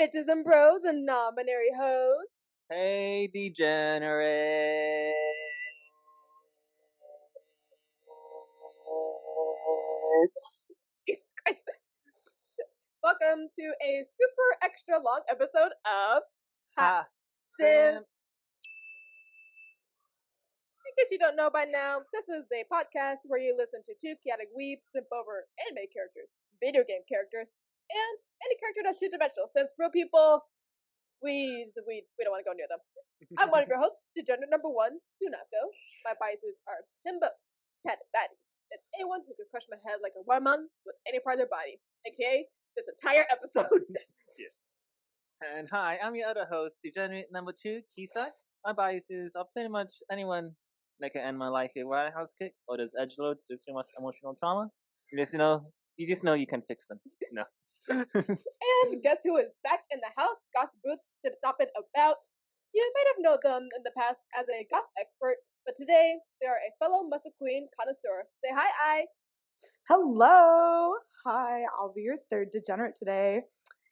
bitches and bros and non-binary hoes. Hey, degenerates. Jesus Christ. Welcome to a super extra long episode of Ha. Sim. In case you don't know by now, this is the podcast where you listen to two chaotic weebs simp over anime characters, video game characters, and any character that's two-dimensional. Since real people, we don't want to go near them. I'm one of your hosts, degenerate number one, Sunako. My biases are himbos, cat baddies, and anyone who can crush my head like a watermelon with any part of their body, aka this entire episode. Yes. And hi, I'm your other host, degenerate number 2, Kisai. My biases are pretty much anyone that can end my life a roundhouse kick or does edgelords with too much emotional trauma. You just know you can fix them. No. And guess who is back in the house? Goth Boots stopping about. You might have known them in the past as a goth expert, but today they are a fellow muscle queen connoisseur. Say hi, I. Hello. Hi, I'll be your third degenerate today.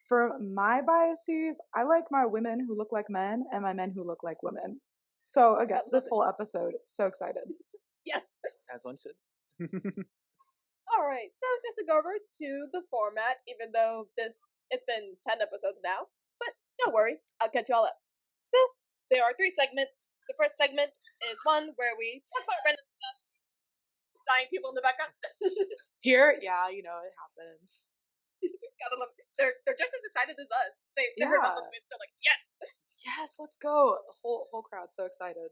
For my biases, I like my women who look like men and my men who look like women. So again, this whole episode, so excited. Yes. As one should. All right. So just to go over to the format, even though it's been 10 episodes now, but don't worry, I'll catch you all up. So there are 3 segments. The first segment is one where we talk about random stuff, dying people in the background. Here, yeah, it happens. Gotta love it. They're just as excited as us. They heard Yeah. muscle queens, so like yes. Yes, let's go. The whole crowd's so excited.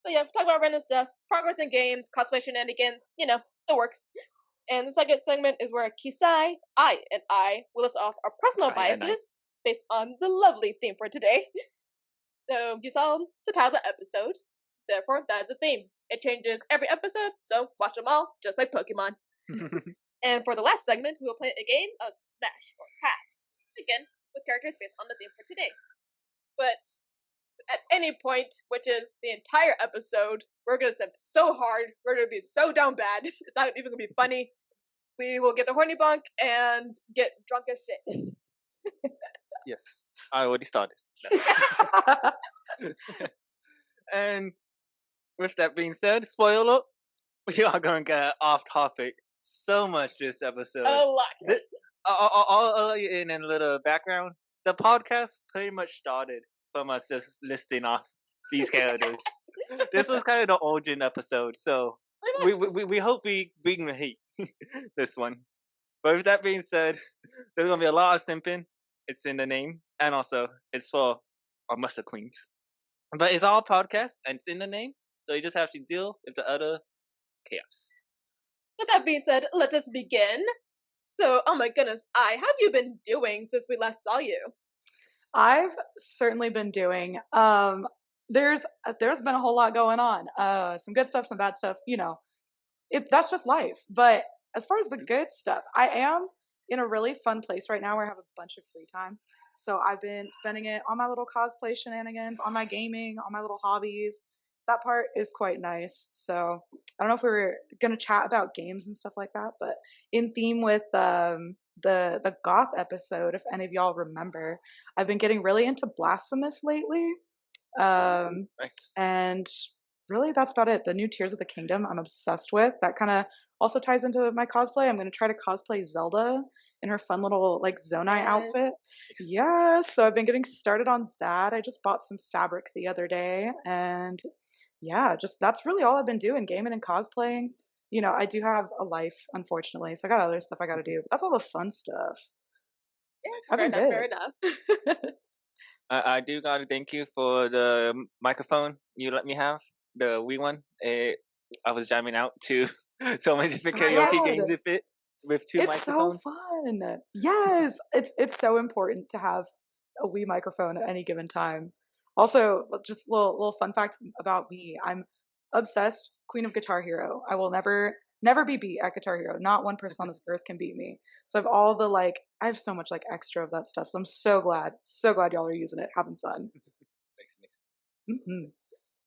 So yeah, talk about random stuff, progress in games, cosplay shenanigans, the works. And the second segment is where Kisai, and I will list off our personal biases based on the lovely theme for today. So you saw the title of the episode, therefore that is the theme. It changes every episode, so watch them all, just like Pokemon. And for the last segment, we will play a game of Smash or Pass, again with characters based on the theme for today. But at any point, which is the entire episode, we're gonna simp so hard, we're gonna be so down bad, it's not even gonna be funny. We will get the horny bunk and get drunk as shit. Yes, I already started. No. And with that being said, spoiler, we are going to get off topic so much this episode. A lot. I'll let you in a little background. The podcast pretty much started from us just listing off these characters. This was kind of the origin episode, so we hope we can hate this one. But with that being said, there's gonna be a lot of simping. It's in the name, and also it's for our muscle queens. But it's all podcast, and it's in the name, so you just have to deal with the other chaos. With that being said, let us begin. So, oh my goodness, how have you been doing since we last saw you? I've certainly been doing. There's been a whole lot going on. Some good stuff, some bad stuff. That's just life. But as far as the good stuff, I am in a really fun place right now where I have a bunch of free time. So I've been spending it on my little cosplay shenanigans, on my gaming, on my little hobbies. That part is quite nice. So I don't know if we were gonna chat about games and stuff like that, but in theme with the goth episode, if any of y'all remember, I've been getting really into Blasphemous lately. Nice. And really that's about it. The new Tears of the Kingdom I'm obsessed with. That kind of also ties into my cosplay. I'm going to try to cosplay Zelda in her fun little like Zonai outfit. Yeah, so I've been getting started on that. I just bought some fabric the other day, and yeah, just that's really all I've been doing, gaming and cosplaying. I do have a life, unfortunately, so I got other stuff I got to do. But that's all the fun stuff. Yes, fair enough. I do gotta thank you for the microphone you let me have, the Wii one. I was jamming out to so many different karaoke games with 2 It's microphones. so fun. Yes, it's so important to have a Wii microphone at any given time. Also, just little fun fact about me: I'm obsessed, Queen of Guitar Hero. I will never be beat at Guitar Hero. Not one person on this earth can beat me. So I have so much like extra of that stuff. So I'm so glad y'all are using it, having fun. Nice. Mm-hmm.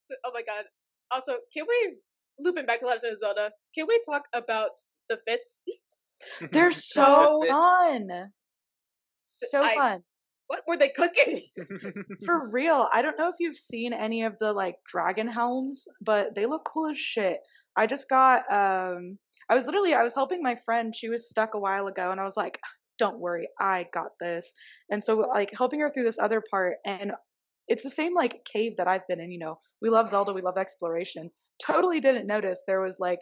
So, oh my god. Also, can we, looping back to Legend of Zelda, can we talk about the fits? They're so fun. So fun. What were they cooking? For real, I don't know if you've seen any of the like dragon helms, but they look cool as shit. I just got I was helping my friend, she was stuck a while ago and I was like, "Don't worry, I got this." And so like helping her through this other part and it's the same like cave that I've been in, you know. We love Zelda, we love exploration. Totally didn't notice there was like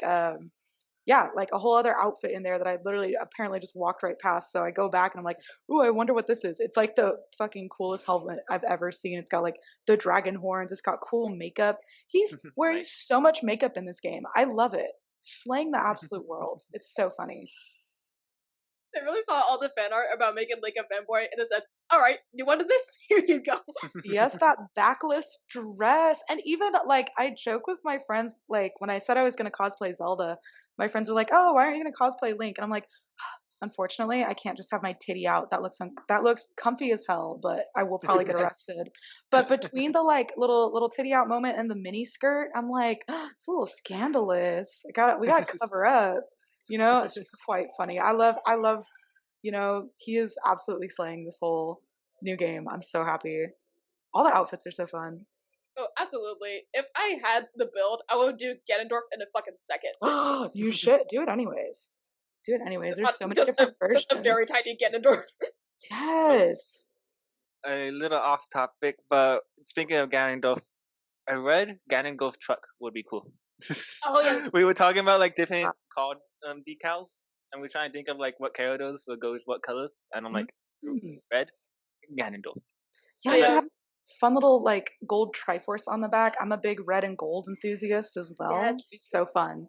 yeah, like a whole other outfit in there that I literally apparently just walked right past. So I go back and I'm like, ooh, I wonder what this is. It's like the fucking coolest helmet I've ever seen. It's got like the dragon horns. It's got cool makeup. He's wearing Nice. so much makeup in this game. I love it. Slaying the absolute world. It's so funny. I really saw all the fan art about making Link a fanboy, and it said, "All right, you wanted this? Here you go." Yes, that backless dress. And even like I joke with my friends, like when I said I was gonna cosplay Zelda, my friends were like, "Oh, why aren't you gonna cosplay Link?" And I'm like, unfortunately, I can't just have my titty out. That looks comfy as hell, but I will probably get arrested. But between the like little titty out moment and the mini skirt, I'm like, it's a little scandalous. We gotta cover up. You know, it's just quite funny. I love, you know, he is absolutely slaying this whole new game. I'm so happy. All the outfits are so fun. Oh, absolutely. If I had the build, I would do Ganondorf in a fucking second. You should do it anyways. Do it anyways. There's so many Just different just a very versions. tiny Ganondorf. Yes. A little off topic, but speaking of Ganondorf, a red Ganondorf truck would be cool. Oh yes. We were talking about like different card decals, and we're trying to think of like what characters would go with what colors, and I'm like, Mm. red Ganondorf. Yeah, Oh, you And could yeah. have fun little like gold Triforce on the back. I'm a big red and gold enthusiast as well. Yes. So fun.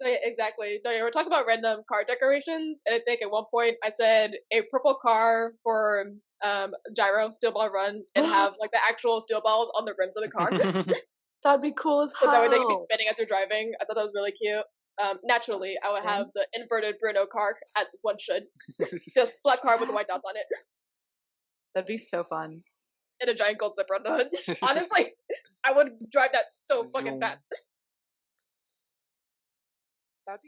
Oh, yeah, exactly. No, yeah, we're talking about random car decorations, and I think at one point I said a purple car for Gyro Steel Ball Run, and have like the actual steel balls on the rims of the car, That'd be cool as so that way they can be hell. spinning as you're driving. I thought that was really cute. Naturally, I would have Same. the inverted Bruno car, as one should, just black car with the white dots on it, That'd be so fun. and a giant gold zipper on the hood. Honestly, I would drive that so fucking Zoom. fast. That'd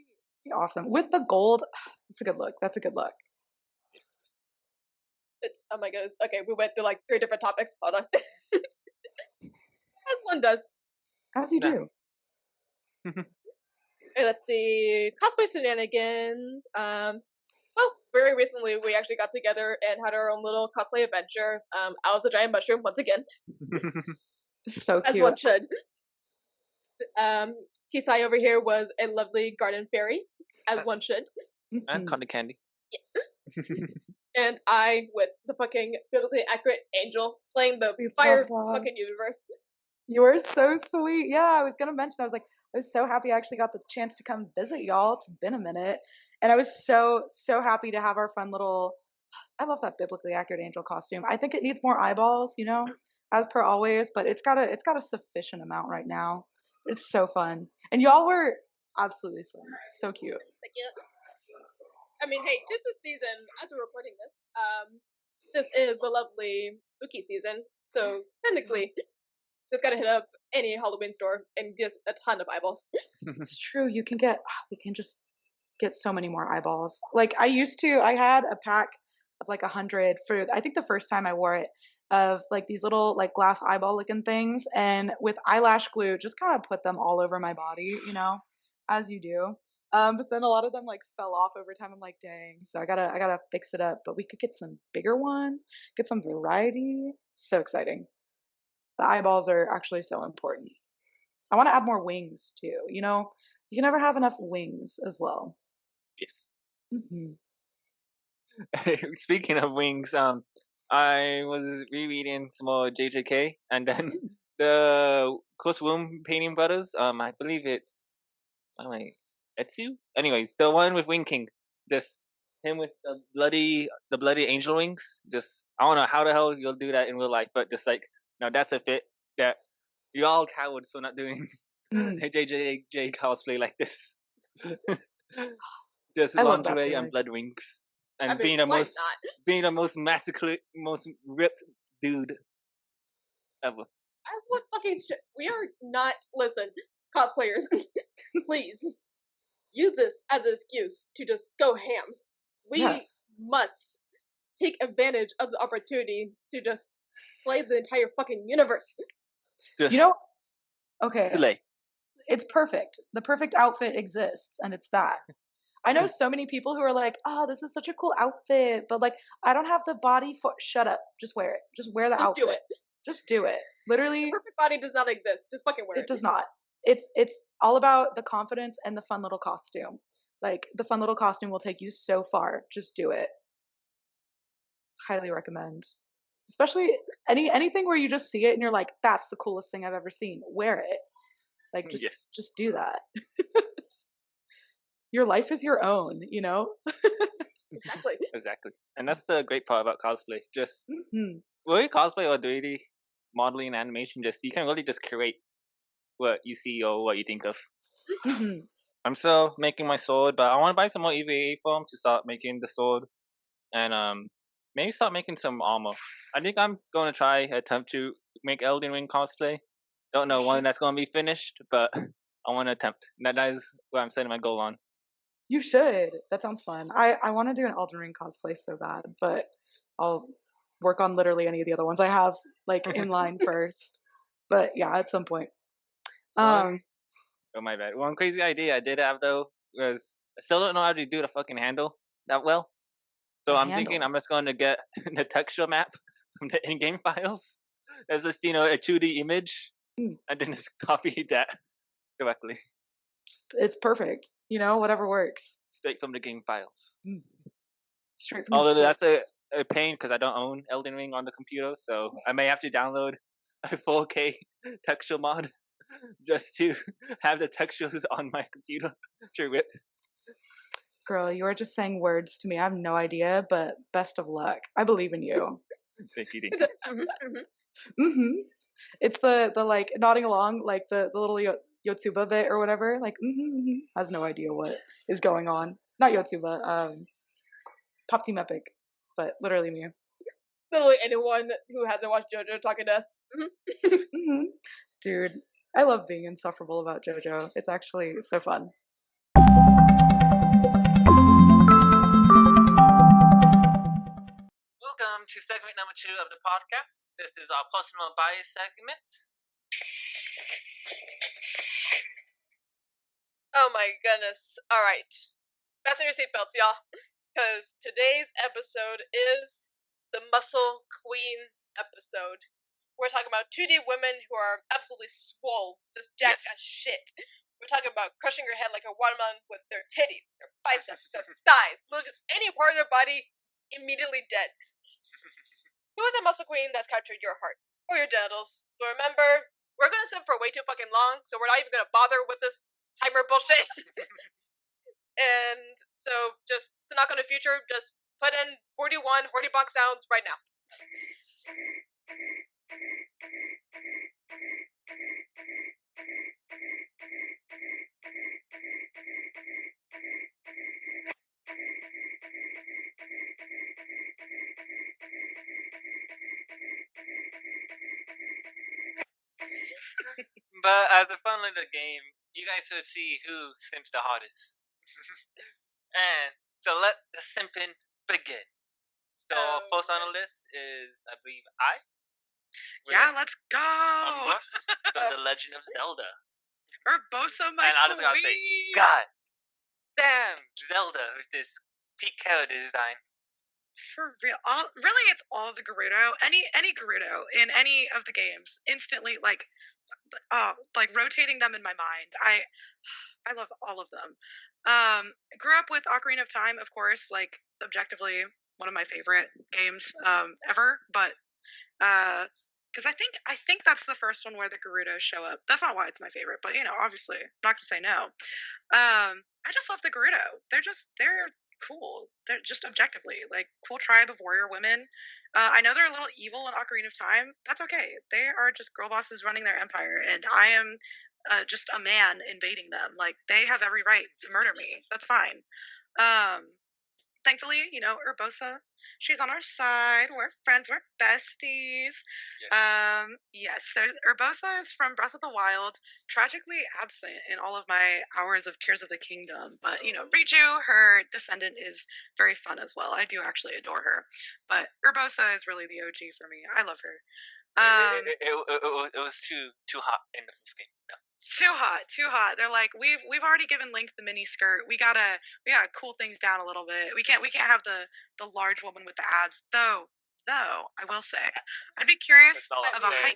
be awesome. With the gold, that's a good look. That's a good look. It's oh my goodness. Okay, we went through like 3 different topics. Hold on, as one does. As you Nah. do. Okay, let's see. Cosplay shenanigans. Well, very recently we actually got together and had our own little cosplay adventure. I was a giant mushroom once again, So as cute. one should. Kisai over here was a lovely garden fairy, as one should. And Mhm. cotton candy. Yes. And I with the fucking biblically accurate angel slaying the We fire love that. fucking universe. You are so sweet. Yeah, I was gonna mention. I was like, I was so happy I actually got the chance to come visit y'all. It's been a minute, and I was so happy to have our fun little. I love that biblically accurate angel costume. I think it needs more eyeballs, you know, as per always, but it's got a sufficient amount right now. It's so fun, and y'all were absolutely slaying. So cute. Like, yeah. I mean, hey, just this season, as we're recording this is the lovely spooky season, so technically, just gotta hit up any Halloween store and get a ton of eyeballs. It's true. We can just get so many more eyeballs. Like I had a pack of like 100 for, I think the first time I wore it, of like these little like glass eyeball looking things. And with eyelash glue, just kind of put them all over my body, you know, as you do. But then a lot of them like fell off over time. I'm like, dang. So I gotta fix it up. But we could get some bigger ones, get some variety. So exciting. The eyeballs are actually so important. I want to add more wings too. You know, you can never have enough wings as well. Yes. Hmm. Speaking of wings, I was rereading some more JJK, and then the Close Room Painting Brothers. I believe it's Etsu. Anyways, the one with Wing King. Just him with the bloody angel wings. Just I don't know how the hell you'll do that in real life, but just like now that's a fit that you're all cowards for not doing Mm, a JJJ cosplay like this. Just I love that lingerie and feeling. blood wings, I and mean, why not? being the most massacre, most ripped dude ever. That's what fucking shit. We are not. Listen, cosplayers, please use this as an excuse to just go ham. We Yes. must take advantage of the opportunity to just slay the entire fucking universe. Just You know, okay, slay. it's perfect. The perfect outfit exists, and it's that. I know so many people who are like, "Oh, this is such a cool outfit," but like, I don't have the body for. Shut up. Just wear it. Just wear the Just outfit. do it. Just do it. The Literally, perfect body does not exist. Just fucking wear it it. does not. It's all about the confidence and the fun little costume. Like the fun little costume will take you so far. Just do it. Highly recommend. Especially anything where you just see it and you're like, "That's the coolest thing I've ever seen." Wear it. Like Yes. just do that. Your life is your own, you know? Exactly. Exactly. And that's the great part about cosplay. Just Hmm. whether you cosplay or 3D modeling and animation, just you can really just create what you see or what you think of. Hmm. I'm still making my sword, but I want to buy some more EVA foam to start making the sword, and maybe start making some armor. I think I'm going to try attempt to make Elden Ring cosplay. Don't know when that's going to be finished, but I want to attempt. That is what I'm setting my goal on. You should. That sounds fun. I want to do an Elden Ring cosplay so bad, but I'll work on literally any of the other ones I have like in line first. But yeah, at some point. One, Um, oh my bad. One crazy idea I did have though was I still don't know how to do the fucking handle that well. So the I'm thinking handle. I'm just going to get the texture map from the in-game files. There's just a 2D image, Mm, and then just copy that directly It's perfect. You know, whatever works. straight from the game files. Mm, Straight from the Although that's source. a pain because I don't own Elden Ring on the computer, so I may have to download a 4K texture mod just to have the textures on my computer to rip. Girl, you are just saying words to me. I have no idea, but best of luck. I believe in you. Thank you, thank you. Hmm. It's the like nodding along, like the little Yotsuba bit or whatever. Like, has no idea what is going on. Not Yotsuba, Pop Team Epic, but literally me. Literally anyone who hasn't watched JoJo talking to us. Hmm. Dude, I love being insufferable about JoJo. It's actually so fun. Welcome to segment number 2 of the podcast. This is our personal bias segment. Oh my goodness. Alright. Fasten your seatbelts, y'all. Because today's episode is the Muscle Queens episode. We're talking about 2D women who are absolutely swole, just jacked Yes. as shit. We're talking about crushing your head like a watermelon with their titties, their biceps, their thighs, literally just any part of their body immediately dead. Who is a muscle queen that's captured your heart or your genitals? But remember, we're gonna sit for way too fucking long, so we're not even gonna bother with this timer bullshit. And so just to knock on the future, just put in 41 40 box sounds right now. But as the fun of the game, you guys will see who simps the hardest. And so let the simping begin. So first on the list is, I believe, Yeah, let's go. of course, from The Legend of Zelda. Urbosa, my And I just gotta say, queen. God damn, Zelda with this peak character design. For real, really, it's all the Gerudo. Any Gerudo in any of the games, instantly like rotating them in my mind. I love all of them. Grew up with Ocarina of Time, of course, like objectively one of my favorite games ever. But because I think that's the first one where the Gerudos show up. That's not why it's my favorite, but obviously, not to say no. I just love the Gerudo. They're cool. They're just objectively like cool tribe of warrior women. I know they're a little evil in Ocarina of Time. That's okay. They are just girl bosses running their empire, and I am just a man invading them. Like they have every right to murder me. That's fine. Um, thankfully, Urbosa, she's on our side. We're friends. We're besties. Yes. So Urbosa is from Breath of the Wild, tragically absent in all of my hours of Tears of the Kingdom. But Riju, her descendant, is very fun as well. I do actually adore her. But Urbosa is really the OG for me. I love her. It was too hot in the first game. No. Too hot. They're like, we've already given Link the mini skirt. We gotta cool things down a little bit. We can't have the large woman with the abs. Though I will say, I'd be curious of a height.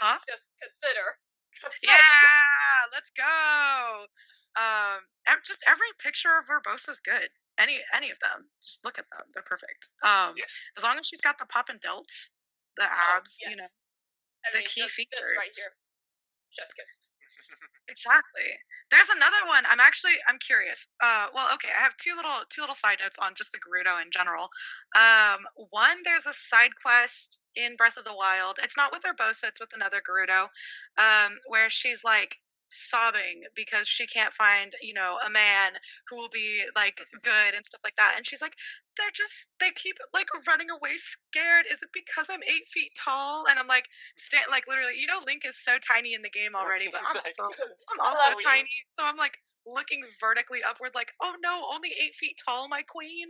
Huh? Just consider. Yeah, let's go. Just every picture of Urbosa's good. Any of them, just look at them. They're perfect. Yes. As long as she's got the poppin' delts, the abs, Yes. the key features. This right here. Chef's kiss. Exactly. There's another one. I'm curious. Well, okay, I have two little side notes on just the Gerudo in general. One, there's a side quest in Breath of the Wild. It's not with Urbosa, it's with another Gerudo, where she's like sobbing because she can't find, a man who will be like good and stuff like that. And she's like, they keep like running away scared. Is it because I'm 8 feet tall? And I'm like, literally, Link is so tiny in the game already, but I'm also tiny, so I'm like looking vertically upward, like, oh no, only 8 feet tall, my queen.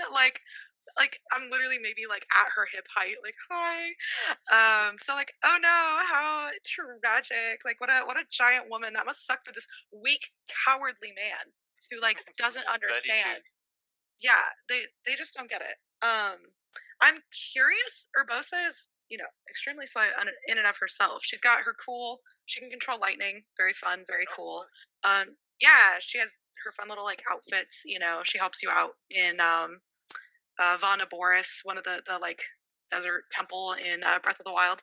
Like I'm literally maybe like at her hip height, like hi. So like, oh no, how tragic. Like what a giant woman. That must suck for this weak, cowardly man who like doesn't understand. Yeah, they just don't get it. I'm curious. Urbosa is, extremely sly in and of herself. She's got her cool. She can control lightning. Very fun. Very cool. Yeah, she has her fun little like outfits. She helps you out in Vana Boris, one of the like desert temple in Breath of the Wild.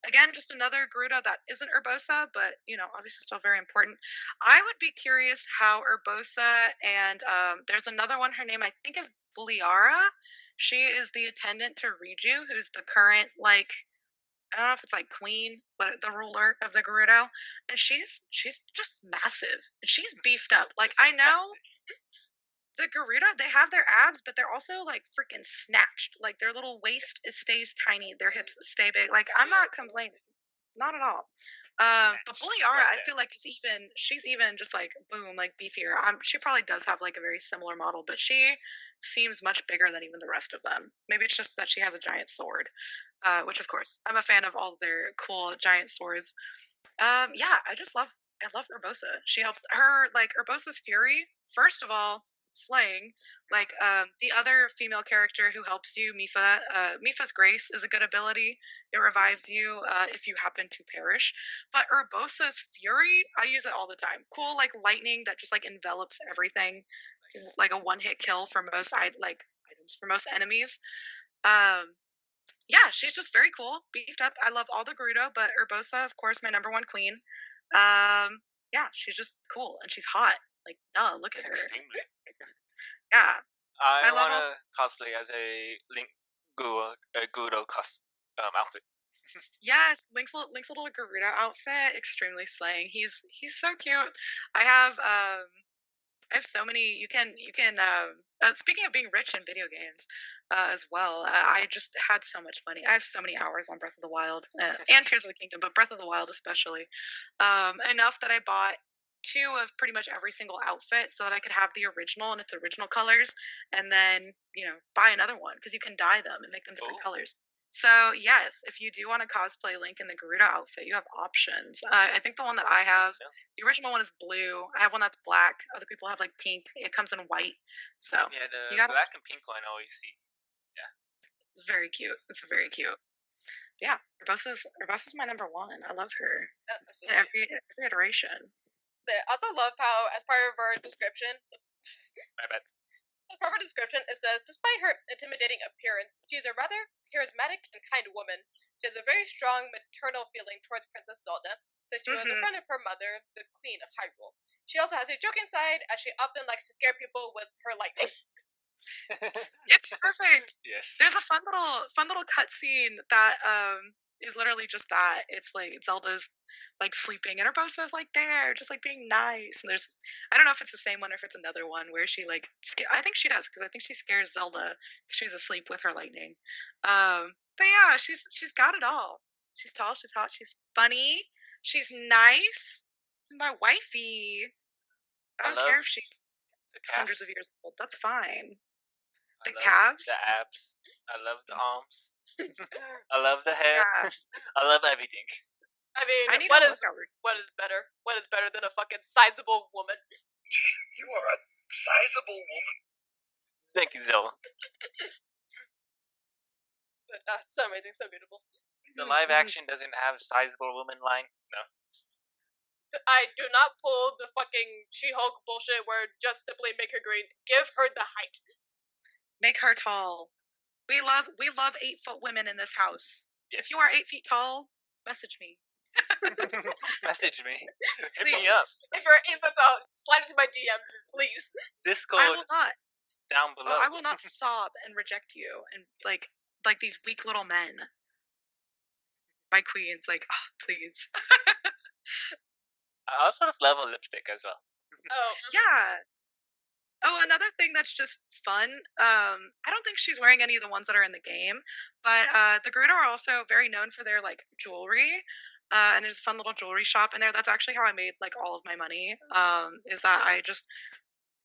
Again, just another Gerudo that isn't Urbosa, but obviously still very important. I would be curious how Urbosa and there's another one. Her name I think is Buliara. She is the attendant to Riju, who's the current like I don't know if it's like queen, but the ruler of the Gerudo, and she's just massive. And she's beefed up. Like I know the Gerudo, they have their abs, but they're also like freaking snatched. Like their little waist stays tiny, their hips stay big. Like I'm not complaining, not at all. But Buliara, I feel like she's even just like boom, like beefier. She probably does have like a very similar model, but she seems much bigger than even the rest of them. Maybe it's just that she has a giant sword, which of course I'm a fan of all their cool giant swords. Yeah, I love Urbosa. She helps her like Urbosa's Fury. First of all, slaying. Like the other female character who helps you, Mifa. Mifa's Grace is a good ability. It revives you if you happen to perish. But Urbosa's Fury, I use it all the time. Cool, like lightning that just like envelops everything. It's like a one-hit kill for most items for most enemies. Yeah, she's just very cool, beefed up. I love all the Gerudo, but Urbosa, of course, my number one queen. Yeah, she's just cool and she's hot. Like, duh, look at her. Extremely. Yeah. I want to cosplay as a Link Gerudo outfit. Yes, Link's little Gerudo outfit, extremely slaying. He's so cute. I have so many. You can. Speaking of being rich in video games, as well, I just had so much money. I have so many hours on Breath of the Wild and Tears of the Kingdom, but Breath of the Wild especially. Enough that I bought 2 of pretty much every single outfit so that I could have the original in its original colors, and then buy another one because you can dye them and make them different colors. So yes, if you do want to cosplay Link in the Gerudo outfit, you have options. I think the one that I have, the original one is blue. I have one that's black. Other people have like pink. It comes in white. So yeah, the black and pink one I always see. Yeah, it's very cute. It's very cute. Yeah, Urbosa's my number one. I love her. In every iteration. I also love how, as part of her description, my bad. As part of her description, it says, despite her intimidating appearance, she is a rather charismatic and kind woman. She has a very strong maternal feeling towards Princess Zelda, since she was a friend of her mother, the Queen of Hyrule. She also has a joking side, as she often likes to scare people with her lightning. It's perfect. Yes. There's a fun little cutscene that is literally just that. It's like Zelda's like sleeping and Urbosa's like there, just like being nice. And there's, I don't know if it's the same one or if it's another one where she like, I think she does because I think she scares Zelda because she's asleep with her lightning. But yeah, she's got it all. She's tall, she's hot, she's funny, she's nice. My wifey. I don't care if she's hundreds of years old. That's fine. The calves, the abs. I love the arms. I love the hair. yeah. I love everything. I mean, I need what a is workout routine. what is better? What is better than a fucking sizable woman? You are a sizable woman. Thank you, Zoe. But, so amazing, so beautiful. The live action doesn't have sizable woman line. No. I do not pull the fucking She-Hulk bullshit where just simply make her green. Give her the height. Make her tall. We love 8-foot women in this house. Yes. If you are 8 feet tall, message me. Message me. Hit Please. me up. If you're 8 foot tall, slide into my DMs, please. Discord I will not. down below. I will not sob and reject you and like these weak little men. My queens, like, oh, please. I also just love a lipstick as well. Oh, Yeah. Oh, another thing that's just fun. I don't think she's wearing any of the ones that are in the game, but the Gerudo are also very known for their like jewelry. And there's a fun little jewelry shop in there. That's actually how I made like all of my money. Is that I just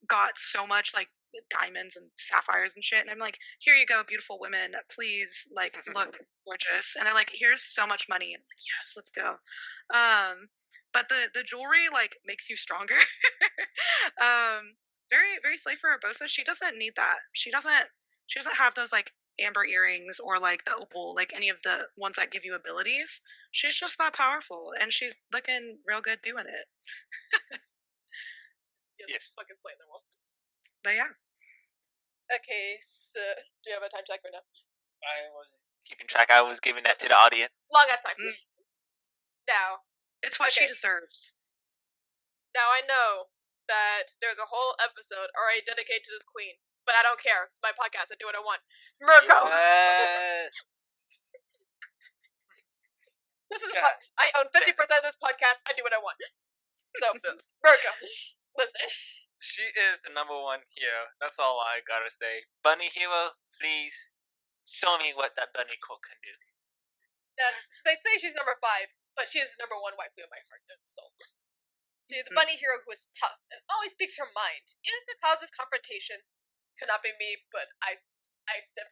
got so much like diamonds and sapphires and shit, and I'm like, here you go, beautiful women, please, like, look gorgeous. And they're like, here's so much money, and I'm like, yes, let's go. But the jewelry like makes you stronger. Very very slave for Urbosa. She doesn't need that. She doesn't have those like amber earrings or like the opal, like any of the ones that give you abilities. She's just that powerful, and she's looking real good doing it. Yes. Fucking slaying the world. But yeah. Okay, so do you have a time check right now? I wasn't keeping track. I was giving that to the audience. Long ass time. Mm. Now, It's what she Okay. deserves. now I know that there's a whole episode already dedicated to this queen, but I don't care. It's my podcast. I do what I want. Mirko. Yes. This is God I own 50% of this podcast. I do what I want. So, Mirko, listen. She is the number one hero. That's all I gotta say. Bunny hero, please show me what that bunny quote can do. They say she's number 5, but she is number 1 waifu in my heart and soul. She is a bunny hero who is tough and always speaks her mind, even if it causes confrontation. Could not be me, but I simp.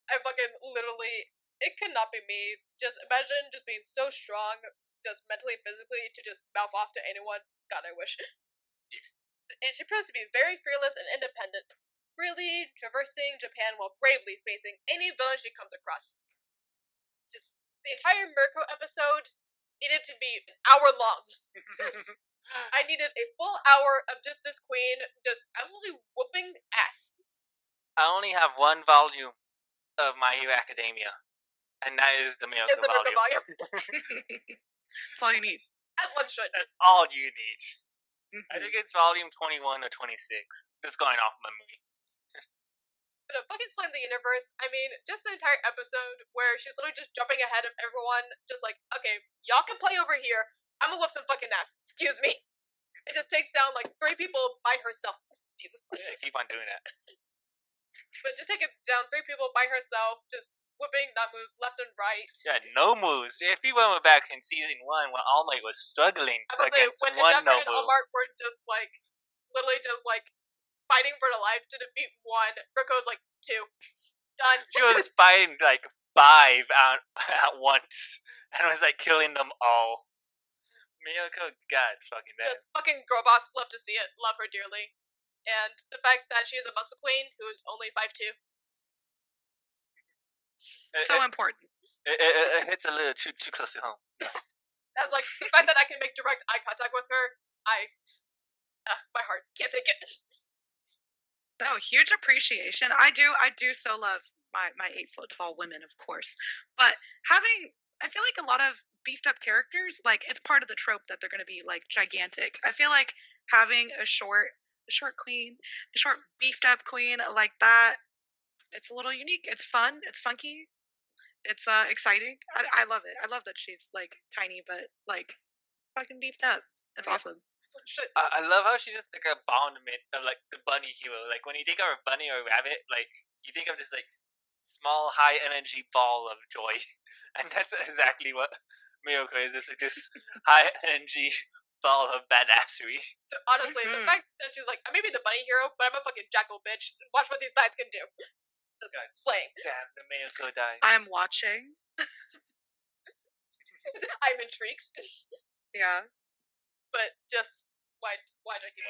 I fucking literally, it could not be me. Just imagine just being so strong, just mentally and physically, to just mouth off to anyone. God, I wish. Yes. And she proves to be very fearless and independent, freely traversing Japan while bravely facing any villain she comes across. Just the entire Mirko episode needed to be an hour long. I needed a full hour of just this queen just absolutely whooping ass. I only have one volume of My Hero Academia, and that is the Miracle It's the Mirko volume. volume. That's all you need. As one should. That's all you need. I Mhm. think it's volume 21 or 26. Just going off memory. But fucking Slime the Universe, I mean, just the entire episode where she's literally just jumping ahead of everyone, just like, okay, y'all can play over here. I'm gonna whoop some fucking ass. Excuse me. It just takes down like 3 people by herself. Jesus. Yeah, keep on doing that. But just taking down 3 people by herself, just whipping Namus left and right. Yeah, no moves. If you went back in season 1 when All Might was struggling I was saying, against when one Endeavor and no move, Allmark were just like, literally just like, fighting for their life to defeat 1, Mirko's like, 2. Done. she was fighting like 5 at once, and was like killing them all. Miyako, god fucking that. Just fucking girl boss, love to see it, love her dearly. And the fact that she is a muscle queen who is only 5'2". So important. It hits a little too close to home. That's like, the fact that I can make direct eye contact with her, my heart can't take it. Oh, huge appreciation. I do so love my 8-foot tall women, of course. But I feel like a lot of beefed up characters, like, it's part of the trope that they're going to be like gigantic. I feel like having a short queen, a short beefed up queen like that, it's a little unique. It's fun. It's funky. It's exciting. I love it. I love that she's like tiny but like fucking beefed up. It's Yeah. awesome. I love how she's just like a boundment of like the bunny hero. Like when you think of a bunny or a rabbit, like you think of just like small high energy ball of joy, and that's exactly what Miyoko is. This like this high energy ball of badassery. So honestly, the fact that she's like, I may be the bunny hero, but I'm a fucking jackal bitch. Watch what these guys can do. Just God. slaying. Damn, the Miyoko dying. I'm watching. I'm intrigued. Yeah. But just why do I keep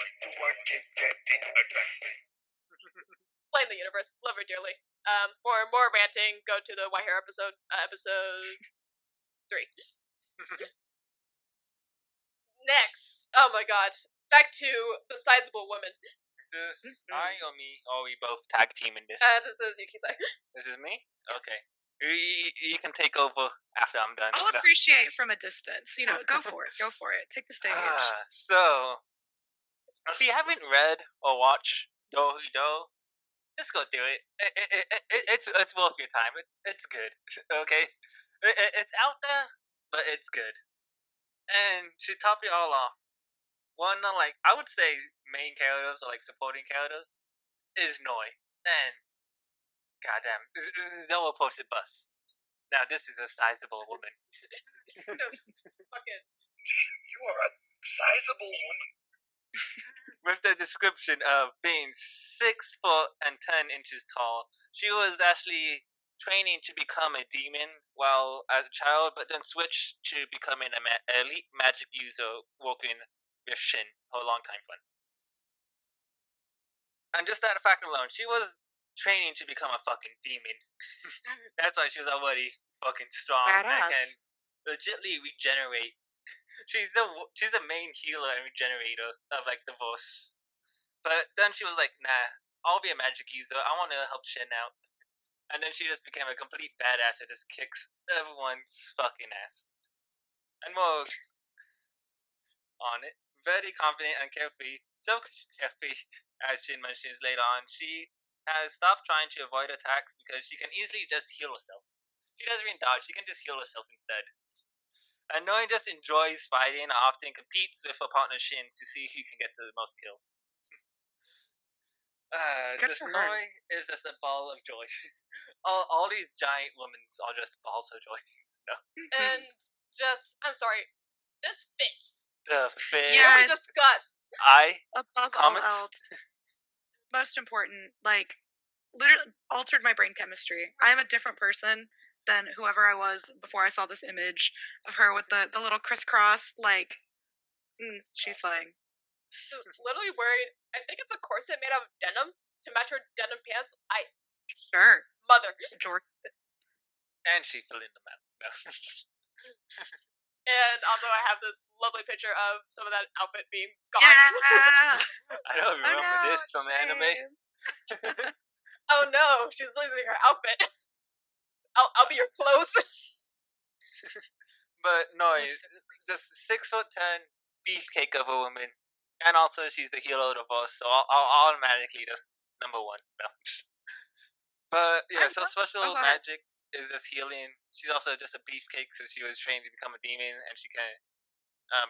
playing the universe? Love her dearly. For more ranting, go to the Why Hair episode, episode 3. Next, oh my god, back to the sizable woman. Is this I or me? Or we both tag team in this? This is Yukisai. This is me? Okay. You can take over after I'm done. I'll appreciate from a distance. You know, go for it. Go for it. Take the stage. So, if you haven't read or watched Do, just go do it. It's worth your time. It's good. Okay, it's out there, but it's good. And to top it all off, one of like I would say main characters or like supporting characters is Noi, and goddamn, double posted bus. Now this is a sizable woman. Fucking. You are a sizable woman. With the description of being 6 foot and 10 inches tall, she was actually training to become a demon while as a child, but then switched to becoming an elite magic user working with Shin, her longtime friend. And just that fact alone, she was training to become a fucking demon. That's why she was already fucking strong and can Badass. legitly regenerate. She's the main healer and regenerator of like the verse. But then she was like, nah, I'll be a magic user. I want to help Shin out. And then she just became a complete badass that just kicks everyone's fucking ass. And more on it, very confident and carefree. So carefree, as Shin mentions later on, she has stopped trying to avoid attacks because she can easily just heal herself. She doesn't even dodge, she can just heal herself instead. And Noi just enjoys fighting and often competes with her partner Shin to see who can get to the most kills. Good This for her. Noi is just a ball of joy. all these giant women are just balls of joy. No. And just, I'm sorry, this fit. The fit. Can we Yes. discuss? Above Comments? all else, most important, like literally altered my brain chemistry. I am a different person than whoever I was before I saw this image of her with the little crisscross. Like, she's slaying. Literally wearing, I think it's a corset made out of denim to match her denim pants. Sure, Mother. George. And she fell in the map. No. And also I have this lovely picture of some of that outfit being gone. Yeah. I don't remember know, this from the anime. shame. Oh no, she's losing her outfit. I'll be your clothes. But no, That's just 6'10", beefcake of a woman, and also she's the hero of the boss, so I'll automatically just number one. No. But yeah, so special love it. magic is just healing. She's also just a beefcake since she was trained to become a demon, and she can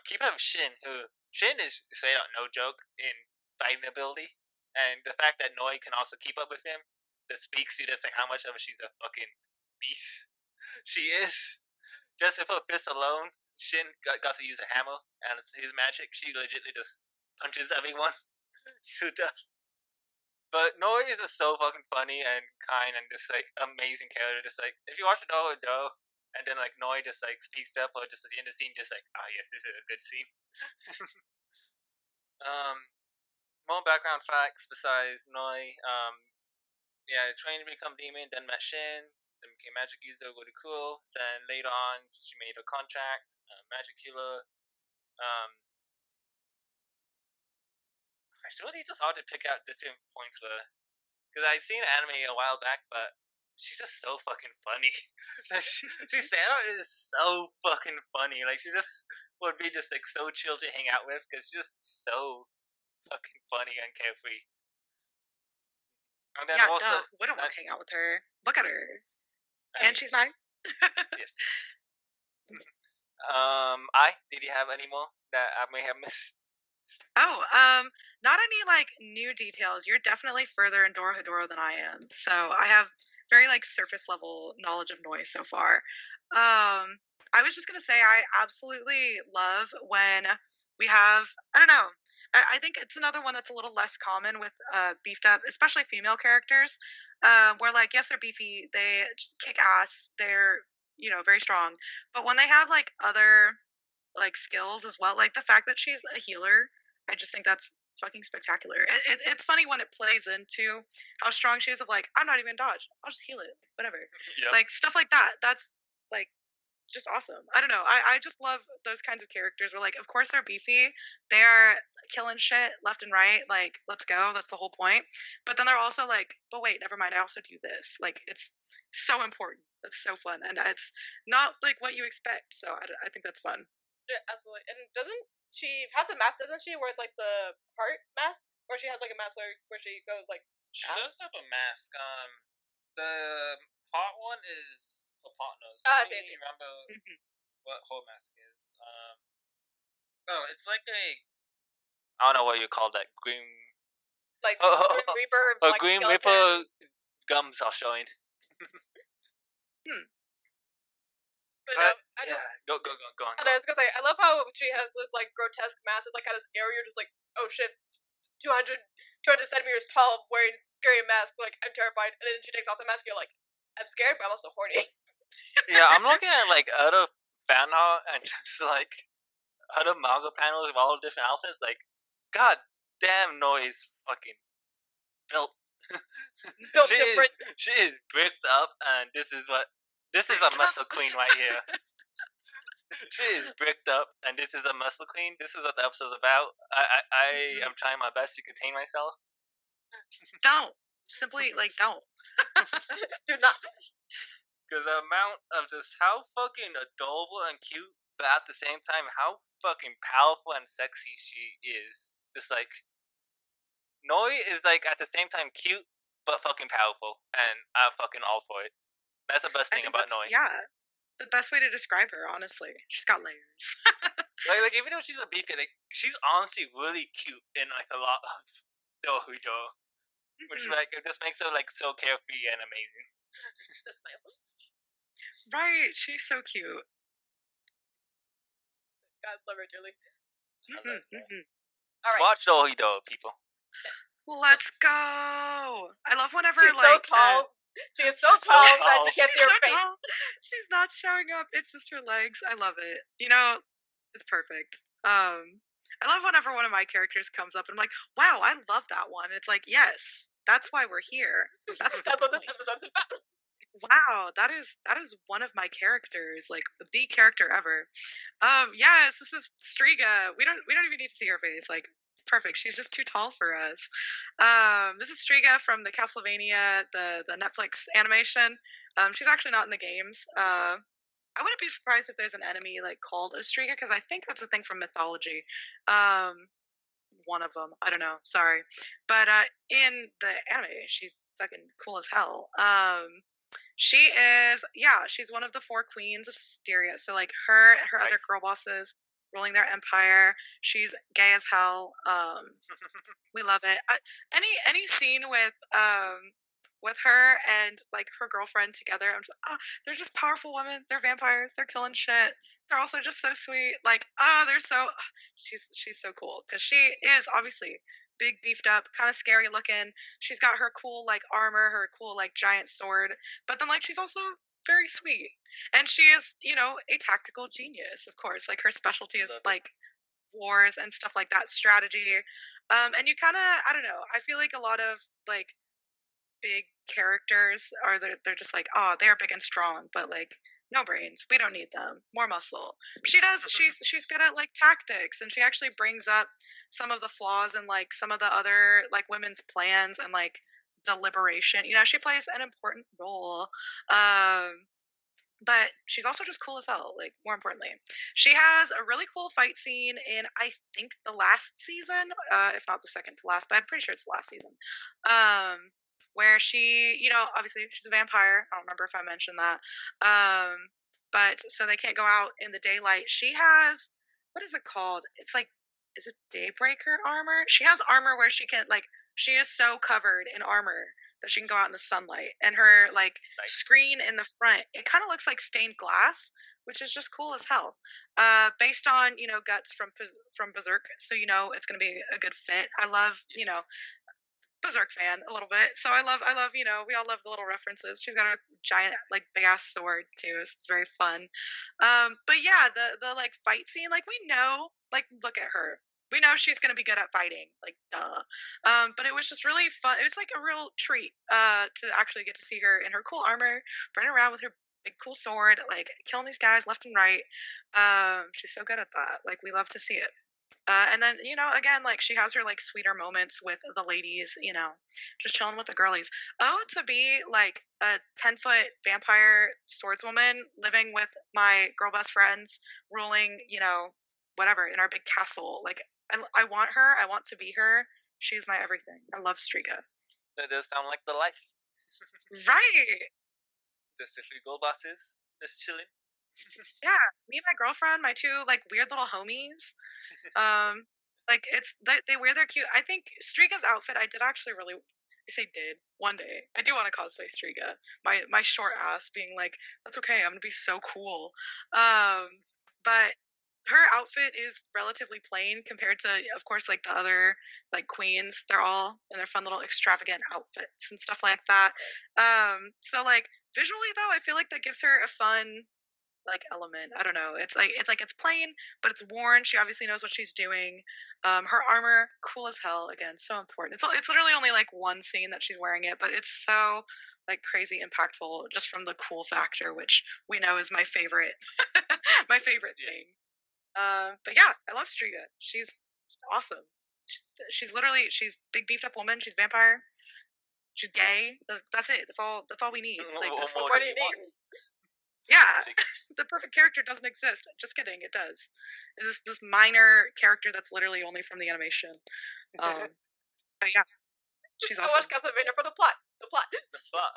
keep up with Shin, who Shin is straight out no joke in fighting ability, and the fact that Noi can also keep up with him just speaks to just like how much of she's a fucking beast she is. Just with her fist alone, Shin got to use a hammer, and it's his magic. She legitimately just punches everyone to death. But Noi is just so fucking funny and kind and just like amazing character. Just like if you watch Do, and then like Noi just like speaks up or just at the end of the scene, just like yes, this is a good scene. More background facts besides Noi. Yeah, trained to become demon, then met Shin, then became magic user, really cool. Then later on, she made a contract, magic healer. It's really just hard to pick out different points for, because I seen anime a while back, but she's just so fucking funny. She stand out is so fucking funny. Like she just would be just like so chill to hang out with because she's just so fucking funny and carefree. And then Yeah, also, duh. Wouldn't want to hang out with her. Look at her. And she's nice. Yes. Did you have any more that I may have missed? Oh, not any like new details. You're definitely further in Dorohedoro than I am, so I have very like surface level knowledge of noise so far. I was just gonna say I absolutely love when we have I don't know. I think it's another one that's a little less common with beefed up, especially female characters. Where like yes they're beefy, they just kick ass, they're very strong, but when they have like other like skills as well. Like the fact that she's a healer, I just think that's fucking spectacular. It's funny when it plays into how strong she is. Of like, I'm not even dodge. I'll just heal it, whatever. Yep. Like stuff like that. That's like just awesome. I don't know. I just love those kinds of characters where like, of course they're beefy. They are killing shit left and right. Like, let's go. That's the whole point. But then they're also like, but wait, never mind. I also do this. Like, it's so important. That's so fun, and it's not like what you expect. So I think that's fun. Yeah, absolutely. And doesn't she has a mask, doesn't she? Where it's like the heart mask, or she has like a mask where she goes like. She does have a mask. The hot one is Hopotnos. Ah, I don't even remember what whole mask is. Oh, it's like I don't know what you call that. Green. Like Grim Reaper. A like Green skeleton. Reaper gums are showing. But no, I yeah, just. go on. I was gonna say, I love how she has this like grotesque mask. It's like kind of scary. You're just like, oh shit, 200 centimeters tall, wearing scary mask. Like I'm terrified. And then she takes off the mask. You're like, I'm scared, but I'm also horny. Yeah, I'm looking at like other fan art and just like other manga panels of all different outfits. Like, god damn, noise fucking built. Built different. She is bricked up, and this is a muscle queen right here. She is bricked up, and this is a muscle queen. This is what the episode's about. I am trying my best to contain myself. Don't simply like don't. Do not. Because the amount of just how fucking adorable and cute, but at the same time how fucking powerful and sexy she is. Just like Noi is like at the same time cute but fucking powerful, and I'm fucking all for it. That's the best thing about Noi. Yeah, the best way to describe her, honestly. She's got layers. like even though she's a beefcake, like she's honestly really cute in like a lot of Dohujo, which like it just makes her like so carefree and amazing. The smile. Right, she's so cute. God love her dearly. All right. Watch Dohujo, people. Let's go. I love whenever she's like so tall. She is so tall that you can't see her face. Tall. She's not showing up. It's just her legs. I love it. You know, it's perfect. I love whenever one of my characters comes up and I'm like, wow, I love that one. It's like, yes, that's why we're here. That's what this episode's about. Wow, that is one of my characters, like the character ever. Yes, this is Striga. We don't even need to see her face. Like, perfect. She's just too tall for us. This is Striga from the Castlevania, the Netflix animation. She's actually not in the games. I wouldn't be surprised if there's an enemy like called a Striga because I think that's a thing from mythology. One of them. I don't know. Sorry, but in the anime, she's fucking cool as hell. She is, she's one of the 4 queens of Styria. So like her other girl bosses ruling their empire. She's gay as hell. We love it. Any scene with her and like her girlfriend together, I'm just, they're just powerful women. They're vampires. They're killing shit. They're also just so sweet. Like, they're so. She's so cool because she is obviously big, beefed up, kind of scary looking. She's got her cool like armor, her cool like giant sword, but then like she's also very sweet, and she is a tactical genius, of course. Like her specialty is like wars and stuff like that, strategy. And you kind of, I don't know. I feel like a lot of like big characters are they're just like, they're big and strong, but like no brains. We don't need them. More muscle. She does. She's good at like tactics, and she actually brings up some of the flaws in like some of the other like women's plans and like deliberation. She plays an important role. But she's also just cool as hell. Like, more importantly, she has a really cool fight scene in I think the last season, if not the second to last, but I'm pretty sure it's the last season. where she, obviously she's a vampire. I don't remember if I mentioned that. But so they can't go out in the daylight. She has, what is it called? It's like, is it Daybreaker armor? She has armor where she can, like, she is so covered in armor that she can go out in the sunlight. And her, like, screen in the front, it kind of looks like stained glass, which is just cool as hell. Based on, Guts from Berserk, so it's gonna be a good fit. I love, Berserk fan a little bit, so I love, we all love the little references. She's got a giant, like, big ass sword too. It's very fun. But yeah, the like fight scene, like, we know, like, look at her. We know she's gonna be good at fighting, like, duh. But it was just really fun. It was like a real treat to actually get to see her in her cool armor, running around with her big cool sword, like, killing these guys left and right. She's so good at that. Like, we love to see it. And then, again, like, she has her, like, sweeter moments with the ladies, just chilling with the girlies. Oh, to be like a 10-foot vampire swordswoman living with my girl best friends, ruling, whatever, in our big castle. Like, I want her. I want to be her. She's my everything. I love Striga. That does sound like the life. Right. Just a few gold bosses, just chilling. Yeah, me and my girlfriend, my two, like, weird little homies. Like, they wear their cute. I think Striga's outfit, I did actually really. I say did one day. I do want to cosplay Striga. My short ass being like, that's okay. I'm gonna be so cool. But her outfit is relatively plain compared to, of course, like, the other, like, queens. They're all in their fun little extravagant outfits and stuff like that. So, like, visually though, I feel like that gives her a fun, like, element. I don't know. It's plain, but it's worn. She obviously knows what she's doing. Her armor, cool as hell. Again, so important. It's literally only like one scene that she's wearing it, but it's so, like, crazy impactful just from the cool factor, which we know is my favorite, my favorite thing. But yeah, I love Striga. She's awesome. She's literally, she's big beefed up woman. She's vampire. She's gay. That's it. That's all we need. Like, that's What do you need? yeah, the perfect character doesn't exist. Just kidding, it does. It's this minor character that's literally only from the animation. But yeah, she's So awesome. much Castlevania for the plot. The plot. The fuck?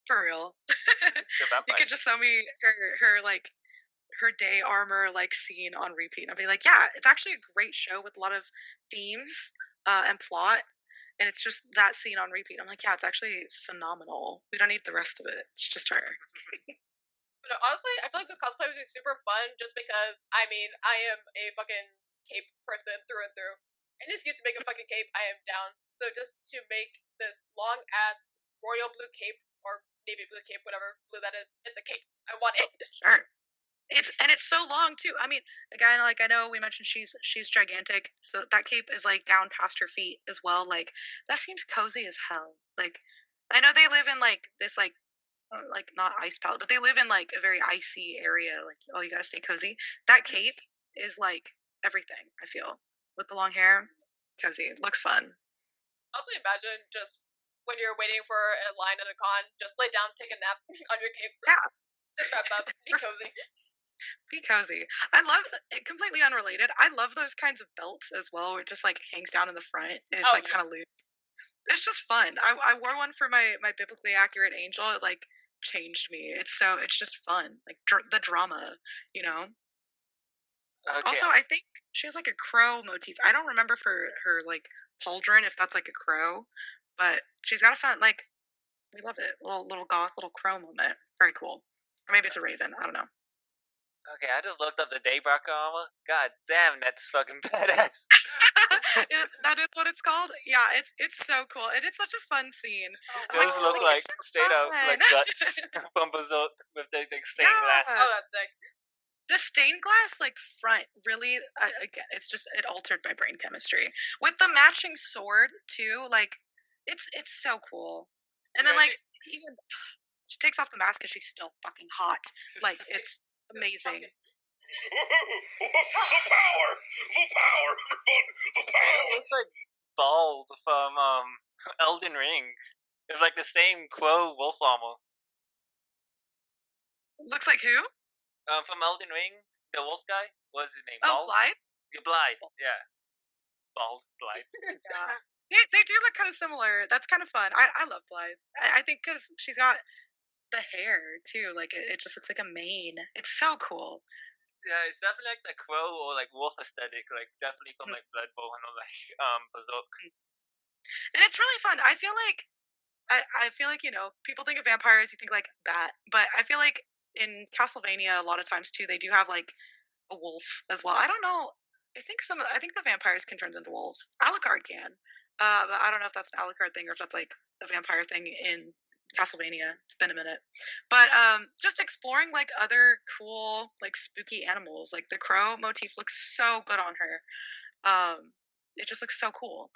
For real. The You could just show me her like, her day armor, like, scene on repeat, and I'll be like, yeah, it's actually a great show with a lot of themes and plot, and it's just that scene on repeat. I'm like, yeah, it's actually phenomenal. We don't need the rest of it. It's just her. But honestly, I feel like this cosplay would be super fun just because, I mean, I am a fucking cape person through and through. Any excuse to make a fucking cape, I am down. So just to make this long ass royal blue cape, or navy blue cape, whatever blue that is, it's a cape. I want it. Sure. It's so long too. I mean, again, like, I know we mentioned she's gigantic, so that cape is, like, down past her feet as well. Like, that seems cozy as hell. Like, I know they live in, like, this, like, not ice palette, but they live in, like, a very icy area. Like, oh, you gotta stay cozy. That cape is, like, everything. I feel, with the long hair, cozy. It looks fun. Also, imagine just when you're waiting for a line at a con, just lay down, take a nap on your cape. Yeah. Just wrap up, be cozy. Be cozy. I love, completely unrelated, I love those kinds of belts as well, where it just, like, hangs down in the front and it's, Oh, like, kind of loose. It's just fun. I wore one for my biblically accurate angel. It, like, changed me. It's just fun. Like, the drama, you know. Okay. Also, I think she has, like, a crow motif. I don't remember for her, like, pauldron if that's, like, a crow, but she's got a fun, like, we love it. Little goth, little crow moment. Very cool. Or maybe it's a raven. I don't know. Okay, I just looked up the Daybreaker armor. God damn, that's fucking badass. That is what it's called. Yeah, it's so cool, and it's such a fun scene. Those look like it's so straight out like fun. guts from Berserk with the stained glass. Oh, that's sick. The stained glass, like, front, really, again, it altered my brain chemistry with the matching sword too. Like, it's so cool. And then, like, even she takes off the mask and she's still fucking hot. Like, it's amazing. The power! The power! The It power! looks like Bald from Elden Ring. It's like the same crow wolf armor. Looks like who? From Elden Ring, the wolf guy. What's his name? Oh, Bald? Blythe. Yeah, Blythe. Yeah. Bald, Blythe. Yeah. They do look kind of similar. That's kind of fun. I love Blythe. I think because she's got the hair too. Like it just looks like a mane. It's so cool. Yeah, it's definitely like the crow or like wolf aesthetic, like definitely from like Blood Bowl and like Berserk. And it's really fun. I feel like, people think of vampires, you think like bat, but I feel like in Castlevania a lot of times too they do have like a wolf as well. I don't know. I think the vampires can turn into wolves. Alucard can. But I don't know if that's an Alucard thing or if that's like a vampire thing in Castlevania. It's been a minute. But just exploring like other cool like spooky animals. Like the crow motif looks so good on her. It just looks so cool.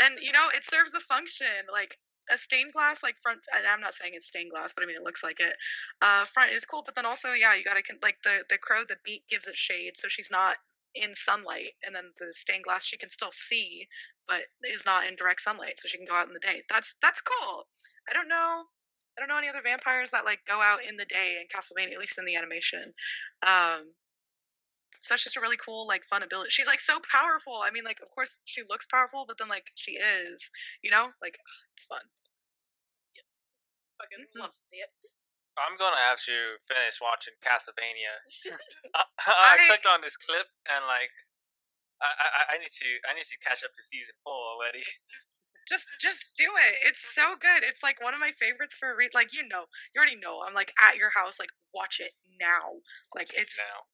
And it serves a function like a stained glass like front, and I'm not saying it's stained glass, but I mean it looks like it. Front is cool, but then also yeah, you gotta like the crow, the beak gives it shade so she's not in sunlight, and then the stained glass she can still see but is not in direct sunlight, so she can go out in the day. That's cool. I don't know any other vampires that like go out in the day in Castlevania, at least in the animation. So it's just a really cool, like, fun ability. She's like so powerful. I mean, like, of course she looks powerful, but then like she is, like it's fun. Yes. Fucking Mhm. love to see it. I'm gonna have to finish watching Castlevania. I I clicked on this clip and like I need to catch up to season 4 already. just do it. It's so good. It's like one of my favorites for like you already know. I'm like at your house, like watch it now. Like it's Now.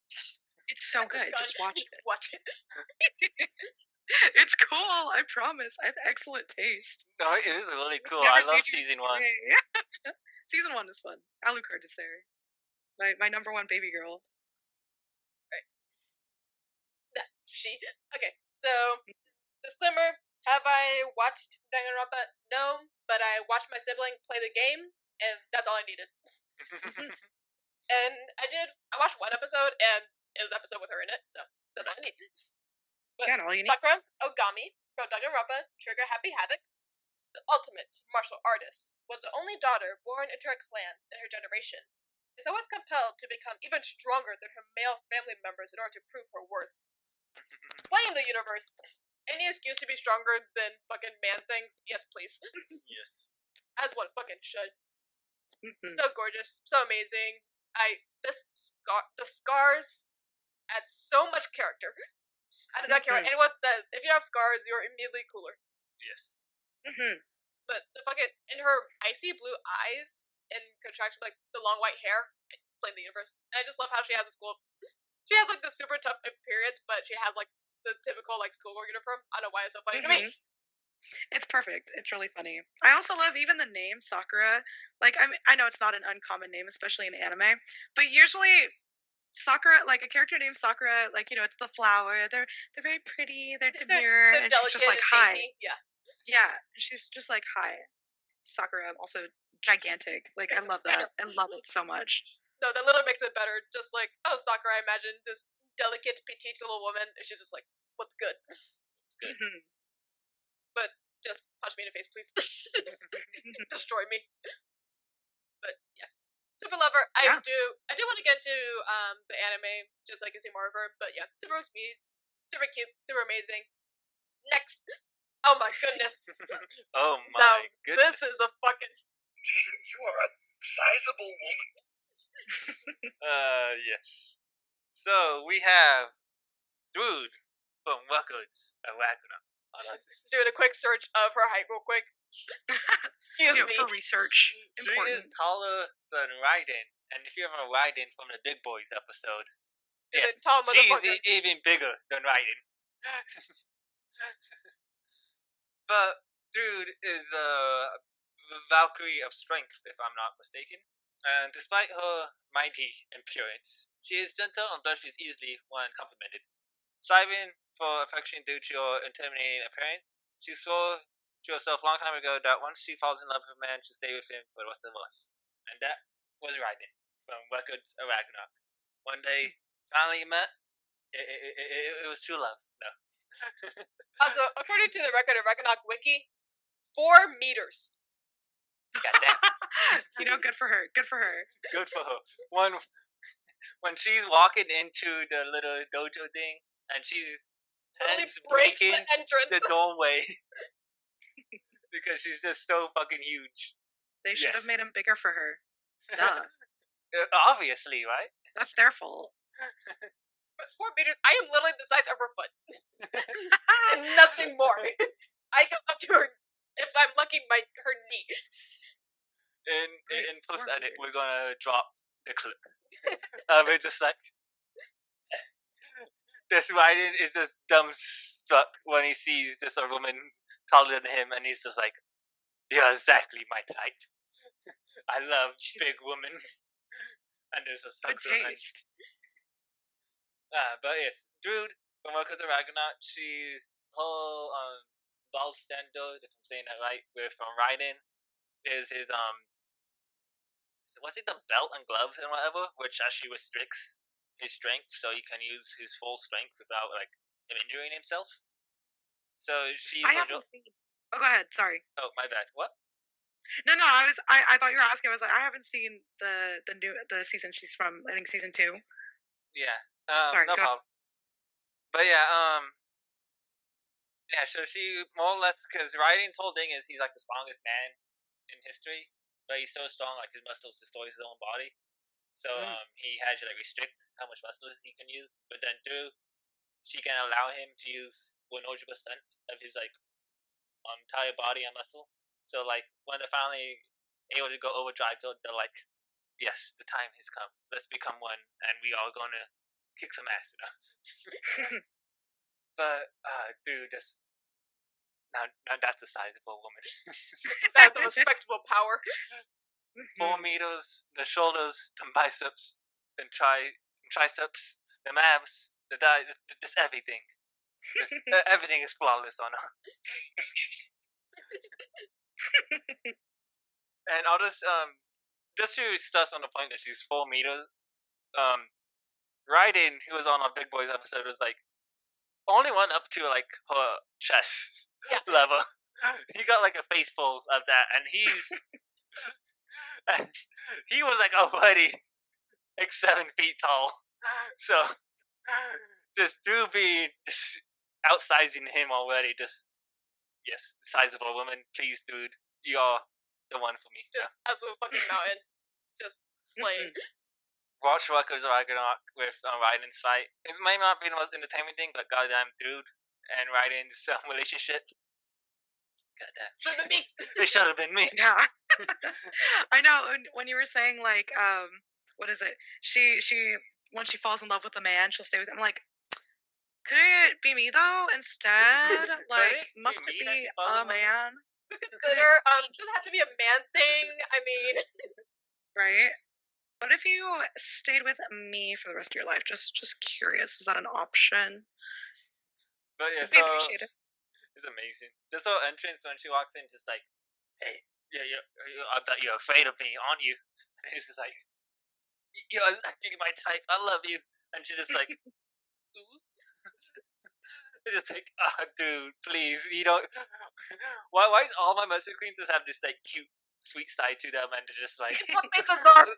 so good. God, Just watch it. Watch it. It's cool. I promise. I have excellent taste. No, it is really cool. Never I love lead you season 1. astray. Season 1 is fun. Alucard is there. My number one baby girl. Okay, so disclaimer: have I watched Danganronpa? No, but I watched my sibling play the game, and that's all I needed. And I watched one episode, and it was an episode with her in it, so that's all I need. But Yeah, all you need. Sakura Ogami from Danganronpa Trigger Happy Havoc, the ultimate martial artist, was the only daughter born into a clan in her generation. And so was compelled to become even stronger than her male family members in order to prove her worth. Explain the universe. Any excuse to be stronger than fucking man things? Yes, please. Yes. As one fucking should. Mhm. So gorgeous, so amazing. The scars add so much character. I do not care what anyone says. If you have scars, you're immediately cooler. Yes. Mhm. But the fucking in her icy blue eyes in contraction like the long white hair, slaying the universe. And I just love how she has a school. She has like the super tough periods, but she has like the typical like schoolgirl uniform. I don't know why it's so funny to me. Mhm. It's perfect. It's really funny. I also love even the name Sakura. Like I know it's not an uncommon name, especially in anime, but usually Sakura, like a character named Sakura, like it's the flower. They're very pretty. They're demure, They're and she's just like delicate and hi. dainty. Yeah. Yeah, she's just like hi, Sakura. Also gigantic. Like I love that. I love it so much. No, that little makes it better. Just like, oh, Sakura, I imagine this delicate, petite little woman. And she's just like, what's good? Good. Mhm. But just punch me in the face, please. Destroy me. But yeah, super lover. Yeah. I do want to get into the anime just so I can see more of her. But yeah, super super cute, super amazing. Next. Oh my goodness. Oh my Now, goodness. this is a fucking. You are a sizable woman. Yes. So we have Druid from Records of Ragnarok. Just doing a quick search of her height real quick. Excuse me. For research. She Important. is taller than Raiden, and if you remember Raiden from the Big Boys episode, Is yes, it tall she is motherfucker? even bigger than Raiden. But Druid is the Valkyrie of strength, if I'm not mistaken. And despite her mighty appearance, she is gentle and blushes easily when complimented. Striving for affection due to her intimidating appearance, she swore to herself a long time ago that once she falls in love with a man, she'll stay with him for the rest of her life. And that was Raiden from Records of Ragnarok. When they finally met, it was true love. No. Also, according to the Record of Ragnarok wiki, 4 meters. Goddamn. Good for her. Good for her. Good for her. When she's walking into the little dojo thing, and she's Hence breaks breaking the entrance. the doorway. Because she's just so fucking huge. They should have made Yes. him bigger for her. Duh. Obviously, right? That's their fault. But 4 meters, I am literally the size of her foot. And nothing more. I go up to her, if I'm lucky, her knee. In Right, post edit, we're 4 meters. gonna drop the clip. It's just like this Raiden is just dumbstruck when he sees just a woman taller than him, and he's just like, "You're exactly my type. I love big women." And there's a Good taste. But yes, dude, from Workers of Ragnarok, she's whole ball standard, if I'm saying that right, with Raiden is his was it the belt and gloves and whatever, which actually restricts his strength, so he can use his full strength without like him injuring himself. So she's. I haven't seen. Oh, go ahead. Sorry. Oh, my bad. What? No. I thought you were asking. I was like, I haven't seen the season she's from. I think season 2. Yeah. Sorry, No problem. But yeah. Yeah. So she more or less, because Raiden's whole thing is he's like the strongest man in history, but he's so strong like his muscles destroys his own body. So he had to like restrict how much muscles he can use. But then too, she can allow him to use 100% of his like entire body and muscle. So like when they're finally able to go overdrive, they're like, yes, the time has come. Let's become one, and we are gonna kick some ass, you know. But dude, this now that's the size of a woman. That's the respectable power. 4 meters, the shoulders, the biceps, the triceps, the abs, the thighs, just everything. Everything is flawless on her. And I'll just to stress on the point that she's 4 meters. Raiden, who was on our Big Boys episode, was like only went up to like her chest level. He got like a face full of that, and he was like already like 7 feet tall. So just Drew being just outsizing him already. Just yes, size of a woman. Please, dude, you're the one for me. Just as a fucking mountain. Just slaying. Watch Workers of Ragnarok with Raiden's fight. It may not be the most entertaining thing, but goddamn, dude and Raiden's relationship. Goddamn. Should have been me. It should have been me. Yeah. I know. When you were saying like, what is it? She when she falls in love with a man, she'll stay with him. I'm like, could it be me though? Instead, like, must it be a man? Consider doesn't have to be a man thing. I mean, right? What if you stayed with me for the rest of your life? Just curious. Is that an option? But yeah, We appreciate it. It's amazing. This whole entrance when she walks in, just like, hey, I bet you're afraid of me, aren't you? And he's just like, you're exactly my type. I love you. And she's just like, ooh. It's just like, dude, please, you don't. Why is all my muscle queens just have this like cute, sweet side to them, and they're just like, it's a dark.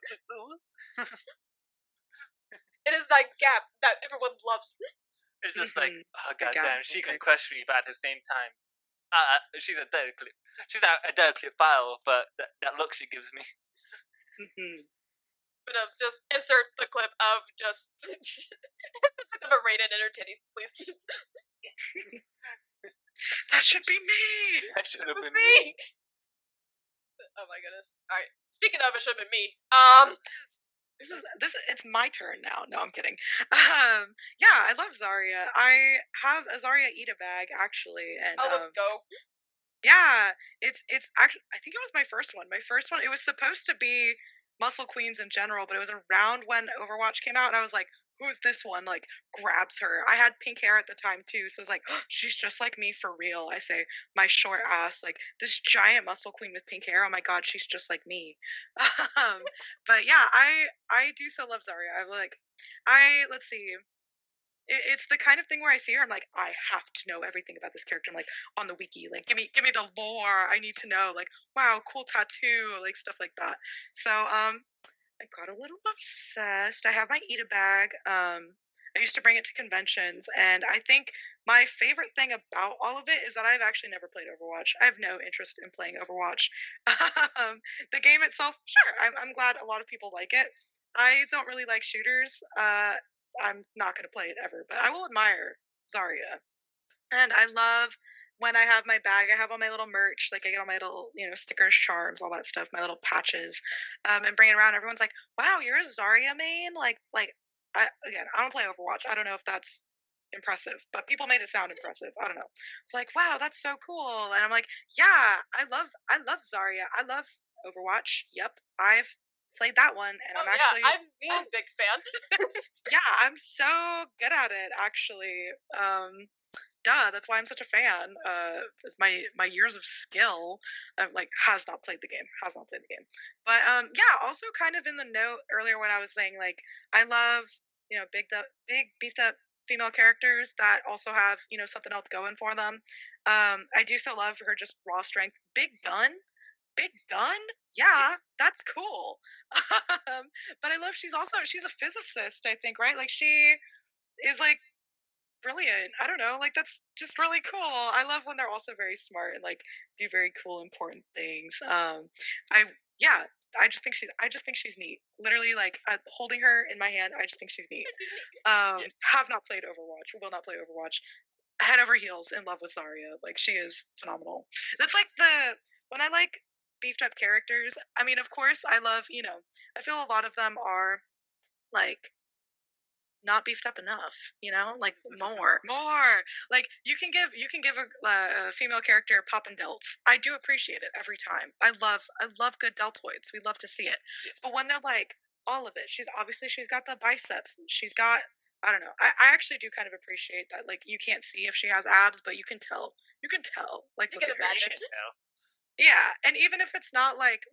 It is that gap that everyone loves. It's just like, oh goddamn, she can crush me, but at the same time, she's a delicate file, but that look she gives me. But just insert the clip of just of a Raiden in her titties, please. That should be me. That should have been me. Oh my goodness! All right, speaking of, it should have been me. This it's my turn now. No, I'm kidding. Yeah, I love Zarya. I have a Zarya Ida bag actually, and let's go. Yeah, it's actually I think it was my first one. My first one. It was supposed to be Muscle Queens in general, but it was around when Overwatch came out, and I was like, "Who's this one?" Like, grabs her. I had pink hair at the time too, so I was like, oh, "She's just like me for real." I say, my short ass, like this giant Muscle Queen with pink hair. Oh my god, she's just like me. But yeah, I do so love Zarya. Let's see. It's the kind of thing where I see her, I'm like, I have to know everything about this character. I'm like on the wiki, like give me the lore. I need to know, like, wow, cool tattoo, like stuff like that. So I got a little obsessed. I have my Ida bag. I used to bring it to conventions, and I think my favorite thing about all of it is that I've actually never played Overwatch. I have no interest in playing Overwatch. The game itself, sure, I'm glad a lot of people like it. I don't really like shooters. I'm not going to play it ever, but I will admire Zarya. And I love when I have my bag, I have all my little merch, like I get all my little, stickers, charms, all that stuff, my little patches, and bring it around. Everyone's like, "Wow, you're a Zarya main?" Like I don't play Overwatch. I don't know if that's impressive, but people made it sound impressive. I don't know. It's like, wow, that's so cool. And I'm like, yeah, I love Zarya. I love Overwatch. Yep, I've played that one, and I'm actually I'm a big fan. yeah, I'm so good at it actually. Duh, that's why I'm such a fan. It's my years of skill, like has not played the game, But yeah, also kind of in the note earlier when I was saying like I love big beefed up female characters that also have something else going for them. I do so love her just raw strength, big gun. Yeah, that's cool. But I love she's a physicist. I think right, like she is like brilliant. I don't know, like that's just really cool. I love when they're also very smart and like do very cool important things. I yeah, I just think she's neat. Literally, like holding her in my hand, I just think she's neat. Yes. Have not played Overwatch. Will not play Overwatch. Head over heels in love with Zarya. Like she is phenomenal. That's like when I like beefed up characters. I mean, of course, I love. I feel a lot of them are like not beefed up enough, like more. Like you can give a female character pop and delts. I do appreciate it every time. I love good deltoids. We love to see it. Yes. But when they're like all of it, she's got the biceps. She's got I don't know. I actually do kind of appreciate that. Like you can't see if she has abs, but you can tell. You can tell. Like You look can at her. imagine. Yeah, and even if it's not like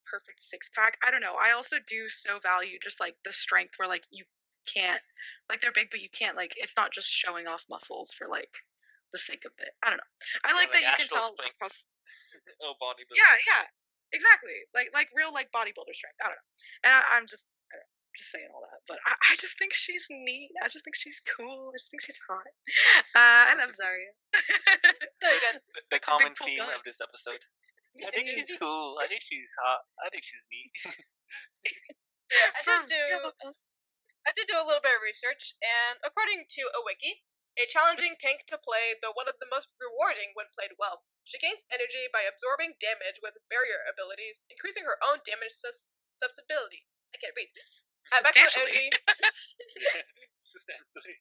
perfect six pack. I don't know. I also do so value just like the strength where like you can't like they're big but you can't like it's not just showing off muscles for like the sake of it. I don't know. I like that you can tell Oh, bodybuilding. Yeah, exactly. Like real like bodybuilder strength. I don't know. And I'm just I don't know, just saying all that. But I just think she's neat. I just think she's cool. I just think she's hot. I love Zarya. The common pull theme gun. of this episode. I think she's cool. I think she's hot. I think she's neat. Yeah, I did do a little bit of research, and according to a wiki, a challenging tank to play, though one of the most rewarding when played well. She gains energy by absorbing damage with barrier abilities, increasing her own damage susceptibility. I can't read. Substantially. Substantially.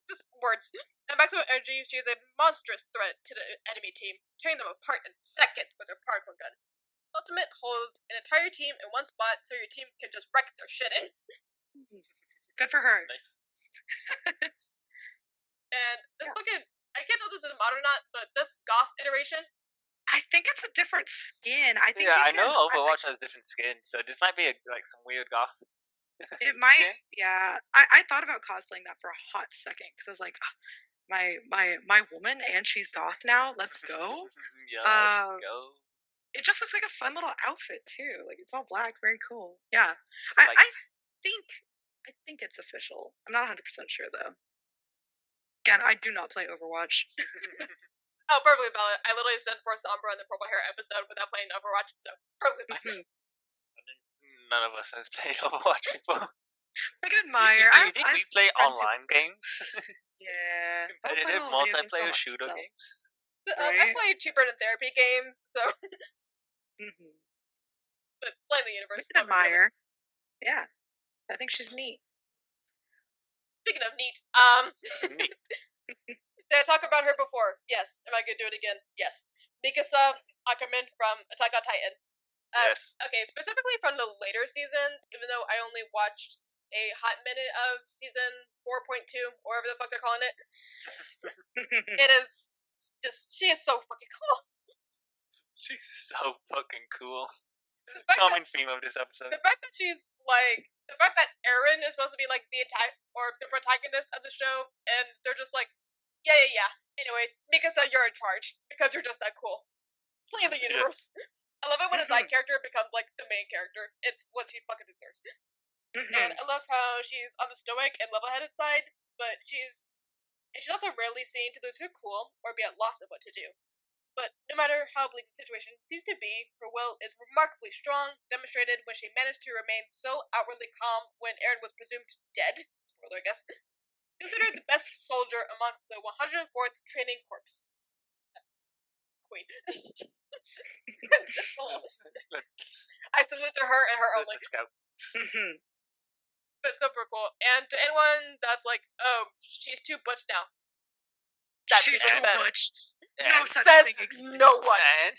Just words. At maximum energy, she is a monstrous threat to the enemy team, tearing them apart in seconds with her powerful gun. Ultimate holds an entire team in one spot, so your team can just wreck their shit in. Good for her. Nice. And this fucking, I can't tell if this is mod or not, but this goth iteration, I think it's a different skin. I think Yeah, you I can, know Overwatch has different skins, so this might be like some weird goth. it might. skin. Yeah, I thought about cosplaying that for a hot second because I was like, "Ah, my woman and she's goth now. Let's go. Yeah, let's go. It just looks like a fun little outfit too. Like it's all black, very cool. Yeah, Like, I think it's official. I'm not 100% sure though. Again, I do not play Overwatch. oh, perfectly valid. I literally said for Sombra in the Purple Hair episode without playing Overwatch, so perfectly fine. none of us has played Overwatch before. I can admire. Do you think we play friends who- online games? Yeah, I'll play Competitive little video games by multiplayer shooter myself. games? I Right? play cheaper than therapy games, so Mhm. but slightly I universe. can admire. Yeah, I think she's neat. Speaking of neat, Neat. did I talk about her before? Yes. Am I gonna do it again? Yes. Mikasa Ackerman from Attack on Titan. Yes. Okay, specifically from the later seasons, even though I only watched a hot minute of season 4.2, or whatever the fuck they're calling it, it is just, she is so fucking cool. She's so fucking cool. The fact, that, Common theme of this episode. the fact that she's like, the fact that Eren is supposed to be like the protagonist of the show, and they're just like, yeah. Anyways, Mikasa, you're in charge because you're just that cool. Slay the universe. I love it when a side character becomes like the main character. It's what she fucking deserves. And I love how she's on the stoic and level-headed side, but she's also rarely seen to lose her cool or be at loss of what to do. But no matter how bleak the situation seems to be, her will is remarkably strong, demonstrated when she managed to remain so outwardly calm when Eren was presumed dead. Spoiler, I guess. Considered the best soldier amongst the 104th Training Corps. That's Queen. I salute to her and her only. The scout. But super cool. And to anyone that's like, oh, she's too butch now. She's too butch. No such Says thing exists. no one. And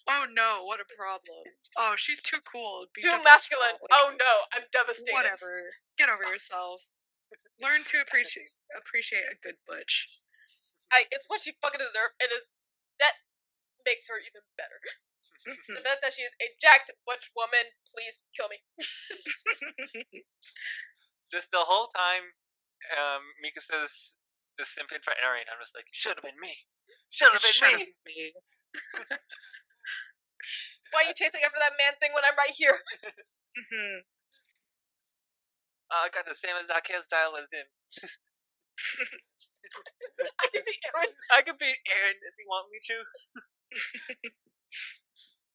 Oh no, what a problem. Oh, she's too cool. Be Too double masculine. strong. Like, Oh no, I'm devastated. whatever. Get over yourself. Learn to appreciate a good butch. It's what she fucking deserves. It is that makes her even better. The fact that she is a jacked butch woman, please kill me. just the whole time, Mika says the simping for Eren. I'm just like, should have been me. Should have been me. Why are you chasing after that man thing when I'm right here? I got the same exact hairstyle as him. I can be Eren. I could beat Eren if you want me to.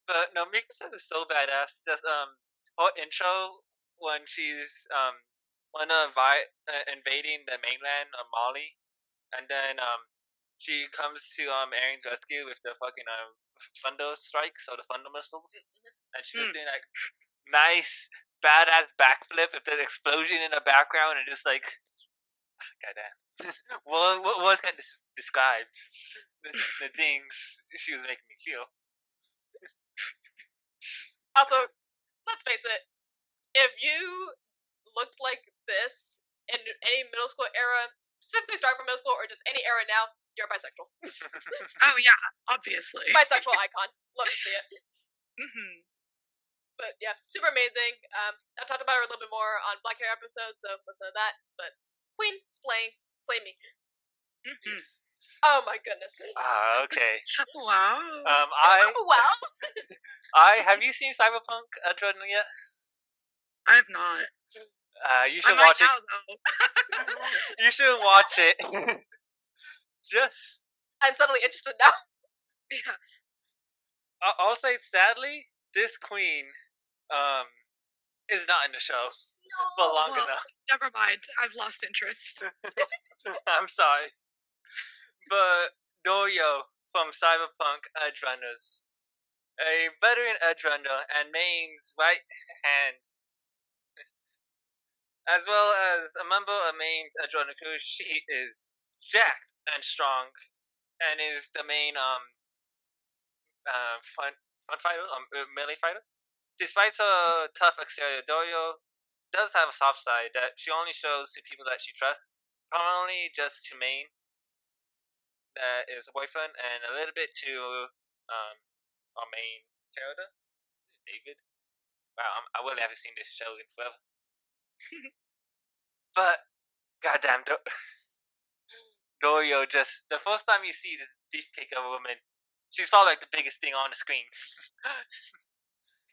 But no, Mika is so badass. Just her intro when she's invading the mainland of Mali, and then she comes to Eren's rescue with the fucking thunder strikes or the thunder missiles, and she's just doing like nice badass backflip with the explosion in the background, and just like, goddamn. what was kind of described the things she was making me feel. Also, let's face it, if you looked like this in any middle school era, simply start from middle school or just any era now, you're bisexual. Oh yeah, obviously. Bisexual icon. Love to see it. But yeah, super amazing. I talked about her a little bit more on Black Hair episode, so listen to that. But Queen, slay me. Yes. Oh my goodness. Okay. Wow. Have you seen Cyberpunk Adrenaline yet? I have not. You should I watch might it. now, though. You should watch it. I'm suddenly interested now. Yeah. I'll say, sadly, this queen is not in the show for long enough. Never mind. I've lost interest. I'm sorry. But Doyo from Cyberpunk Edgerunners, a veteran Edgerunner and Maine's right hand, as well as a member of Maine's Edgerunner crew, she is jacked and strong, and is the main front fighter, melee fighter. Despite her tough exterior, Doyo does have a soft side that she only shows to people that she trusts, primarily just to Maine, that is a boyfriend, and a little bit to our main character. This is David. Wow, I really haven't seen this show in forever. But goddamn, Doyo, just the first time you see this beefcake of a woman, she's probably like the biggest thing on the screen.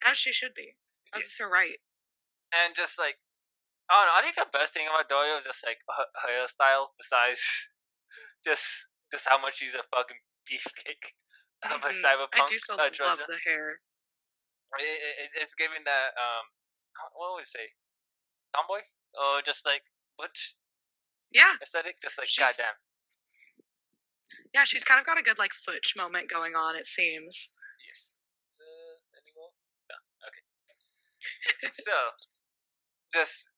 As she should be. As is her right. And just like, I don't know, I think the best thing about Doyo is just like her hairstyle, besides just how much she's a fucking beefcake of a cyberpunk. I do so love the hair. It's giving that what would we say, tomboy, or just like butch, aesthetic, just like goddamn. Yeah, she's kind of got a good like Futch moment going on. It seems. Yes. Any more? No. Okay. So, just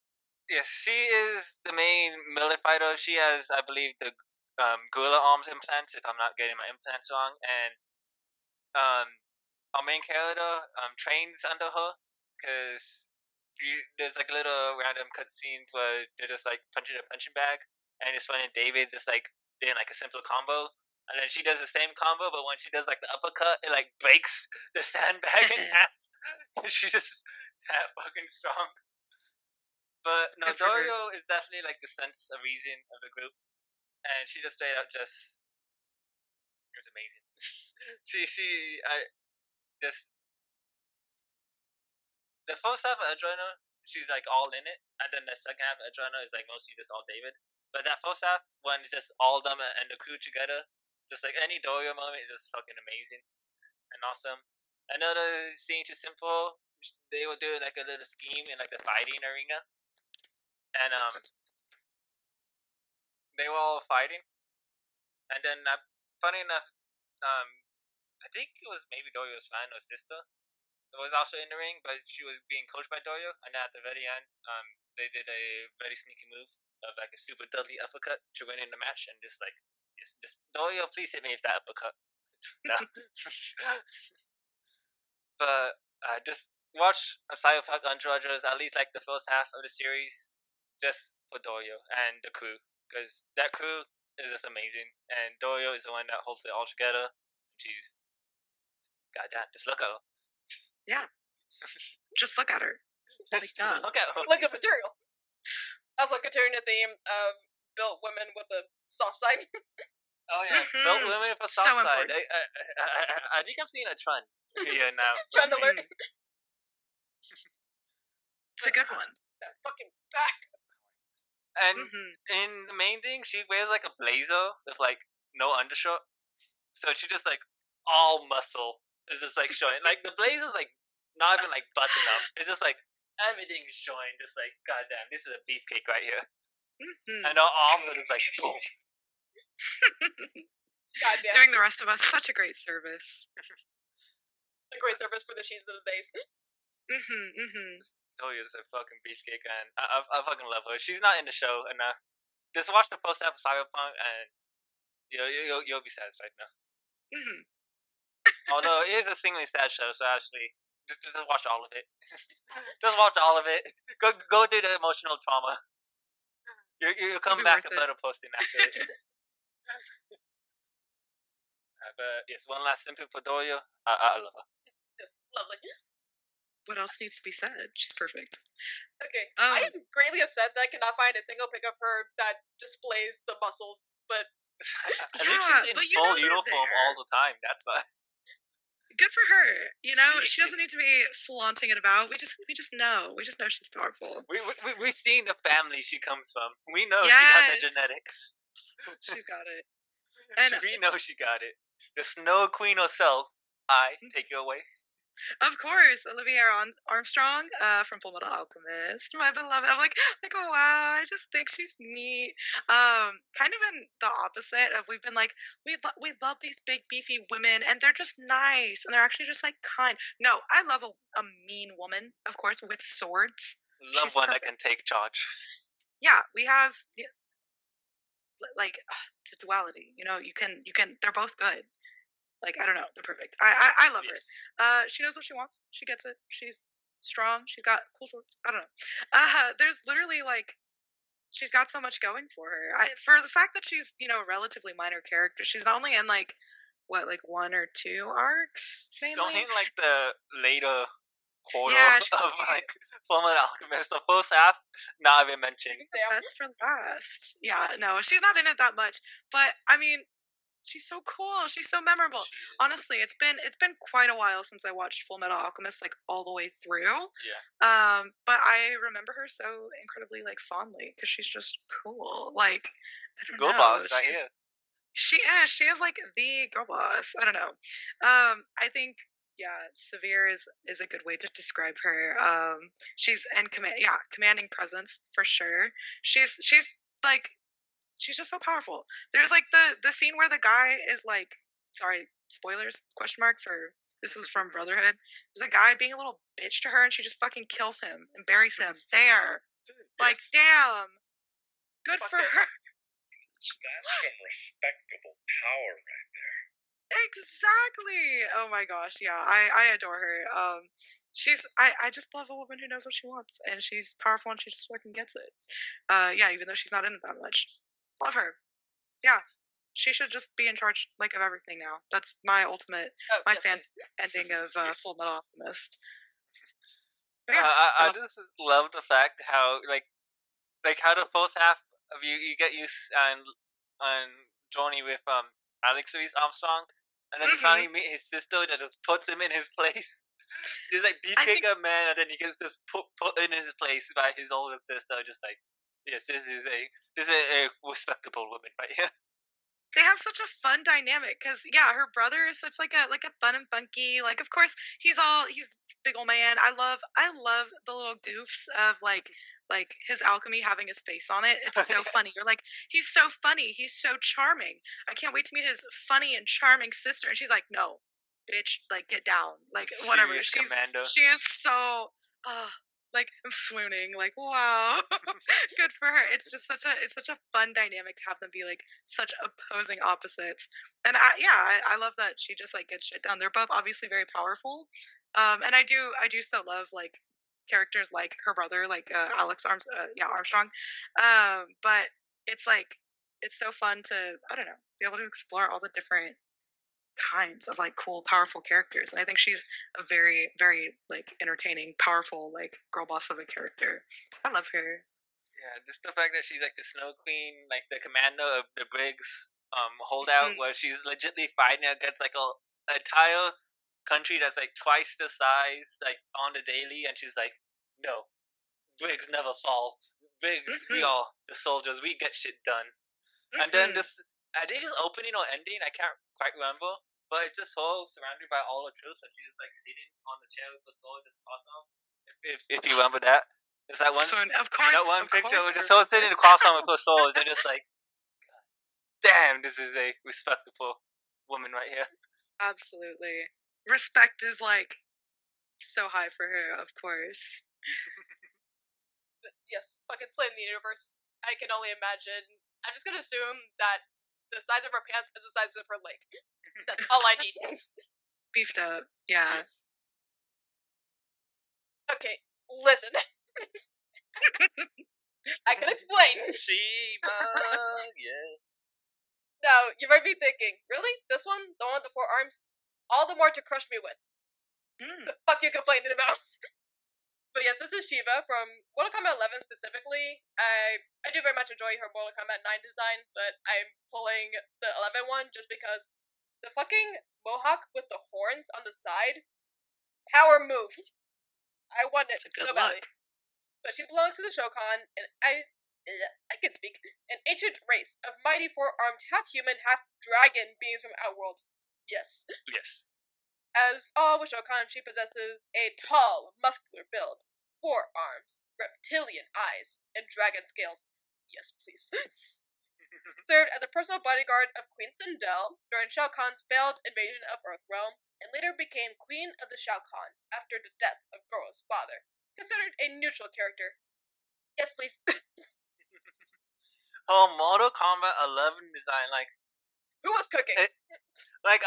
yes, she is the main melee fighter. She has, I believe, the gorilla arms implants, if I'm not getting my implants wrong, and our main character trains under her, because there's like little random cutscenes where they're just like punching a punching bag, and it's funny, David's just like doing like a simple combo, and then she does the same combo, but when she does like the uppercut, it like breaks the sandbag in half. She's just that fucking strong. But no, Doyo is definitely like the sense of reason of the group. And she just straight up just, it was amazing. The first half of Adrena she's like all in it, and then the second half of Adrena is like mostly just all David. But that first half, when it's just all them and the crew together, just like any Dorio moment is just fucking amazing and awesome. Another scene to simple, they were doing like a little scheme in like the fighting arena, and they were all fighting, and then funny enough, um, I think it was maybe Dorio's fan or sister was also in the ring, but she was being coached by Dorio, and at the very end, they did a very sneaky move of like a super deadly uppercut to win in the match, and just like, yes, just Dorio, please hit me with that uppercut. No. But just watch Cyberpunk Entourages, at least like the first half of the series, just for Dorio and the crew, because that crew is just amazing, and Dorio is the one that holds it all together. She's goddamn, just look at her. Yeah. Just look at her. Just look at her. Like a material. I was like continuing the theme of built women with a soft side. Oh yeah, built women with a So soft side. important. I think I'm seeing a trend here now. Trying to learn It's a good one. that fucking back. And in the main thing, she wears like a blazer with like no undershirt, so she just like all muscle is just like showing. Like the blazer's like not even like buttoned up. It's just like everything is showing. Just like goddamn, this is a beefcake right here. And her arm is like boom. Goddamn. Doing the rest of us such a great service. A great service for the she's of the days. Doria's a fucking beefcake, and I fucking love her. She's not in the show enough. Just watch the post half of Cyberpunk, and you'll be satisfied now. Although it is a singly sad show, so actually, just watch all of it. Just watch all of it. Go through the emotional trauma. You'll come It'll be back worth to it. better posting after it. But yes, one last simple for Doria. I love her. Just lovely. What else needs to be said? She's perfect. Okay. Um, I am greatly upset that I cannot find a single pic of her that displays the muscles, but I think Yeah, she's in but you full know they're uniform there. all the time. That's why. Good for her. You know, She she doesn't need to be flaunting it about. We just know. We just know she's powerful. We've seen the family she comes from. We know she got the Yes. genetics. She's got it. And We know she got it. The Snow Queen herself. I take you away. of course, Olivia Armstrong from Full Metal Alchemist, my beloved. I'm like, oh wow, I just think she's neat. Kind of in the opposite of we've been like, we love these big beefy women, and they're just nice, and they're actually just like kind. No, I love a mean woman, of course, with swords. Love She's one that perfect. can take charge. Yeah, we have like it's a duality. You know, you can. They're both good. Like I don't know, they're perfect. I love Yes. her. She knows what she wants. She gets it. She's strong. She's got cool swords. I don't know. There's literally like she's got so much going for her. For the fact that she's a relatively minor character, she's not only in like what like 1 or 2 arcs She's mainly. only in like the later quarter Yeah, she's of only- like Fullmetal Alchemist. The first half, not even mentioned. Saving the best for last. Yeah, no, she's not in it that much. But I mean, she's so cool. She's so memorable. Honestly, it's been quite a while since I watched Full Metal Alchemist like all the way through. Yeah. But I remember her so incredibly like fondly because she's just cool. Like I don't Girl know. boss right she's- here. She is like the girl boss. I don't know. I think severe is a good way to describe her. She's in commanding presence for sure. She's like she's just so powerful. There's like the scene where the guy is like, sorry, spoilers question mark for this was from Brotherhood. There's a guy being a little bitch to her, and she just fucking kills him and buries him there. Like, Yes. damn, good for Fucking- her. That's some respectable power right there. Exactly. Oh my gosh, yeah, I adore her. I just love a woman who knows what she wants, and she's powerful, and she just fucking gets it. Yeah, even though she's not in it that much, love her. Yeah, she should just be in charge like of everything now. That's my ultimate, Oh, my yes, fan please. ending of Yes. Full Metal Alchemist. But yeah, I love- just love the fact how like how the first half of you get used on journey with Alex Louis Armstrong, and then you Mhm. finally meet his sister that just puts him in his place. Just like I beating think a man, and then he gets just put in his place by his older sister. Just like, yes, this is a respectable woman right here. they have such a fun dynamic because yeah, her brother is such like a fun and funky. Like of course he's big old man. I love the little goofs of like his alchemy having his face on it. It's so funny. You're like, he's so funny. He's so charming. I can't wait to meet his funny and charming sister. And she's like, no, bitch, like get down, like whatever. Serious She's commando. she is so. Like I'm swooning. Like wow, good for her. It's such a fun dynamic to have them be like such opposing opposites. And I love that she just like gets shit done. They're both obviously very powerful. And I do so love like characters like her brother, like Armstrong. But it's like it's so fun to I don't know be able to explore all the different kinds of like cool, powerful characters. And I think she's a very, very like entertaining, powerful like girl boss of a character. I love her. Yeah, just the fact that she's like the Snow Queen, like the commando of the Briggs holdout, where she's legitimately fighting against like a entire country that's like twice the size, like on the daily, and she's like, no, Briggs never fall. Briggs, we all the soldiers, we get shit done. And then this, I think it's opening or ending, I can't quite remember, but it's just her surrounded by all the troops, and she's just like sitting on the chair with the sword just crossed on. If you remember that, it's that one. So, of course, That one of picture course with just I her sitting across on with her swords, and just like, damn, this is a respectable woman right here. absolutely. Respect is like so high for her, of course. But yes, fucking slaying the universe. I can only imagine. I'm just gonna assume that the size of her pants is the size of her leg. That's all I need. Beefed up, yeah. Yes. Okay, listen. I can explain. Shiva, yes. Now, you might be thinking, really? This one? The one with the 4 arms? All the more to crush me with. The fuck you complaining about? But yes, this is Shiva from Mortal Kombat 11 specifically. I do very much enjoy her Mortal Kombat 9 design, but I'm pulling the 11 one just because the fucking mohawk with the horns on the side, power move. I want it It's a good so badly. look. But she belongs to the Shokan, and I can speak, an ancient race of mighty 4-armed, half-human, half-dragon beings from Outworld. Yes. Yes. As all with Shokan, she possesses a tall, muscular build, 4 arms, reptilian eyes, and dragon scales. Yes, please. Served as a personal bodyguard of Queen Sindel during Shao Kahn's failed invasion of Earthrealm, and later became Queen of the Shao Kahn after the death of Goro's father. Considered a neutral character. Yes, please. Oh, Mortal Kombat 11 design, like, Who was cooking? like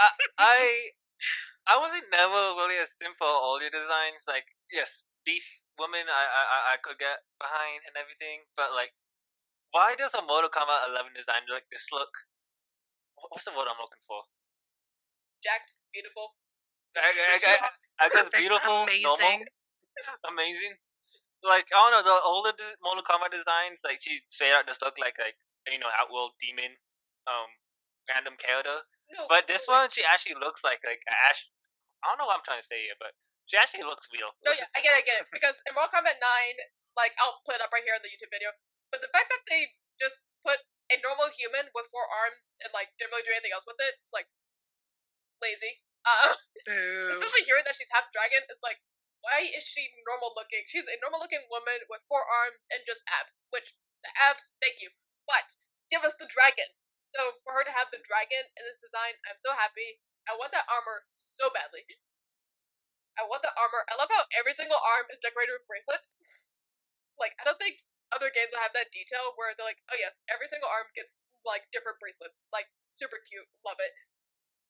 I wasn't never really a simp for all your designs. Like, yes, beef woman, I could get behind and everything, but like, why does a Mortal Kombat 11 design like this look? What's the word I'm looking for? Jacked, beautiful. I guess Perfect, beautiful, amazing. normal, amazing. Like, I don't know, the older Mortal Kombat designs, like she straight out just look like Outworld demon, random character. No, But this totally. one, she actually looks like Ash. I don't know what I'm trying to say here, but she actually looks real. No, yeah, I get it. Because in Mortal Kombat 9, like, I'll put it up right here in the YouTube video, but the fact that they just put a normal human with 4 arms and, like, didn't really do anything else with it, it's, like, lazy. Boo. Especially hearing that she's half dragon, it's like, why is she normal looking? She's a normal looking woman with 4 arms and just abs, which, the abs, thank you. But, give us the dragon. So, for her to have the dragon in this design, I'm so happy. I want that armor so badly. I want the armor. I love how every single arm is decorated with bracelets. Like, I don't think other games will have that detail where they're like, oh yes, every single arm gets, like, different bracelets. Like, super cute. Love it.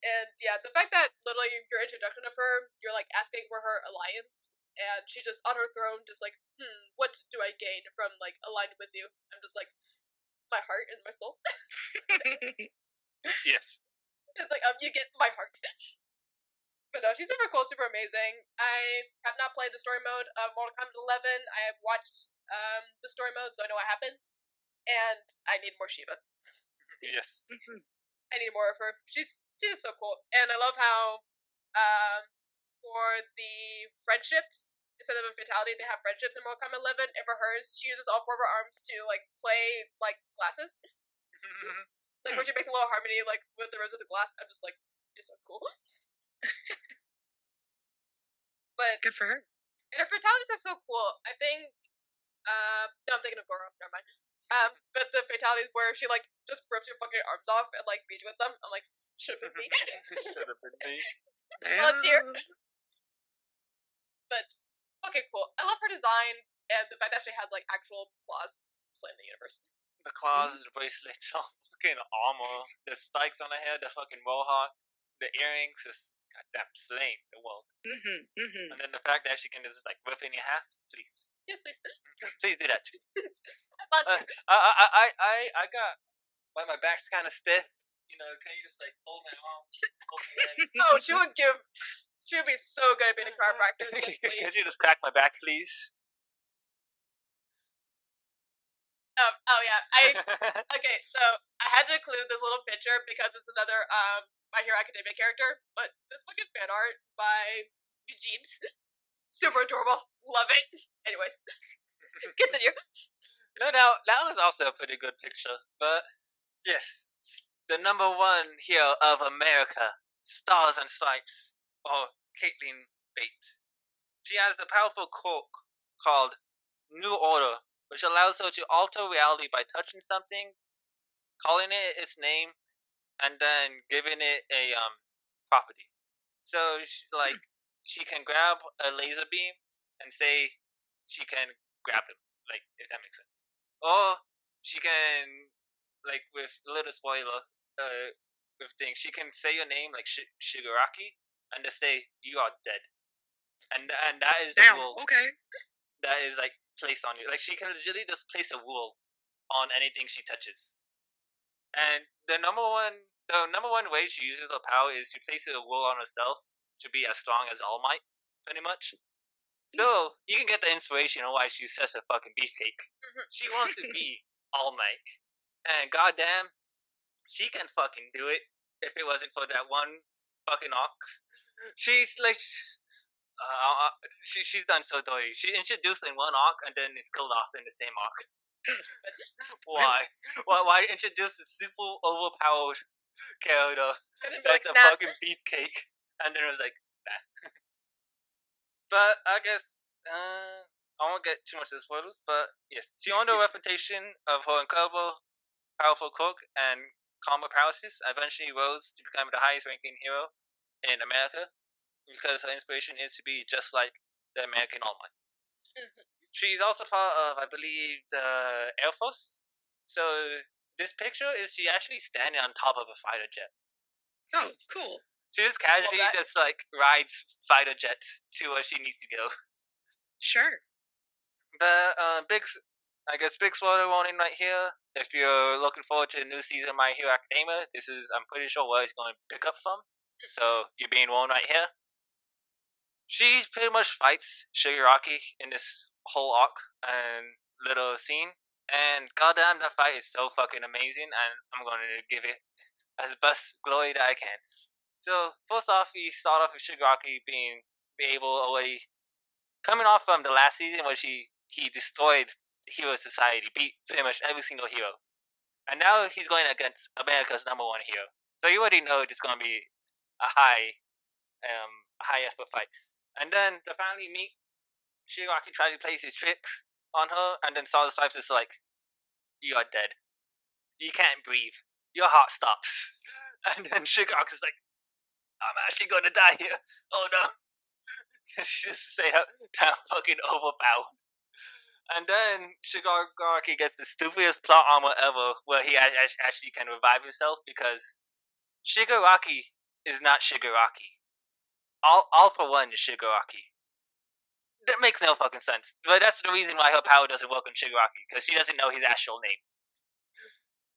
And yeah, the fact that literally your introduction of her, you're like asking for her alliance, and she's just on her throne, just like, what do I gain from like aligning with you? I'm just like, my heart and my soul. Yes. It's like, you get my heart. But no, she's super cool, super amazing. I have not played the story mode of Mortal Kombat 11. I have watched the story mode, so I know what happens. And I need more Shiva. Yes. I need more of her. She's just so cool, and I love how for the friendships. Instead of a fatality, they have friendships in Mortal Kombat 11. And for hers, she uses all 4 of her arms to like play like glasses. Like where she makes a little harmony like with the rose of the glass. I'm just like, you're so cool. But Good for her. and her fatalities are so cool. I think no, I'm thinking of Goro, never mind. But the fatalities where she like just rips your fucking arms off and like beats you with them, I'm like, should have been me. Should have been me. Volunteer. But okay, cool. I love her design and the fact that she has like actual claws slaying the universe. The claws, the bracelets, all fucking armor, the spikes on the head, the fucking mohawk, the earrings, just goddamn slaying the world. And then the fact that she can just like rip in your half, please. Yes, please. Please do that too. Volunteer. I got my back's kind of stiff. You know, can you just like hold my arm? Hold my leg? Oh, she would be so good at being a chiropractor. Yes, Can please. you just crack my back, please? Oh yeah, okay, so I had to include this little picture because it's another My Hero Academia character, but this fucking fan art by Eugene, super adorable, love it. Anyways, continue. No doubt, that was also a pretty good picture. But yes, the #1 hero of America, Stars and Stripes, or Caitlin Bate. She has the powerful quirk called New Order, which allows her to alter reality by touching something, calling it its name, and then giving it a property. So she can grab a laser beam and say she can grab them, like if that makes sense. Or she can, like with a little spoiler, with things, she can say your name like Shigaraki and just say you are dead, and that is Damn. a rule Okay. that is like placed on you. Like she can literally just place a rule on anything she touches. And the number one way she uses her power is to place a rule on herself to be as strong as All Might, pretty much. So you can get the inspiration on why she's such a fucking beefcake. She wants to be All Might, and goddamn, she can fucking do it. If it wasn't for that one fucking arc, she's like. She's done so dirty. She introduced in one arc and then is killed off in the same arc. Why? Why introduce a super overpowered character that's a fucking beefcake and then it was like, nah. But I guess I won't get too much of the spoilers. But yes, she earned a reputation of her incredible, powerful quirk and combat paralysis. Eventually rose to become the highest ranking hero in America, because her inspiration is to be just like the American All Might. She's also part of, I believe, the Air Force. So this picture is she actually standing on top of a fighter jet. Oh, cool. She just casually just like rides fighter jets to where she needs to go. Sure. But big spoiler warning right here. If you're looking forward to the new season of My Hero Academia, this is, I'm pretty sure, where it's going to pick up from. So you're being warned right here. She pretty much fights Shigaraki in this whole arc and little scene, and goddamn, that fight is so fucking amazing, and I'm going to give it as best glory that I can. So first off, we start off with Shigaraki being able already coming off from the last season where he destroyed Hero Society, beat pretty much every single hero, and now he's going against America's #1 hero. So you already know it's going to be a high effort fight. And then they finally meet. Shigaraki tries to place his tricks on her, and then Stardust Stripes is like, "You are dead. You can't breathe. Your heart stops." And then Shigaraki's like, "I'm actually gonna die here. Oh no!" She just say how fucking overpowered. And then Shigaraki gets the stupidest plot armor ever, where he actually can revive himself because Shigaraki is not Shigaraki. All for one is Shigaraki. That makes no fucking sense. But that's the reason why her power doesn't work on Shigaraki, because she doesn't know his actual name.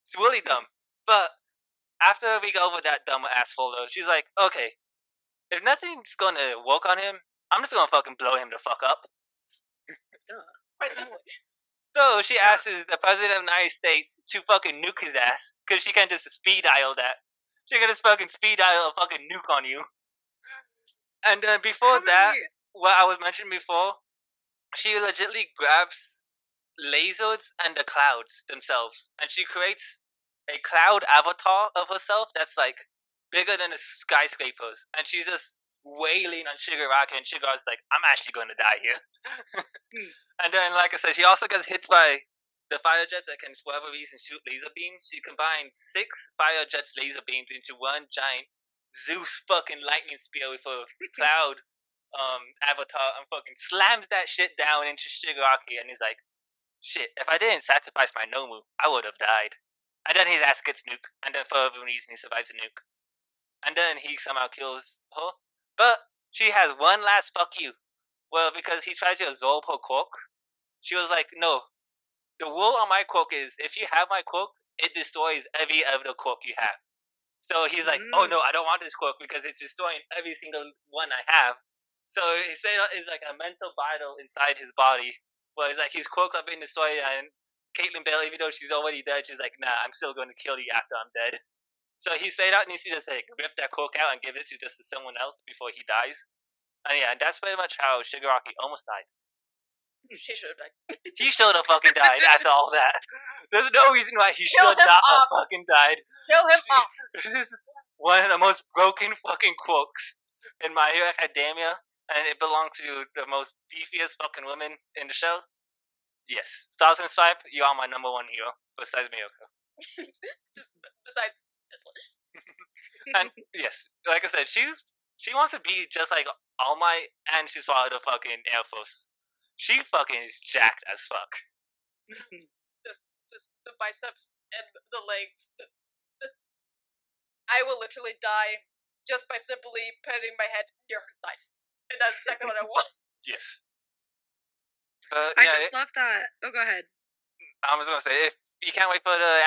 It's really dumb. But after we go over that dumb ass folder, she's like, okay, if nothing's gonna work on him, I'm just gonna fucking blow him the fuck up. So she asks the president of the United States to fucking nuke his ass, because she can't just speed dial that. She can just fucking speed dial a fucking nuke on you. And then before How that, many? what I was mentioning before, she legitimately grabs lasers and the clouds themselves, and she creates a cloud avatar of herself that's like bigger than the skyscrapers, and she's just wailing on Shigaraki, and Shigaraki's like, "I'm actually going to die here." And then, like I said, she also gets hit by the fire jets that can, for whatever reason, shoot laser beams. She combines 6 fire jets laser beams into one giant Zeus fucking lightning spear with a cloud avatar, and fucking slams that shit down into Shigaraki, and he's like, "Shit, if I didn't sacrifice my Nomu, I would have died." And then his ass gets nuked, and then for whatever reason, he survives a nuke. And then he somehow kills her. But she has one last fuck you. Well, because he tries to absorb her quirk, she was like, "No, the rule on my quirk is if you have my quirk, it destroys every other quirk you have." So he's like, "Oh no, I don't want this quirk because it's destroying every single one I have." So he straight up is like a mental battle inside his body, where it's like his quirks are being destroyed, and Caitlyn Bale, even though she's already dead, she's like, "Nah, I'm still going to kill you after I'm dead." So he straight out needs to just like rip that quirk out and give it to just someone else before he dies. And yeah, that's pretty much how Shigaraki almost died. She should have died. He should have fucking died after all that. There's no reason why he Kill should him not have off. fucking died. Kill him off. This is one of the most broken fucking quirks in My Hero Academia, and it belongs to the most beefiest fucking women in the show. Yes, Stars and Stripe, you are my number one hero, besides Miyoko. Besides this one. And yes, like I said, she wants to be just like All Might, and she's part of the fucking Air Force. She fucking is jacked as fuck. The biceps and the legs. I will literally die just by simply putting my head near her thighs. And that's exactly what I want. Yes. I just love that. Oh, go ahead. I was gonna say, if you can't wait for the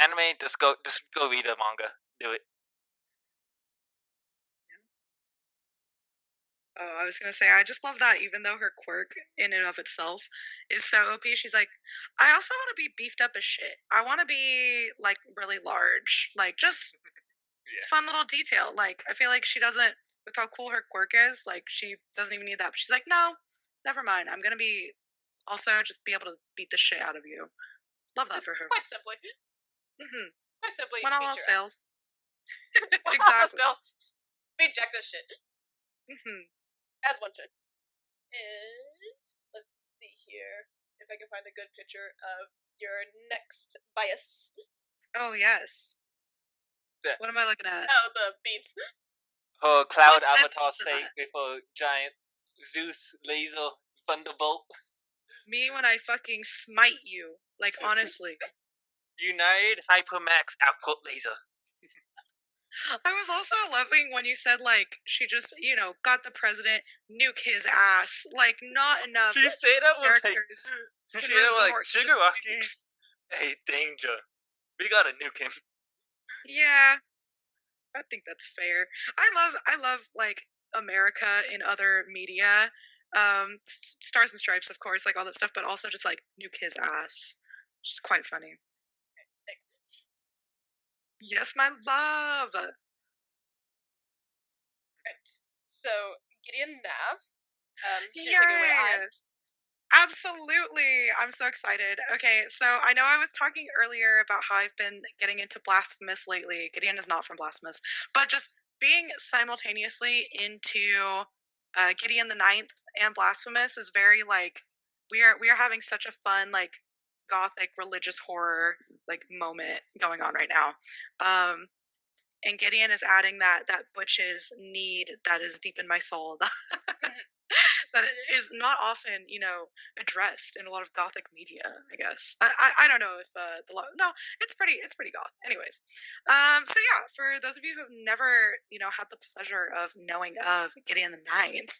anime, just go read the manga. Do it. Oh, I was gonna say, I just love that even though her quirk in and of itself is so OP, she's like, I also want to be beefed up as shit. I want to be like really large, like just fun little detail. Like I feel like she doesn't, with how cool her quirk is, like she doesn't even need that. But she's like, no, never mind. I'm gonna be also just be able to beat the shit out of you. Love that for her. Quite simply. Quite simply. When all else fails. When all else fails, be jacked as shit. As one should. And let's see here if I can find a good picture of your next bias. Oh yes. Yeah. What am I looking at? Oh, the beams. Her cloud avatar state with a giant Zeus laser thunderbolt. Me when I fucking smite you. Like honestly. United Hypermax output laser. I was also loving when you said like she just, got the president, nuke his ass. Like not enough She said that was characters like, can she was like, resort to just Shigaraki, nukes. hey, danger. We gotta nuke him. Yeah. I think that's fair. I love like America in other media. Stars and Stripes, of course, like all that stuff, but also just like nuke his ass. Which is quite funny. Yes, my love. Right. So Gideon Nav. Take it away, Yay! Absolutely. I'm so excited. Okay, so I know I was talking earlier about how I've been getting into Blasphemous lately. Gideon is not from Blasphemous, but just being simultaneously into Gideon the Ninth and Blasphemous is very like we are having such a fun like gothic religious horror like moment going on right now. And Gideon is adding that butch's need that is deep in my soul that is not often, addressed in a lot of gothic media. I guess I don't know if it's pretty goth. Anyways, so yeah, for those of you who have never had the pleasure of knowing of Gideon the Ninth,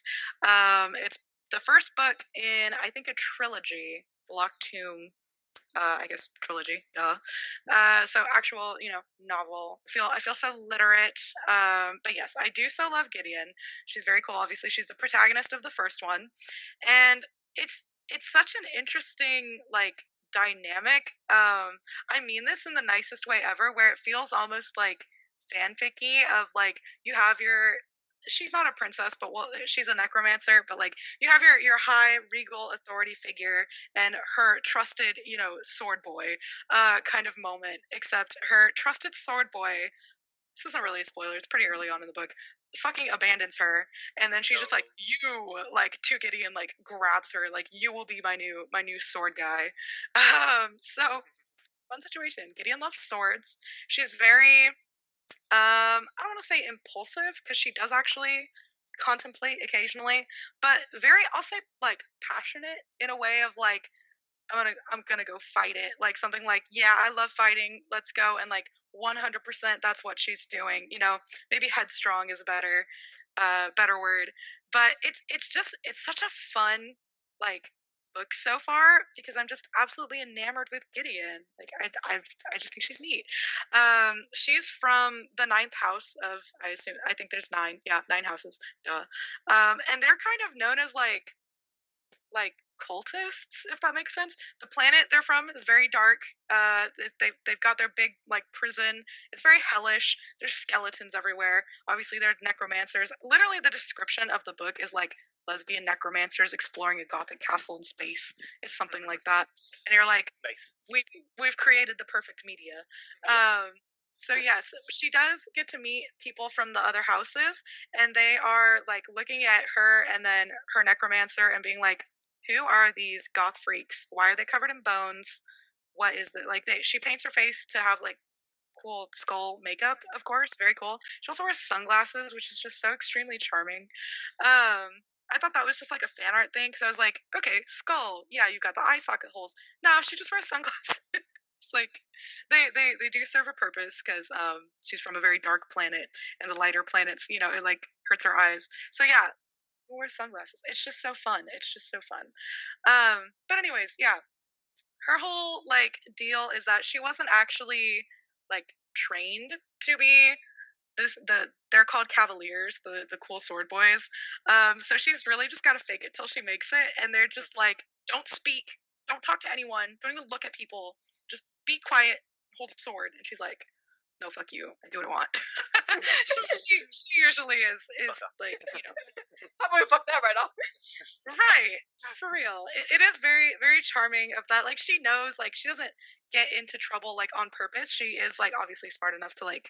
it's the first book in I think a trilogy, Block Tomb. I guess trilogy, duh. So actual, novel. I feel so literate. But yes, I do so love Gideon. She's very cool. Obviously, she's the protagonist of the first one, and it's such an interesting like dynamic. I mean this in the nicest way ever, where it feels almost like fanficky of like you have your she's not a princess, but she's a necromancer. But like, you have your high regal authority figure and her trusted, sword boy, kind of moment. Except her trusted sword boy. This isn't really a spoiler. It's pretty early on in the book. Fucking abandons her, and then she's just like, you, like, to Gideon, like, grabs her, like, you will be my new sword guy. So fun situation. Gideon loves swords. She's very I don't want to say impulsive because she does actually contemplate occasionally, but very, I'll say, like, passionate in a way of like, I'm gonna go fight it. Like something like, yeah, I love fighting. Let's go. And like 100% that's what she's doing. Maybe headstrong is a better word. But it's such a fun, like, book so far because I'm just absolutely enamored with Gideon. Like I just think she's neat. She's from the ninth house of, I think there's nine. Yeah, nine houses. Duh. And they're kind of known as like cultists, if that makes sense. The planet they're from is very dark. They've got their big, like, prison. It's very hellish. There's skeletons everywhere. Obviously, they're necromancers. Literally, the description of the book is like lesbian necromancers exploring a gothic castle in space. It's something like that, and you're like, Nice. we've created the perfect media. So yes, she does get to meet people from the other houses, and they are like looking at her and then her necromancer and being like, who are these goth freaks? Why are they covered in bones? What is it? Like, she paints her face to have like cool skull makeup, of course, very cool. She also wears sunglasses, which is just so extremely charming. I thought that was just like a fan art thing because I was like, okay, skull, yeah, you got the eye socket holes. No, she just wears sunglasses. It's like they do serve a purpose because she's from a very dark planet, and the lighter planets, it like hurts her eyes. So yeah, wear sunglasses. It's just so fun. It's just so fun. But anyways, yeah, her whole like deal is that she wasn't actually like trained to be they're called cavaliers, the cool sword boys. So she's really just got to fake it till she makes it, and they're just like, don't speak, don't talk to anyone, don't even look at people, just be quiet, hold a sword. And she's like, no, fuck you, I do what I want. she usually is like, How about we fuck that right off? right, for real. It is very, very charming of that. Like, she knows, like, she doesn't get into trouble like on purpose. She is like obviously smart enough to like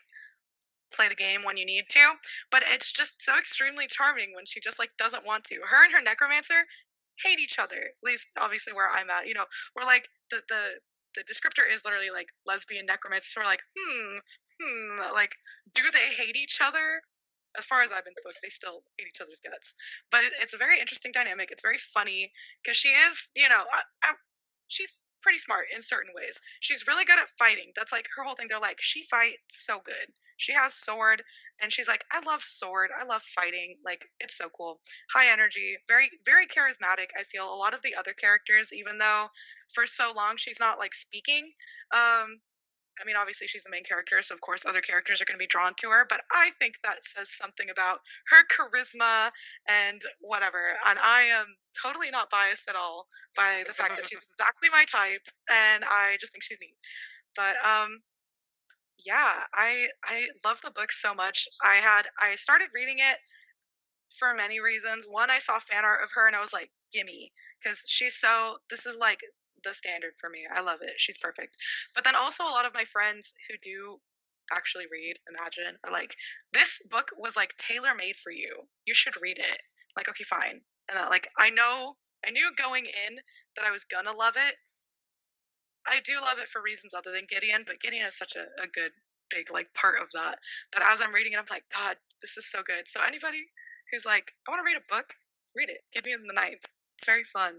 play the game when you need to, but it's just so extremely charming when she just like doesn't want to. Her and her necromancer hate each other. At least obviously where I'm at, we're like the descriptor is literally like lesbian necromancer. So we're like, like, do they hate each other? As far as I've been in the book, they still hate each other's guts. But it's a very interesting dynamic. It's very funny because she is, she's pretty smart in certain ways. She's really good at fighting. That's like her whole thing. They're like, she fights so good. She has sword, and she's like, I love sword. I love fighting. Like, it's so cool. High energy, very, very charismatic. I feel a lot of the other characters, even though for so long she's not like speaking, I mean, obviously she's the main character, so of course other characters are going to be drawn to her, but I think that says something about her charisma and whatever. And I am totally not biased at all by the fact that she's exactly my type, and I just think she's neat. But yeah, I love the book so much. I started reading it for many reasons. One, I saw fan art of her and I was like, gimme, because this is like the standard for me. I love it. She's perfect. But then also a lot of my friends who do actually read, imagine, are like, this book was like tailor made for you. You should read it. Like, okay, fine. And that, like, I knew going in that I was gonna love it. I do love it for reasons other than Gideon, but Gideon is such a good big like part of that as I'm reading it, I'm like, God, this is so good. So anybody who's like, I want to read a book, read it. Gideon the Ninth. It's very fun.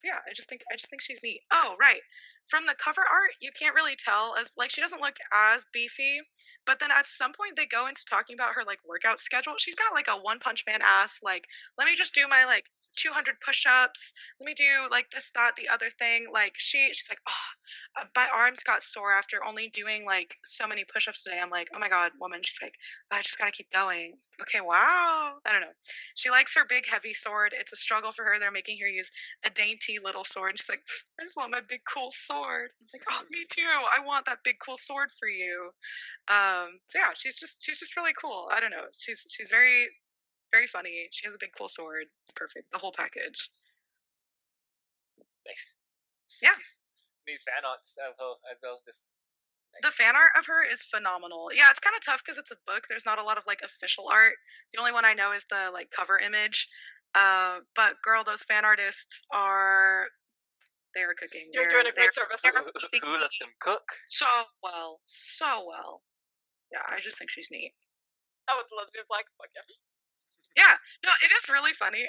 Yeah, I just think she's neat. Oh, right. From the cover art, you can't really tell, as like, she doesn't look as beefy, but then at some point they go into talking about her like workout schedule. She's got like a One Punch Man ass, like, let me just do my like 200 push-ups. Let me do like this, that, the other thing. Like she's like, oh, my arms got sore after only doing like so many push-ups today. I'm like, oh my god, woman. She's like, I just gotta keep going. Okay, wow. I don't know. She likes her big heavy sword. It's a struggle for her. They're making her use a dainty little sword. She's like, I just want my big cool sword. I was like, oh, me too. I want that big cool sword for you. So yeah, she's just really cool. I don't know. She's very funny. She has a big cool sword. It's perfect. The whole package. Nice. Yeah. These fan arts as well. Just The fan art of her is phenomenal. Yeah, it's kind of tough because it's a book. There's not a lot of like official art. The only one I know is the like cover image. But girl, those fan artists they are cooking. You're doing a great service. Who let them cook? So well, so well. Yeah, I just think she's neat. Oh, with the lesbian flag? Fuck yeah. Yeah, no, it is really funny.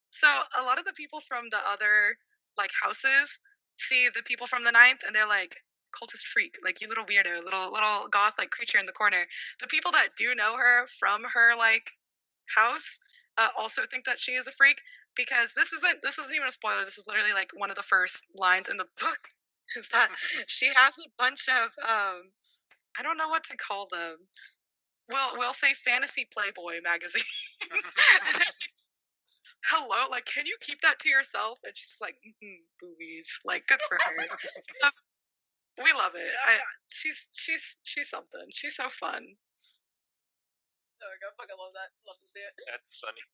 So a lot of the people from the other like houses see the people from the ninth, and they're like, cultist freak, like you little weirdo, little goth like creature in the corner. The people that do know her from her like house also think that she is a freak, because this isn't even a spoiler. This is literally like one of the first lines in the book is that she has a bunch of I don't know what to call them. We'll say fantasy Playboy magazines. Hello, like, can you keep that to yourself? And she's like, boobies, like, good for her. We love it. She's something. She's so fun. There we go. Fucking love that. Love to see it. That's funny.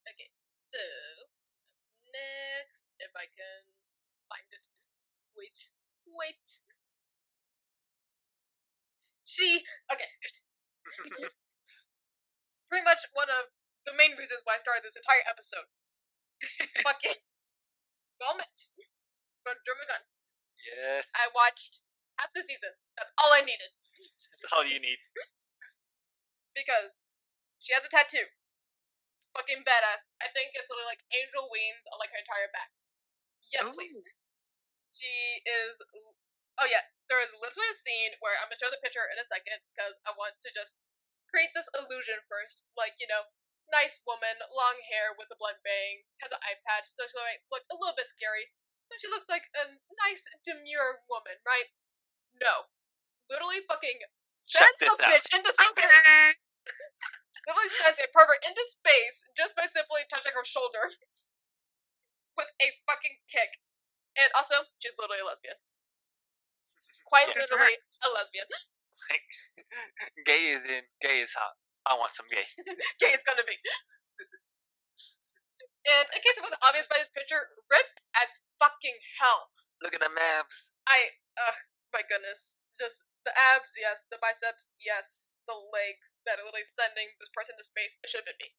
Okay, so next, if I can find it. Wait. Okay. Pretty much one of the main reasons why I started this entire episode. Fucking vomit from German Gun. Yes. I watched half the season. That's all I needed. That's all you need. Because she has a tattoo. It's fucking badass. I think it's literally like angel wings on like her entire back. Yes, please. She is. Oh yeah, there is literally a scene where I'm gonna show the picture in a second because I want to just create this illusion first. Like, nice woman, long hair with a blunt bang, has an eye patch, so she might look a little bit scary. But she looks like a nice, demure woman, right? No. Literally fucking sends a bitch into space. Okay. Literally sends a pervert into space just by simply touching her shoulder with a fucking kick. And also, she's literally a lesbian. Quite literally a lesbian. Gay is hot. I want some gay. Gay it's gonna be. And in case it wasn't obvious by this picture, ripped as fucking hell. Look at the abs. My goodness. Just the abs, yes. The biceps, yes. The legs that are literally sending this person to space. It should have been me.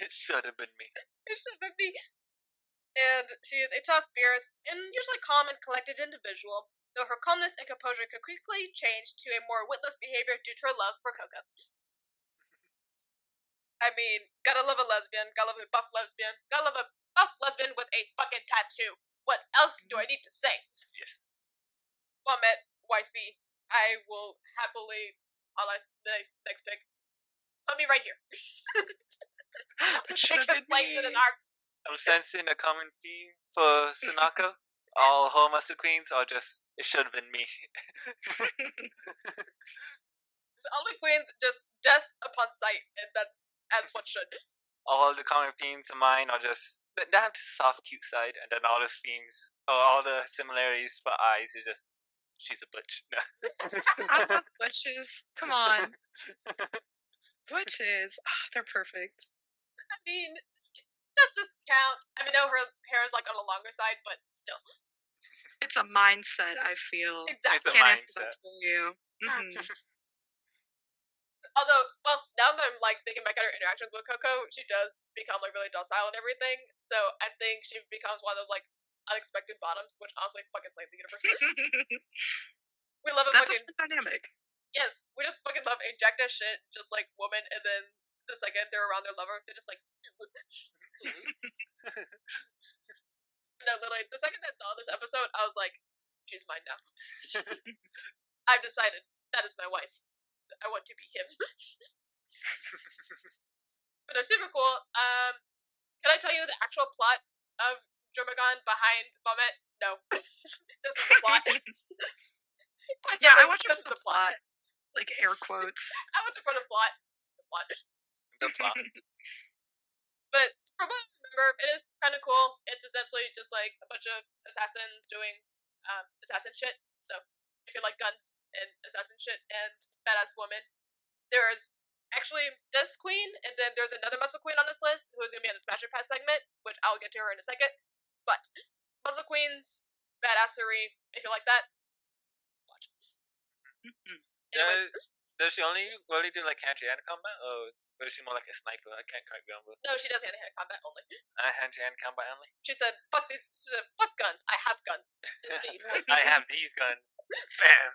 It should have been me. It should have been me. And she is a tough, fierce, and usually calm and collected individual, though her calmness and composure could quickly change to a more witless behavior due to her love for Coco. I mean, gotta love a lesbian, gotta love a buff lesbian, gotta love a buff lesbian with a fucking tattoo. What else do I need to say? Yes. Vomit, wifey, I will happily, the next pic. Put me right here. I'm sensing a common theme for Sunako. All Homemaster Queens are just, it should have been me. All the queens, just death upon sight, and that's as one should. All the common themes of mine are just, they have the soft, cute side, and then all the themes, or all the similarities for eyes is just, she's a butch. I love butches. Come on. Butches. Oh, they're perfect. I mean, does this count? I mean, I know her hair is like on the longer side, but still. It's a mindset, I feel. Exactly. Can't answer that for you. Mm-hmm. Although, well, now that I'm like thinking back at her interactions with Coco, she does become like really docile and everything. So I think she becomes one of those like unexpected bottoms, which honestly fucking slay the universe. We love a That's fucking a dynamic. Yes, we just fucking love a jacked ass shit, just like woman, and then the second they're around their lover, they're just like. No, literally, the second I saw this episode, I was like, she's mine now. I've decided that is my wife. I want to be him. But they're super cool. Can I tell you the actual plot of Dromagon behind Moment? No. This is the plot. Yeah, I watched it This for is the plot. Like air quotes. I want to put a plot. The plot. The plot. But from what I remember, it is kind of cool. It's essentially just like a bunch of assassins doing assassin shit. So if you like guns and assassin shit and badass woman, there's actually this queen, and then there's another muscle queen on this list who is going to be on the Smasher Pass segment, which I'll get to her in a second. But muscle queens, badassery. If you like that, watch. Anyways, Does she only really do like hand-to-hand combat, or is she more like a sniper? I can't quite remember. no, she does hand-to-hand combat only. Hand-to-hand combat only. She said, "Fuck these." She said, "Fuck guns. I have guns. It's these." I have these guns. Bam.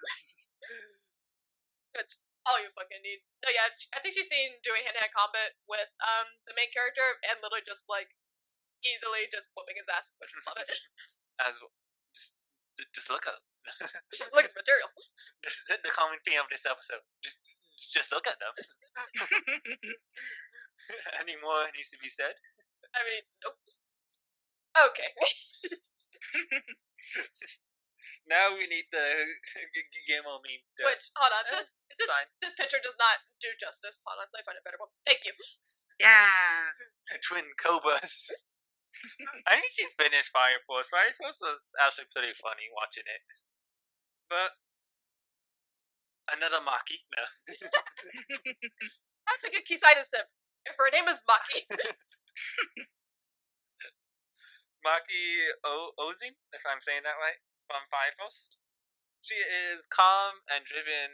Which all you fucking need. No, yeah, I think she's seen doing hand-to-hand combat with the main character and literally just like easily just whooping his ass. Which love it. As just look up. Look at the material. The common theme of this episode. Just look at them. Any more needs to be said? I mean, nope. Okay. Now we need the Gamo meme. Which, hold on, Eh, this picture does not do justice. Hold on, let me find a better one. Thank you. Yeah. Twin Cobras. I need to finish Fire Force. Fire Force was actually pretty funny watching it. But another Maki. No. That's a good Kisai to Simp. If her name is Maki. Maki Ozing, if I'm saying that right, from Fire Force. She is calm and driven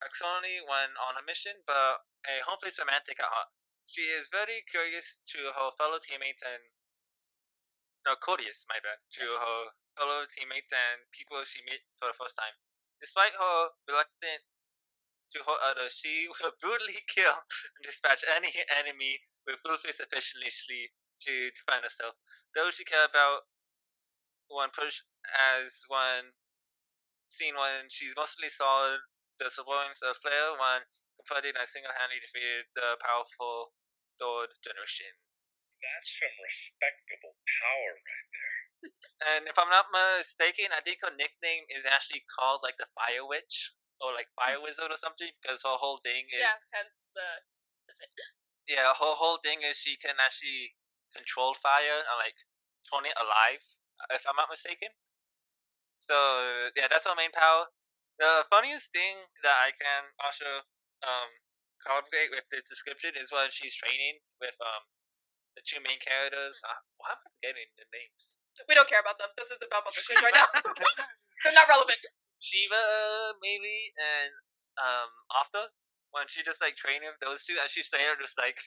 externally when on a mission, but a hopeless romantic at heart. She is very curious to her fellow teammates and courteous, my bad, to her fellow teammates and people she meet for the first time. Despite her reluctant to hurt others, she will brutally kill and dispatch any enemy with ruthless efficiency to defend herself. Those she cares about when pushed as one seen when she's mostly saw the survivance of Flair when confronted and single-handedly defeated the powerful third generation. That's some respectable power right there. And if I'm not mistaken, I think her nickname is actually called like the Fire Witch or like Fire Wizard or something because her whole thing is hence the her whole thing is she can actually control fire and like turn it alive, if I'm not mistaken. So yeah, that's her main power. The funniest thing that I can also corroborate with this description is when she's training with the two main characters. Why am I forgetting the names? we don't care about them. This is about muscle queens right now. They're not relevant. Shiva maybe and After when she just like training with those two, and she's saying just like,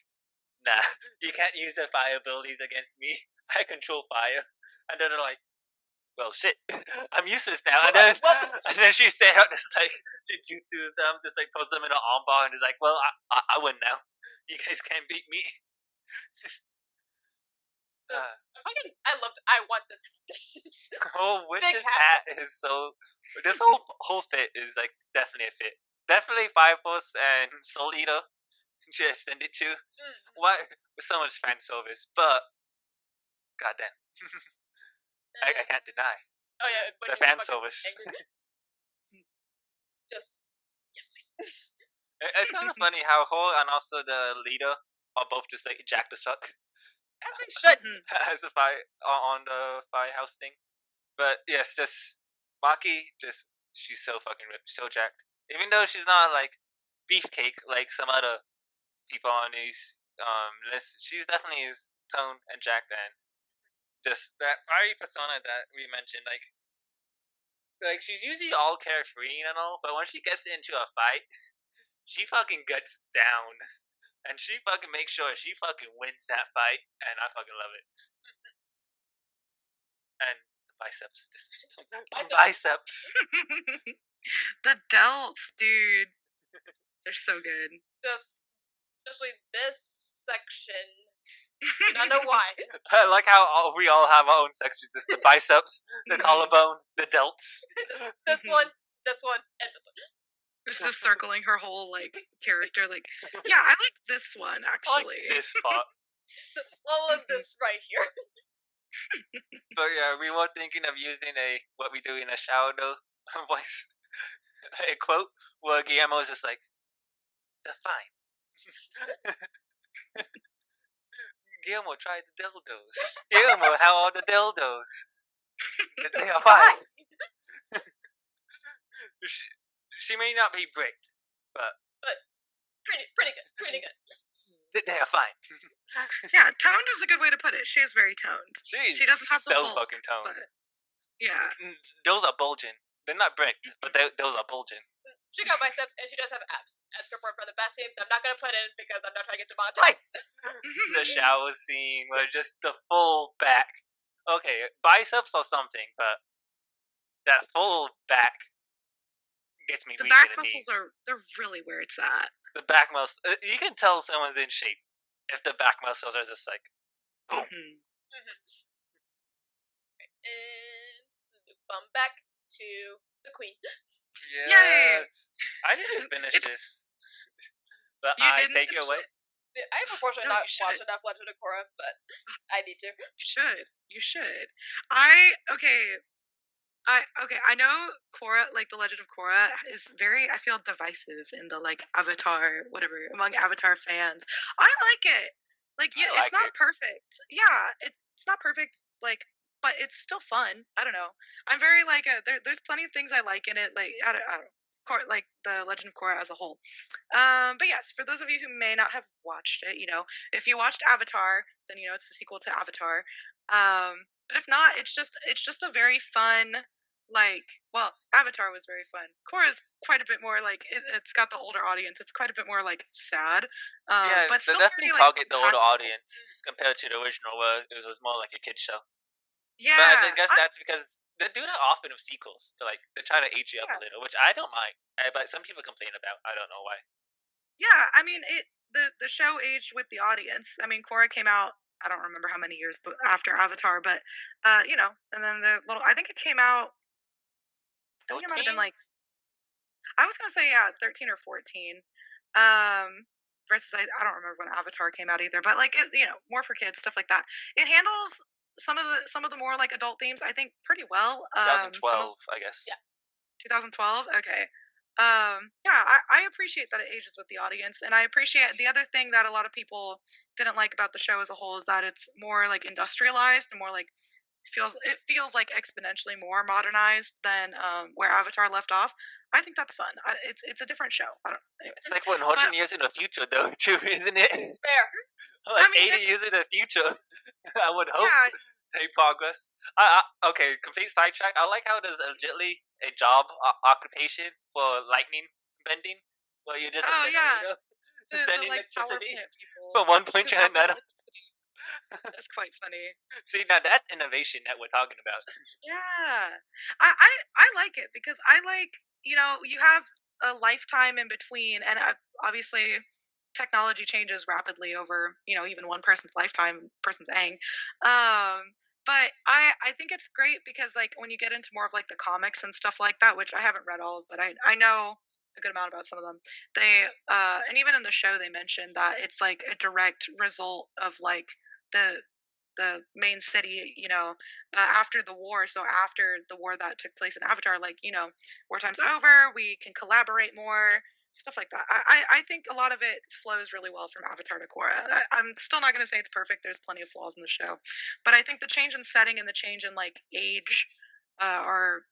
nah, you can't use their fire abilities against me. I control fire, and then they're like, well, shit, I'm useless now. And then she said out just like jujutsus them, just like puts them in an armbar, and is like, well, I win now. You guys can't beat me. I want this. Oh, Big Witch's hat. hat is so. This whole fit is like definitely a fit. Definitely Fire Force and Soul Eater. Just send it to. Why with so much fan service, but goddamn, I can't deny Oh yeah, when the you're fan fucking service. angry. Just yes, please. It's kind of funny how her and also the leader are both just like jacked as fuck. As they should. As a fire on the firehouse thing. But yes, just Maki, just she's so fucking ripped, so jacked. Even though she's not like beefcake like some other people on these lists, she's definitely is toned and jacked and just that fiery persona that we mentioned. Like she's usually all carefree and all, but when she gets into a fight, she fucking guts down. And she fucking makes sure she fucking wins that fight, and I fucking love it. And the biceps, biceps. The delts, dude. They're so good. Just especially this section. I don't know why. I like how we all have our own sections. It's the biceps, the collarbone, the delts. This one, and this one. It's just circling her whole like character. Like, yeah, I like this one I actually. like this spot. All of this right here. But yeah, we were thinking of using what we do in a shower though voice, a quote where Guillermo is just like, define. Guillermo tried the dildos. Guillermo, how are the dildos? They are fine. She may not be bricked, but Pretty good. they are fine. Yeah, toned is a good way to put it. She is very toned. She doesn't have the so bulk, fucking toned. but yeah. Those are bulging. They're not bricked, but those are bulging. She got biceps and she does have abs, as confirmed by the best scene. I'm not gonna put in because I'm not trying to get demonetized. The shower scene where just the full back. Okay, biceps or something, but that full back gets me. The weak back to the muscles knees. they're really where it's at. The back muscles. You can tell someone's in shape if the back muscles are just like. Boom. Mhm. And bum back to the queen. Yes. I need to finish It's- this. But You I didn't take it finish away. it? I have unfortunately No, not you should. watched enough Legend of Korra, but I need to. You should. I know Korra, like the Legend of Korra, is very, I feel, divisive in the like Avatar, whatever, among Avatar fans. I like it. Like, yeah, I it's like not it. perfect. Yeah, it's not perfect. Like, but it's still fun. I don't know. I'm very like there's plenty of things I like in it. Like I don't know. Like the Legend of Korra as a whole. But yes, for those of you who may not have watched it, if you watched Avatar, then it's the sequel to Avatar. But if not, it's just a very fun. Avatar was very fun. Korra's quite a bit more like it's got the older audience. It's quite a bit more like sad. Yeah, But they still definitely very, like, target the older audience compared to the original, where it was more like a kid show. Yeah. But I guess that's because they do that often with sequels. They're trying to age you up Yeah. a little, which I don't mind. But some people complain about. I don't know why. Yeah, I mean the show aged with the audience. I mean, Korra came out. I don't remember how many years after Avatar, but and then the little. I think it came out. I think it might have been 14? like. I was gonna say 13 or 14. Versus I don't remember when Avatar came out either, but like more for kids, stuff like that. It handles some of the more like adult themes I think pretty well. 2012, I guess. Yeah. 2012. Okay. Yeah, I appreciate that it ages with the audience, and I appreciate the other thing that a lot of people didn't like about the show as a whole is that it's more like industrialized and more like it feels like exponentially more modernized than where Avatar left off. I think that's fun. It's a different show. I don't. Anyways. It's like 100 years in the future, though, too, isn't it? Fair. Like I mean, 80 years in the future. I would hope. Yeah, Take progress. Okay, complete sidetrack. I like how there's legitimately a job occupation for lightning bending, where you're just a Oh, yeah. generator the sending like power electricity plant people. from one point Just to have that another. electricity. That's quite funny. See, now that's innovation that we're talking about. Yeah, I like it because I like you have a lifetime in between, and obviously technology changes rapidly over even one person's lifetime, person's ang. But I think it's great because like when you get into more of like the comics and stuff like that, which I haven't read all of, but I know a good amount about some of them. They and even in the show they mentioned that it's like a direct result of like the main city, after the war. So after the war that took place in Avatar, like, wartime's over, we can collaborate more, stuff like that. I think a lot of it flows really well from Avatar to Korra. I'm still not going to say it's perfect. There's plenty of flaws in the show. But I think the change in setting and the change in, like, age or,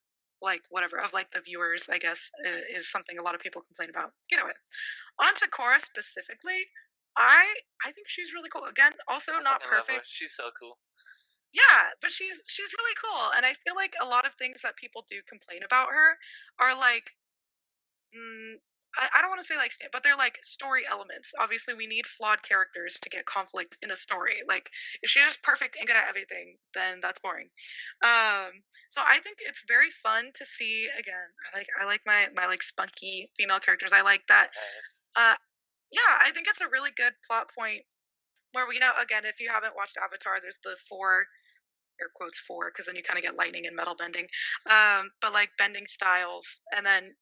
like, whatever, of, like, the viewers, I guess, is something a lot of people complain about. Either way. On to Korra specifically. I think she's really cool. Again, also I not fucking love her. perfect. She's so cool. Yeah, but she's really cool, and I feel like a lot of things that people do complain about her are like, I don't want to say like, but they're like story elements. Obviously, we need flawed characters to get conflict in a story. Like, if she's just perfect and good at everything, then that's boring. So I think it's very fun to see. Again, I like my like spunky female characters. I like that. Nice. Yeah, I think it's a really good plot point where we know, again, if you haven't watched Avatar, there's the 4 air quotes for, because then you kind of get lightning and metal bending. But like bending styles, and then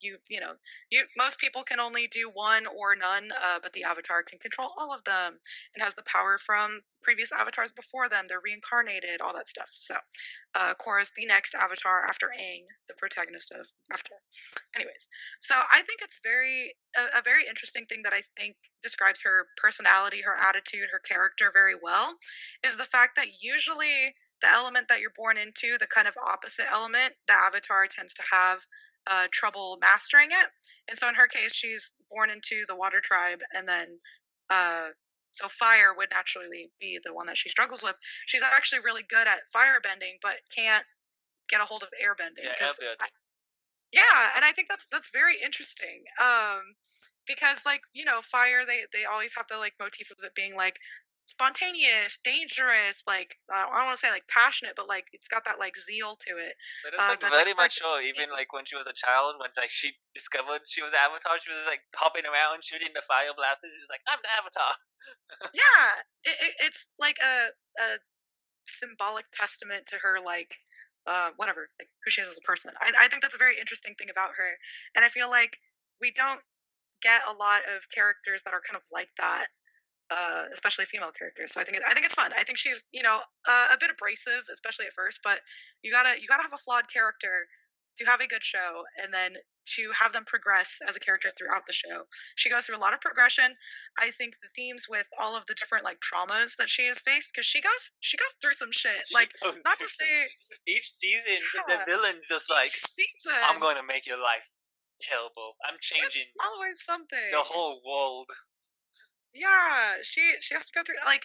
most people can only do one or none, but the avatar can control all of them and has the power from previous avatars before them. They're reincarnated, all that stuff. So, Korra's the next avatar after Aang, the protagonist of After. Anyways, so I think it's a very interesting thing that I think describes her personality, her attitude, her character very well, is the fact that usually the element that you're born into, the kind of opposite element, the avatar tends to have trouble mastering it. And so in her case, she's born into the water tribe, and then so fire would naturally be the one that she struggles with. She's actually really good at fire bending, but can't get a hold of air bending. Yeah, and I think that's very interesting. Because like fire, they always have the like motif of it being like spontaneous, dangerous, like I don't want to say like passionate, but like it's got that like zeal to it. But it's like that's very like much so. Even like when she was a child, when like she discovered she was Avatar, she was like hopping around shooting the fire blasters. She's like, I'm the Avatar. Yeah, it's like a symbolic testament to her like whatever, like who she is as a person. I think that's a very interesting thing about her, and I feel like we don't get a lot of characters that are kind of like that, especially female characters. So I think it's fun. I think she's a bit abrasive, especially at first, but you gotta have a flawed character to have a good show, and then to have them progress as a character throughout the show. She goes through a lot of progression. I think the themes with all of the different like traumas that she has faced, because she goes through some shit. Like, not to say each season the villain's just like, season, I'm going to make your life terrible. I'm changing always something. The whole world. Yeah, she has to go through like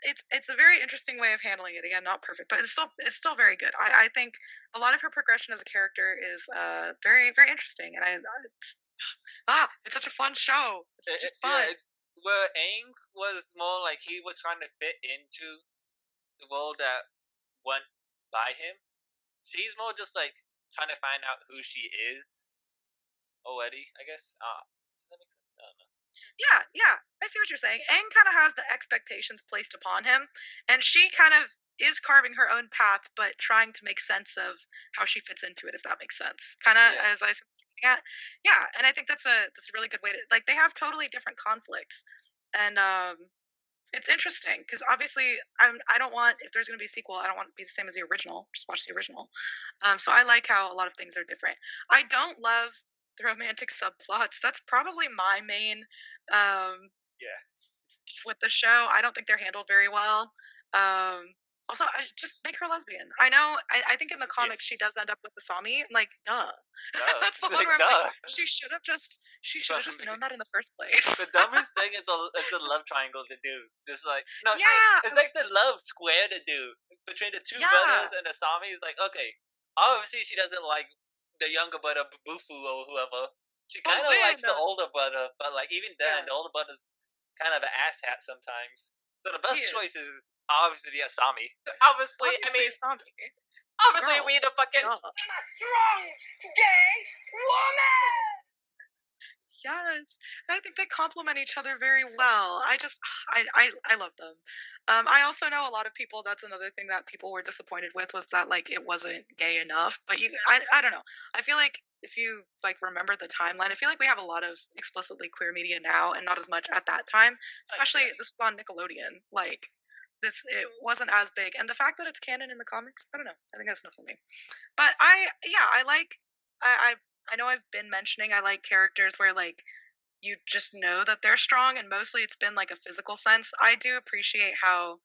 it's a very interesting way of handling it. Again, not perfect, but it's still very good. I think a lot of her progression as a character is very very interesting, and it's such a fun show. It's just fun. Where Aang was more like he was trying to fit into the world that went by him. She's more just like trying to find out who she is already, I guess. Does that make sense? I don't know. Yeah, I see what you're saying. Aang kind of has the expectations placed upon him, and she kind of is carving her own path, but trying to make sense of how she fits into it, if that makes sense. Kind of as I said, yeah, and I think that's a really good way to like. They have totally different conflicts, and it's interesting because obviously I don't want, if there's going to be a sequel, I don't want it to be the same as the original. Just watch the original. So I like how a lot of things are different. I don't love the romantic subplots. That's probably my main with the show. I don't think they're handled very well. Also, I just make her lesbian. I know. I think in the comics she does end up with the Sami. Like, duh. That's the one where I'm like, she should have just known that in the first place. The dumbest thing is a love triangle to do. Just like it's like the love square to do between the two brothers and the Sami. Is like, okay, obviously she doesn't like the younger brother Bufu or whoever. She kind of likes the older brother, but like even then, the older brother's kind of an asshat sometimes. So the best choice is obviously the Asami. Obviously, I mean, Asami. Obviously, we need a fucking. I'm a strong, gay woman. Yes, I think they complement each other very well. I love them. I also know a lot of people. That's another thing that people were disappointed with, was that like it wasn't gay enough. But I don't know. I feel like if you like remember the timeline, I feel like we have a lot of explicitly queer media now, and not as much at that time. Especially this was on Nickelodeon. Like it wasn't as big, and the fact that it's canon in the comics, I don't know. I think that's enough for me. But I like I know I've been mentioning I like characters where like you just know that they're strong, and mostly it's been like a physical sense. I do appreciate how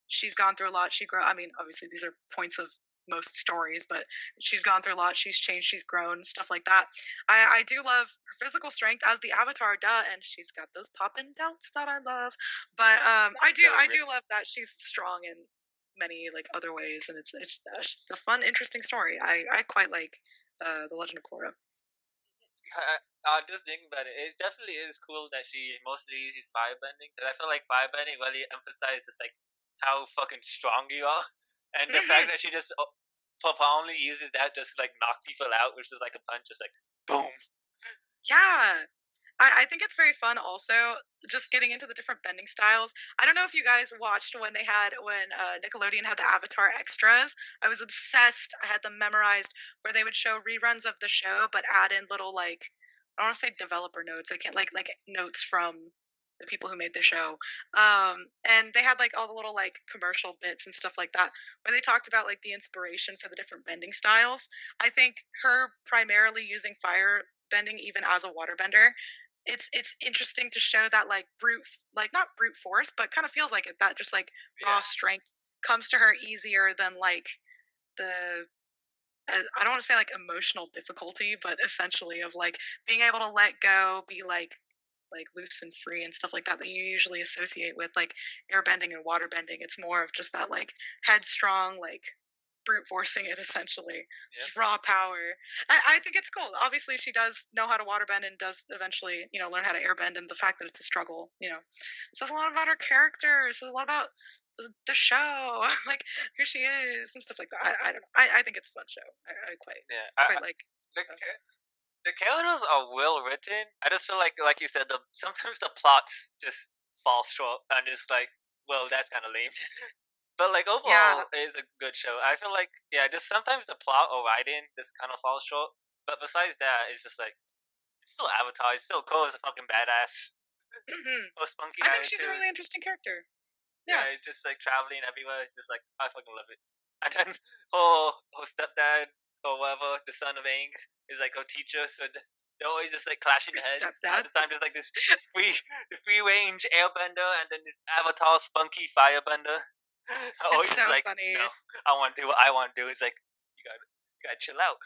she's gone through a lot. I mean, obviously these are points of most stories, but she's gone through a lot. She's changed, she's grown, stuff like that. I do love her physical strength as the Avatar, and she's got those poppin' doubts that I love. But I do love that she's strong in many like other ways, and it's just a fun, interesting story. I quite like the Legend of Korra. Just thinking about it, it definitely is cool that she mostly uses firebending. Because I feel like firebending really emphasizes like how fucking strong you are, and the fact that she just profoundly uses that just like knock people out, which is like a punch, just like boom. Yeah, I think it's very fun also, just getting into the different bending styles. I don't know if you guys watched when Nickelodeon had the Avatar extras. I was obsessed. I had them memorized where they would show reruns of the show, but add in little like I don't want to say developer notes. I can't like notes from the people who made the show. And they had like all the little like commercial bits and stuff like that where they talked about like the inspiration for the different bending styles. I think her primarily using fire bending even as a waterbender, it's interesting to show that like like not brute force, but kind of feels like it, that just like raw Yeah. strength comes to her easier than like the I don't want to say like emotional difficulty, but essentially of like being able to let go, be like loose and free and stuff like that that you usually associate with like airbending and waterbending. It's more of just that like headstrong, like brute forcing it essentially, just raw power. I think it's cool. Obviously, she does know how to waterbend and does eventually, learn how to airbend. And the fact that it's a struggle, it says a lot about her character. It says a lot about the show, like who she is and stuff like that. I don't know. I think it's a fun show. I quite like. The, the characters are well written. I just feel like you said, sometimes the plots just fall short, and it's like, well, that's kind of lame. But like overall, it is a good show. I feel like just sometimes the plot or writing just kind of falls short. But besides that, it's just like it's still Avatar. It's still cool as a fucking badass. Or spunky. I think she's a really interesting character. Yeah, just like traveling everywhere. It's just like I fucking love it. And then her stepdad or whatever, the son of Aang, is like her teacher. So they're always just like clashing heads. At the time, there's like this free range airbender and then this Avatar spunky firebender. It's so like, funny. No, I want to do what I want to do. It's like you gotta chill out.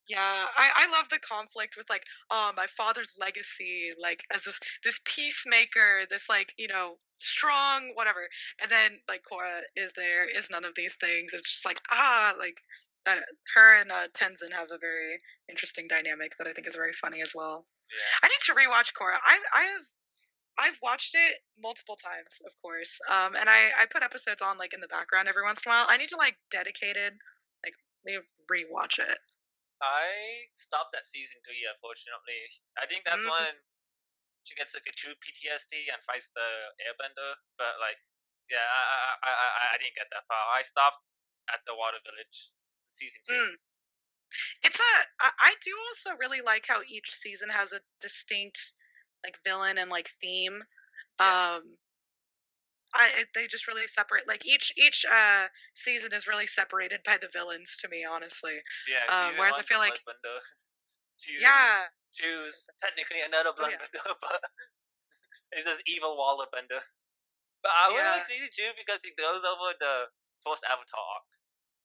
Yeah, I love the conflict with like, oh, my father's legacy, like as this peacemaker, this like strong whatever, and then like Korra is none of these things. It's just like like her and Tenzin have a very interesting dynamic that I think is very funny as well. Yeah. I need to rewatch Korra. I've watched it multiple times, of course, and I put episodes on like in the background every once in a while. I need to like dedicated like rewatch it. I stopped at season 3, unfortunately. I think that's when she gets like a true PTSD and fights the airbender. But like, yeah, I didn't get that far. I stopped at the Water Village, season 2. I do also really like how each season has a distinct like villain and like theme. Yeah. They just really separate like each season is really separated by the villains to me, honestly. Yeah. Whereas I feel like season 2 is technically another Bloodbender, but it's this evil Waterbender. But I really like season 2 because it goes over the first Avatar arc.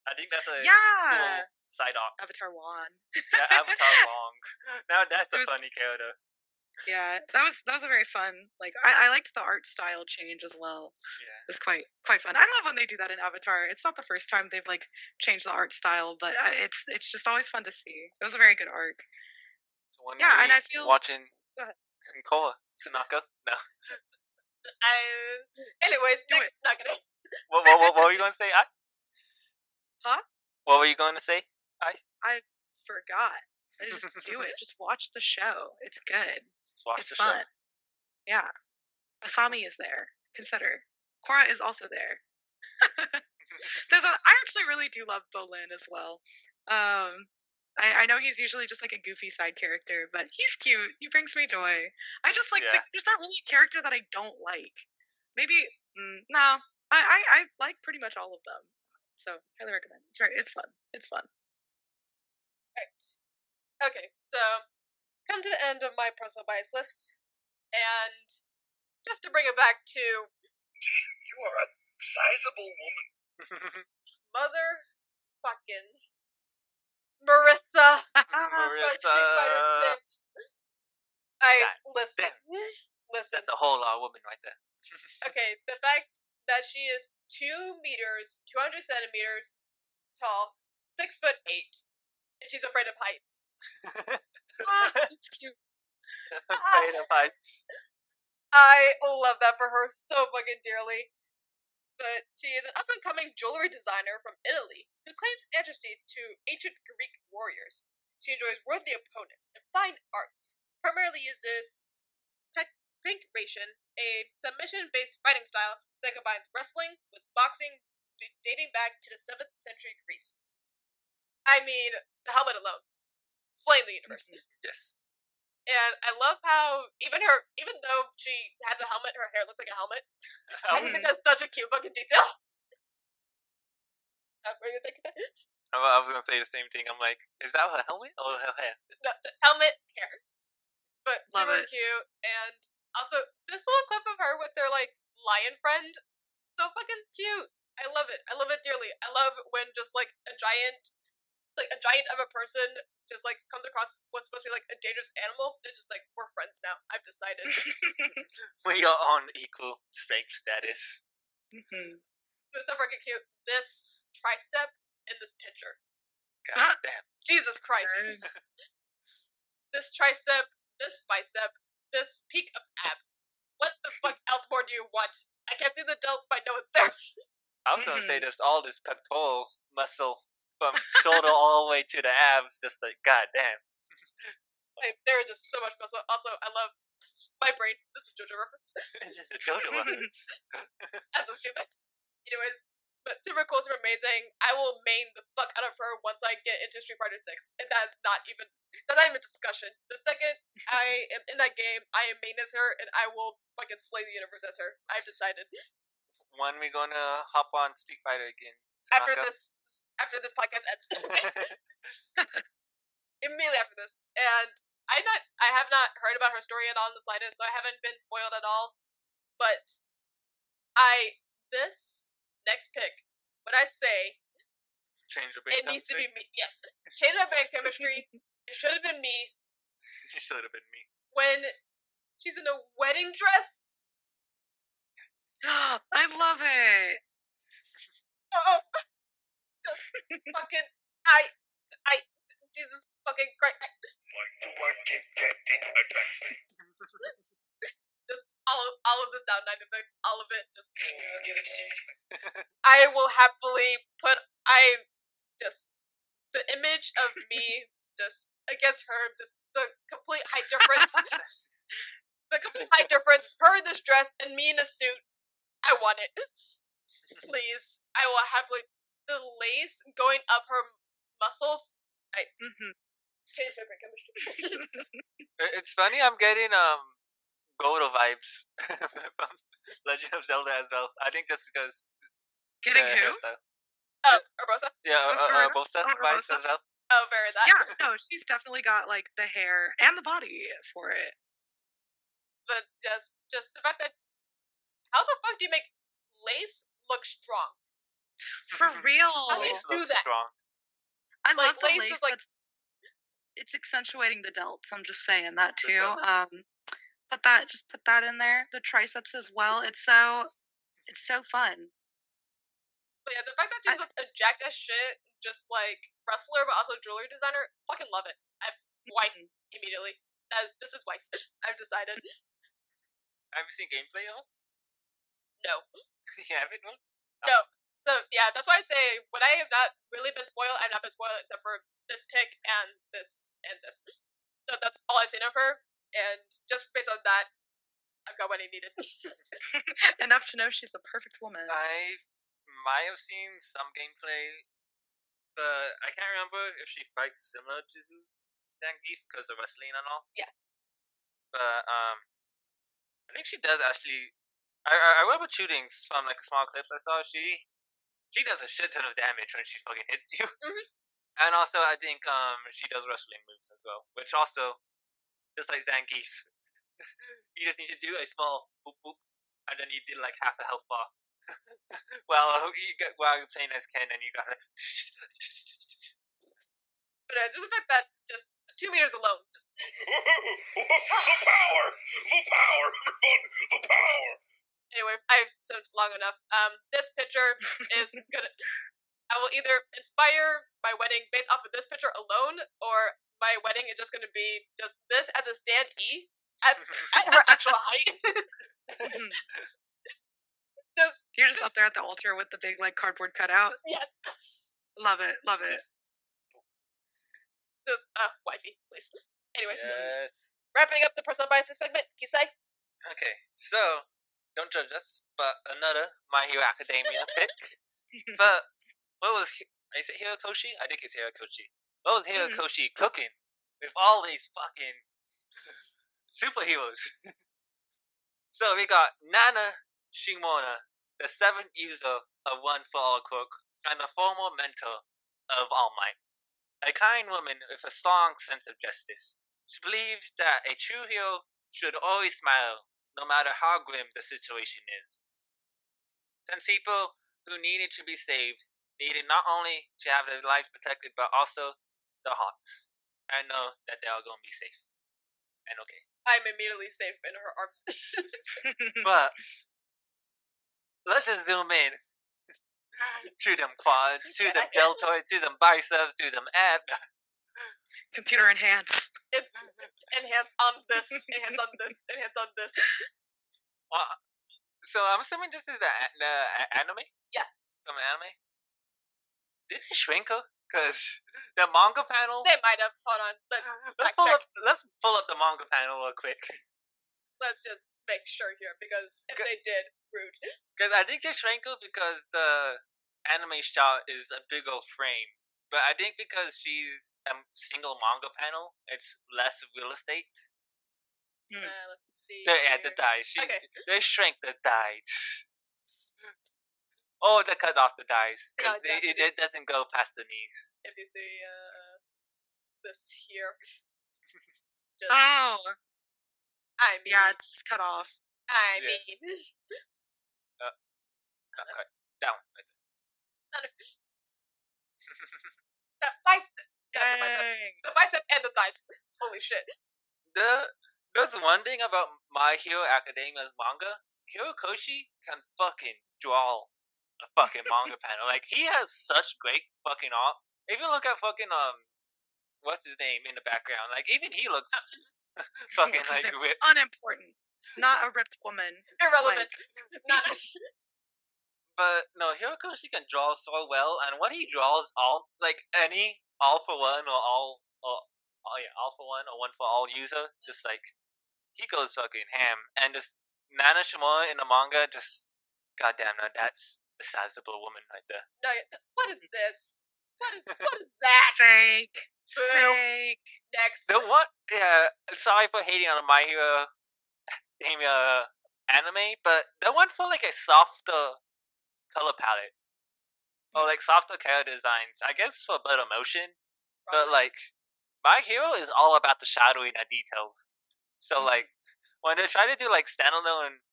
I think that's a cool side arc. Avatar Wong. Avatar Wong. Now that's a funny character. Yeah, that was a very fun. Like I liked the art style change as well. Yeah, it's quite fun. I love when they do that in Avatar. It's not the first time they've like changed the art style, but it's just always fun to see. It was a very good arc. So when and I feel watching Koa Tanaka. No. Anyways, next nugget. What were you gonna say? Huh? What were you going to say? I forgot. Just do it. Just watch the show. It's good. It's fun. Show. Yeah. Asami is there. Consider. Korra is also there. I actually really do love Bolin as well. I know he's usually just like a goofy side character, but he's cute. He brings me joy. I just like there's not really a character that I don't like. Maybe no. I like pretty much all of them. So highly recommend. It's fun. It's fun. Right. Okay, so come to the end of my personal bias list, and just to bring it back to you are a sizable woman. Motherfucking Marissa. Marissa. Listen. That's a whole lot of woman right there. Okay, the fact that she is 2 meters, 200 centimeters tall, 6'8", and she's afraid of heights. It's cute. Afraid of heights. I love that for her so fucking dearly. But she is an up-and-coming jewelry designer from Italy who claims ancestry to ancient Greek warriors. She enjoys worthy opponents and fine arts. primarily uses pink ration, a submission-based fighting style that combines wrestling with boxing dating back to the 7th century Greece. I mean, the helmet alone, slaying the universe. Yes. And I love how even though she has a helmet, her hair looks like a helmet. I think that's such a cute fucking detail. What were you gonna say? I was gonna say the same thing. I'm like, is that her helmet or her hair? No, helmet, hair. But Love super it. cute. And also, this little clip of her with their, like, lion friend, so fucking cute. I love it. I love it dearly. I love when just, like, a giant of a person just, like, comes across what's supposed to be, like, a dangerous animal. It's just like, we're friends now. I've decided. We are on equal strength status. It's so fucking cute. This tricep in this picture. God damn. Jesus Christ. This tricep, this bicep, this peak of ab. What the fuck else more do you want? I can't see the delt, but I know it's there. I was gonna say there's all this pectoral muscle from shoulder all the way to the abs, just like, god damn. Like, there is just so much muscle. Also, I love my brain. Is this a JoJo reference? It's just a JoJo reference. I'm so stupid. Anyways, but super cool, super amazing. I will main the fuck out of her once I get into Street Fighter 6. And that's not even discussion. The second I am in that game, I am main as her, and I will fucking slay the universe as her. I've decided. When we gonna hop on Street Fighter again? After this podcast ends. Immediately after this. And I have not heard about her story at all in the slightest, so I haven't been spoiled at all. But this next pick, when I say change your brain it needs to be me, yes, change my brain chemistry. It should have been me. It should have been me. When she's in a wedding dress. I love it. Oh, just fucking Jesus fucking Christ. Just all of the sound effects, all of it. Just I will happily put the image of me just against her, just the complete height difference. Her in this dress and me in a suit. I want it. Please. I will happily. The lace going up her muscles. It's funny, I'm getting Goto vibes from Legend of Zelda as well. I think just because Getting who? hairstyle. Oh, Urbosa? Yeah, Urbosa vibes Urbosa? as well. Oh, very that. Yeah, no, she's definitely got like the hair and the body for it. But just the fact that how the fuck do you make lace look strong? For real. How do you Lace do looks that? strong. I love the lace lace is like it's accentuating the delts. I'm just saying that The too. Put that in there. The triceps as well. It's so fun. But yeah, the fact that she's a jacked as shit, just like wrestler, but also jewelry designer, fucking love it. Wife immediately. This is wife. I've decided. Have you seen gameplay at all? No. You haven't? No? No. So yeah, that's why I say when I have not really been spoiled, I've not been spoiled except for this pick and this and this. So that's all I've seen of her, and just based on that, I've got what I needed. Enough to know she's the perfect woman. I might have seen some gameplay, but I can't remember if she fights similar to Zangief because of wrestling and all. Yeah. But I think she does actually. I remember shootings from like small clips I saw. She does a shit ton of damage when she fucking hits you. Mhm. And also I think she does wrestling moves as well, which also just like Zangief, you just need to do a small boop boop, and then you did like half a health bar. while you're playing as Ken, and you got it. But just the fact that just 2 meters alone, just The power! The power, everyone! The power! anyway, I've said long enough. This picture is gonna. I will either inspire my wedding based off of this picture alone, or my wedding is just gonna be just this as a stand-e at her actual height. You're just up there at the altar with the big like cardboard cutout. Yeah. Love it. Love it. Just wifey, please. Anyways. Yes. Wrapping up the personal biases segment, Kisai. Okay, so don't judge us, but another My Hero Academia pick. But what was is it Hirokoshi? I think it's Hirokoshi. What was Hirokoshi cooking with all these fucking superheroes? So we got Nana Shimona, the seventh user of One for All Quirk, and the former mentor of All Might. A kind woman with a strong sense of justice. She believed that a true hero should always smile, no matter how grim the situation is. Since people who needed to be saved needed not only to have their lives protected, but also their hearts, and know that they are going to be safe and okay. I'm immediately safe in her arms. But let's just zoom in to them quads, to them deltoids, to them biceps, to them abs. Computer enhance. Enhance on this, enhance on this, enhance on this. So I'm assuming this is the anime? Yeah. From an anime? Did it shrink her? Because the manga panel... They might have. Hold on. Let's pull up the manga panel real quick. Let's just make sure here, because if they did, rude. Because I think they shrank her because the anime shot is a big old frame. But I think because she's a single manga panel, it's less real estate. Let's see. The thighs. They shrank the thighs. Oh, they cut off the thighs. Yeah, it doesn't go past the knees. If you see this here. Oh. I mean. Yeah, it's just cut off. I mean. Down. The bicep. Dang. The bicep and the thighs. Holy shit. There's one thing about My Hero Academia's manga. Hirokoshi can fucking draw a fucking manga panel. Like, he has such great fucking art. If you look at fucking, what's his name in the background? Like, even he looks fucking, like, ripped. Unimportant. Not a ripped woman. Irrelevant. Not But, no, Hirokoshi can draw so well, and when he draws all for one or all for one or one for all user, just like, he goes fucking ham. And just Nana Shimura in the manga, just, goddamn, that's a sizable woman right there. No, what is this? What is that? Fake. Boo. Fake. Next. The what? Yeah, sorry for hating on the My Hero Academia anime, but the one for like a softer color palette or like softer character designs, I guess for better motion. But like, My Hero is all about the shadowing and details. So like, when they try to do like standalone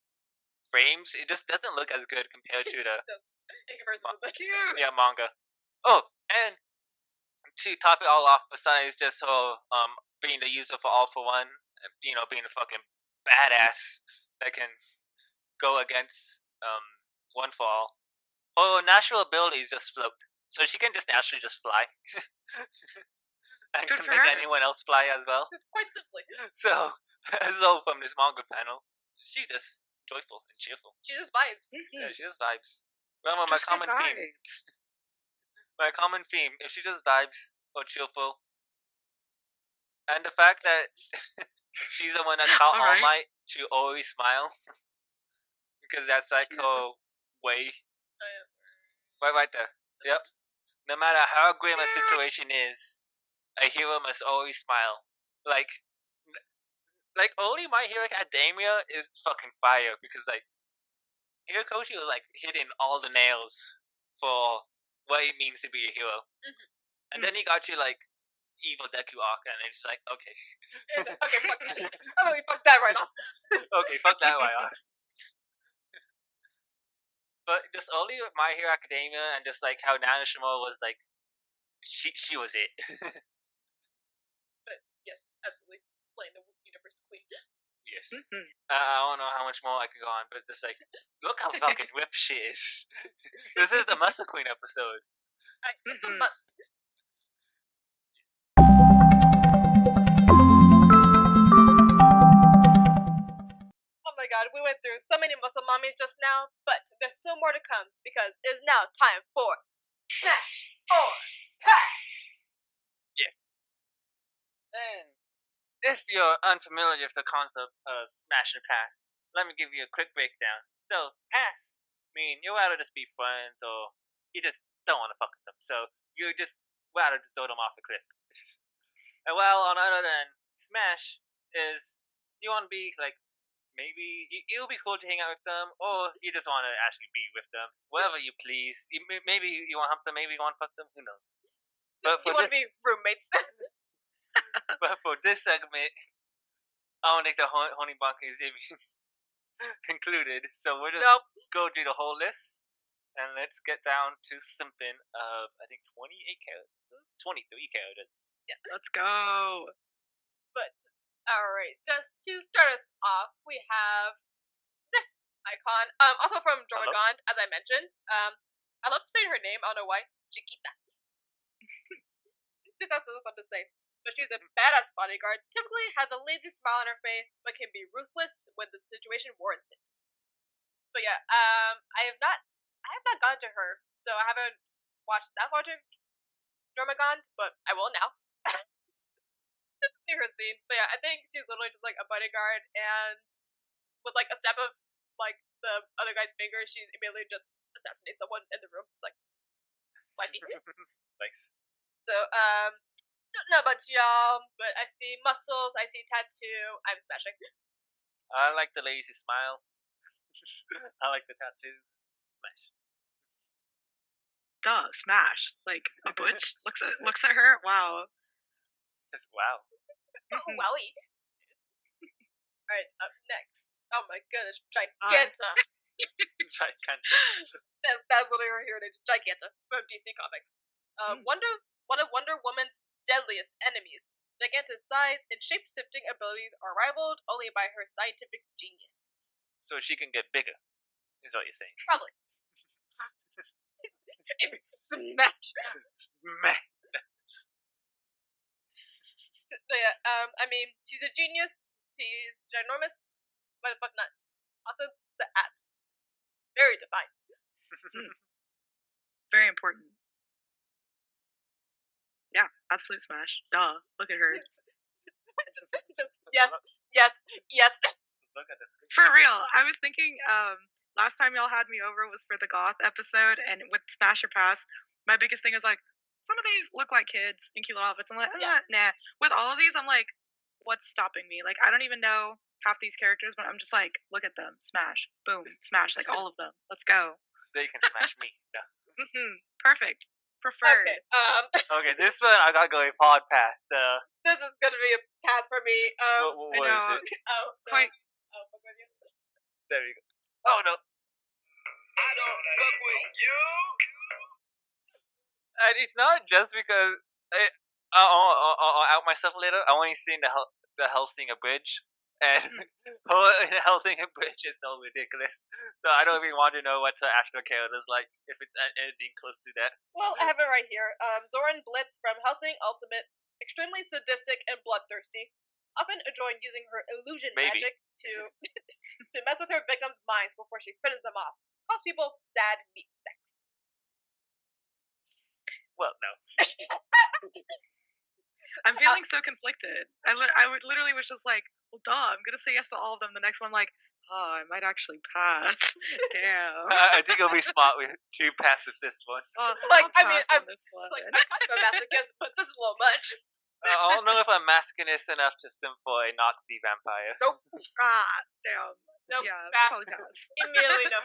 frames, it just doesn't look as good compared to the manga. Oh, and to top it all off, besides just being the user for All for One, being a fucking badass that can go against One for All, her natural ability is just float, so she can just naturally just fly. And Good can for make her. anyone else fly as well. Just quite simply. So from this manga panel, she's just joyful and cheerful. She just vibes. Yeah, she just vibes. Remember my Just good common theme. vibes. My common theme. If she just vibes or cheerful, and the fact that she's the one that taught All Alright. Might to always smile, because that's like her way. Right there. Yep. No matter how grim a situation is, a hero must always smile. Like only My Hero Academia is fucking fire because like Hirokoshi was like hitting all the nails for what it means to be a hero, and then he got you like evil Deku arc, and it's like okay, Okay, fuck that. Oh, fuck that right off. okay, fuck that right off. But just only with My Hero Academia and just like how Nana Shimura was like, she was it. But yes, absolutely slaying the universe queen. Yes. I don't know how much more I can go on, but just like, look how fucking ripped she is. This is the Muscle Queen episode. It's a must. Oh my god, we went through so many muscle mommies just now, but there's still more to come because it is now time for Smash or Pass. Yes. And if you're unfamiliar with the concept of smash and pass, let me give you a quick breakdown. So, pass mean you rather just be friends or you just don't want to fuck with them. So you just rather just throw them off a cliff. And while on the other end, smash is you want to be like maybe it'll be cool to hang out with them, or you just want to actually be with them, whatever you please. Maybe you want to hump them, maybe you want to fuck them. Who knows? But You want to be roommates. but for this segment, I don't think the honey bunker is even included. So we'll just Nope. go through the whole list, and let's get down to simping of I think 28 characters, 23 characters. Let's go. But alright, just to start us off, we have this icon. Also from Jormungand, as I mentioned. I love saying her name. I don't know why. Chiquita. Just sounds so fun to say. But she's a badass bodyguard. Typically has a lazy smile on her face, but can be ruthless when the situation warrants it. But yeah, I have not gone to her, so I haven't watched that far to Jormungand, but I will now. See her scene. But yeah, I think she's literally just like a bodyguard, and with like a snap of like the other guy's finger, she immediately just assassinates someone in the room. It's like, wifey. Nice. So, don't know about y'all, but I see muscles, I see tattoo, I'm smashing. I like the lazy smile. I like the tattoos. Smash. Duh, smash. Like a butch looks at her. Wow. Just wow. Wowie. Alright, up next. Oh my goodness, Giganta. That's literally her heritage, Giganta from DC Comics. One of Wonder Woman's deadliest enemies. Giganta's size and shape-shifting abilities are rivaled only by her scientific genius. So she can get bigger, is what you're saying. Probably. Smash. Smash. So yeah, I mean, she's a genius. She's ginormous. Why the fuck not? Also, the abs. Very defined. Very important. Yeah, absolute smash. Duh. Look at her. Yes. Look at this. For real. I was thinking, last time y'all had me over was for the goth episode, and with Smash or Pass, my biggest thing is like, some of these look like kids in cute little outfits. I'm like, nah. With all of these, I'm like, what's stopping me? Like, I don't even know half these characters, but I'm just like, look at them. Smash. Boom. Smash. Like, all of them. Let's go. They can smash me. No. Perfect. Preferred. Okay, Okay, this one I gotta go a pod past. this is gonna be a pass for me. What is it? Quite. There you go. Oh no. I don't fuck with you. And it's not just because I'll out myself later. I only seen the Helsinger Bridge, and the Helsinger Bridge is so ridiculous. So I don't even want to know what her actual character is like if it's anything close to that. Well, I have it right here. Zoran Blitz from Hellsing Ultimate, extremely sadistic and bloodthirsty, often enjoying using her illusion magic to to mess with her victims' minds before she finishes them off. Calls people sad meat sex. Well, no. I'm feeling so conflicted. I literally was just like, well, duh, I'm gonna say yes to all of them. The next one, like, oh, I might actually pass. Damn. I think it'll be smart to pass with this one. Like, I'll I mean, pass on this one. Like, I'm kind of a masochist, but this is a little much. I don't know if I'm masculinist enough to simp for a Nazi vampire. Nope. Damn. Nope. Yeah, Pass. probably pass. Immediately no.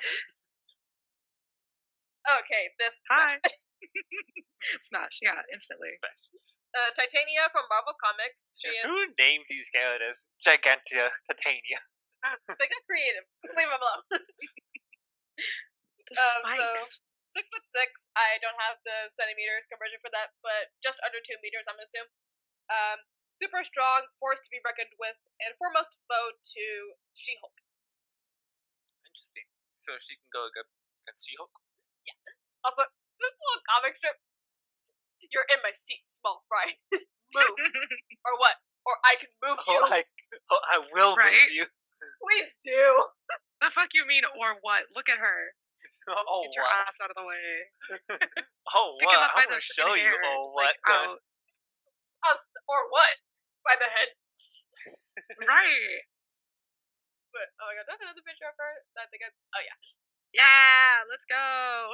Okay, this. Hi. Smash. Yeah, instantly. Smash. Titania from Marvel Comics. She is. Who named these characters? Gigantia, Titania. They got creative. Leave them alone. The spikes. So 6'6". I don't have the centimeters conversion for that, but just under 2 meters, I'm gonna assume. Super strong, force to be reckoned with, and foremost foe to She-Hulk. Interesting. So she can go against She-Hulk? Yeah. Also, this little comic strip. You're in my seat, small fry. Move. Or what? Or I can move you. I will move you. Please do. The fuck you mean, or what? Look at her. Oh, Get your what? ass out of the way. Oh, Pick what? him up by I'm the gonna show freaking you. hair. Oh, Just, what? like, out. Or what? By the head. Right. But oh my god, do I have another picture of her? I think oh yeah. Yeah, let's go.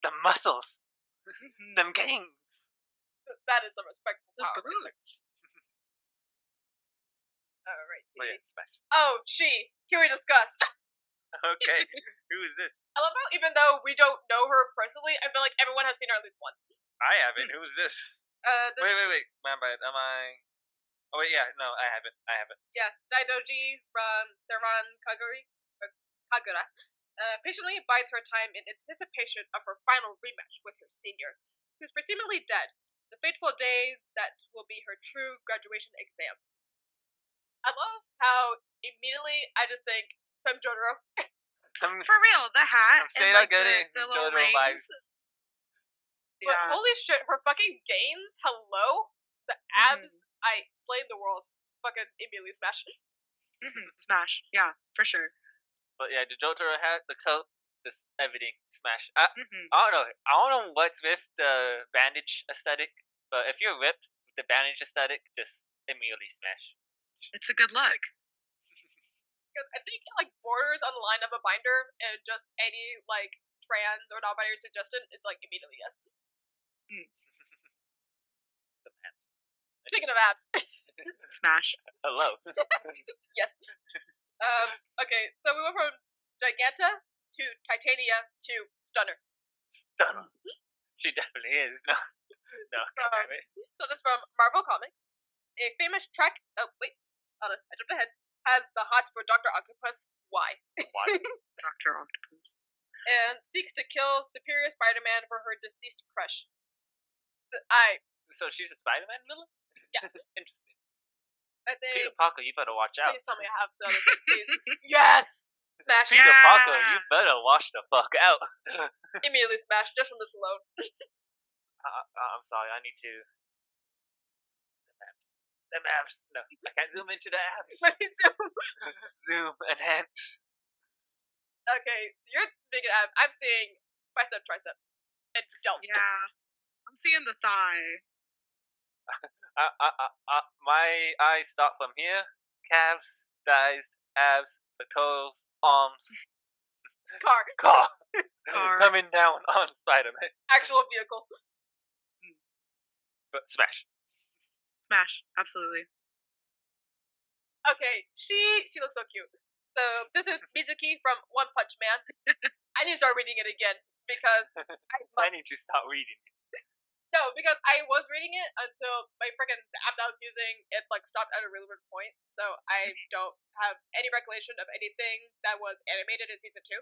The muscles. Mhm. Them gains. That is some respectful The power. boots. Alright, Oh yeah, smash. Oh, she. Can we discuss? Okay, who is this? I love how even though we don't know her personally, I feel like everyone has seen her at least once. I haven't. Who is this? This, Wait. My bad. Am I? Oh wait, yeah. No, I haven't. yeah, Daidoji from Seran Kagura, patiently bides her time in anticipation of her final rematch with her senior, who's presumably dead. The fateful day that will be her true graduation exam. I love how immediately I just think Fem Jotaro. I'm For real, the hat I'm straight and like up getting the little Jotaro rings. vibes. But Yeah. holy shit, her fucking gains, hello? The abs, I slayed the world. Fucking immediately smash. Smash. Yeah, for sure. But yeah, the Jotaro hat, the coat, just everything smash. Mhm. I don't know what's with the bandage aesthetic, but if you're ripped with the bandage aesthetic, just immediately smash. It's a good look. Because I think it like borders on the line of a binder, and just any like trans or non-binary suggestion is like immediately yes. The abs. Speaking of abs, Smash. Hello. just yes. Okay, so we went from Giganta to Titania to Stunner. Done. She definitely is. No. From, so this from Marvel Comics. A famous track. Oh wait, hold on, I jumped ahead. Has the hots for Dr. Octopus. Why? Why? Dr. Octopus. And seeks to kill Superior Spider-Man for her deceased crush. So she's a Spider-Man villain? Yeah. Interesting. I think. Peter Parker, you better watch out. Please tell me I have the other thing, please. Yes! Smash. Peter Yeah. Parker, you better watch the fuck out. Immediately smash, just from this alone. I'm sorry, I need to. The maps. No, I can't zoom into the apps. Let me zoom. Zoom, enhance. Okay, so you're speaking of, I'm seeing bicep, tricep, and delts. Yeah. I'm seeing the thigh. My eyes start from here. Calves, thighs, abs, pectorals, arms, Car. car. Car. Coming down on Spider-Man. Actual vehicle. But smash. Smash. Absolutely. Okay, she looks so cute. So this is Mizuki from One Punch Man. I need to start reading it again because I I must. need to start reading. No, because I was reading it until my freaking app that I was using it like stopped at a really weird point. So I don't have any recollection of anything that was animated in season 2.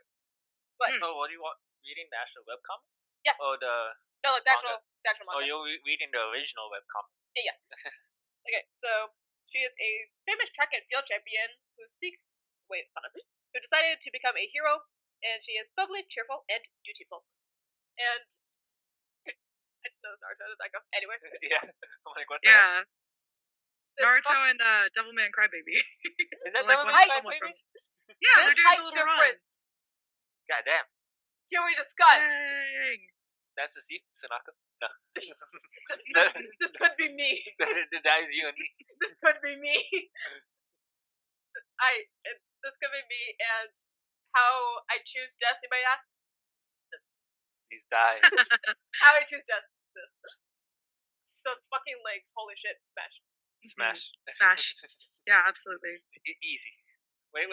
But So what do you want? Reading the actual webcomic? Yeah. Or the... no, like the manga. actual Or manga. you're reading the original webcomic? Yeah. Okay, so she is a famous track and field champion who seeks who decided to become a hero, and she is bubbly, cheerful, and dutiful. And I just know Naruto does that go. Anyway. Yeah. I'm like, what the hell? Yeah. this Naruto fuck- and Devilman Crybaby. Is that like Devilman when Crybaby? someone from. this Yeah, they're doing height the little run. difference. God damn. Can we discuss? Dang. That's just you, Sanaka. No. This could be me. That is you and me. This could be me. This could be me, and how I choose death, you might ask? This. He's died. How I choose death, this. Those fucking legs, holy shit, smash. Smash. Smash. Yeah, absolutely. Easy. Wait.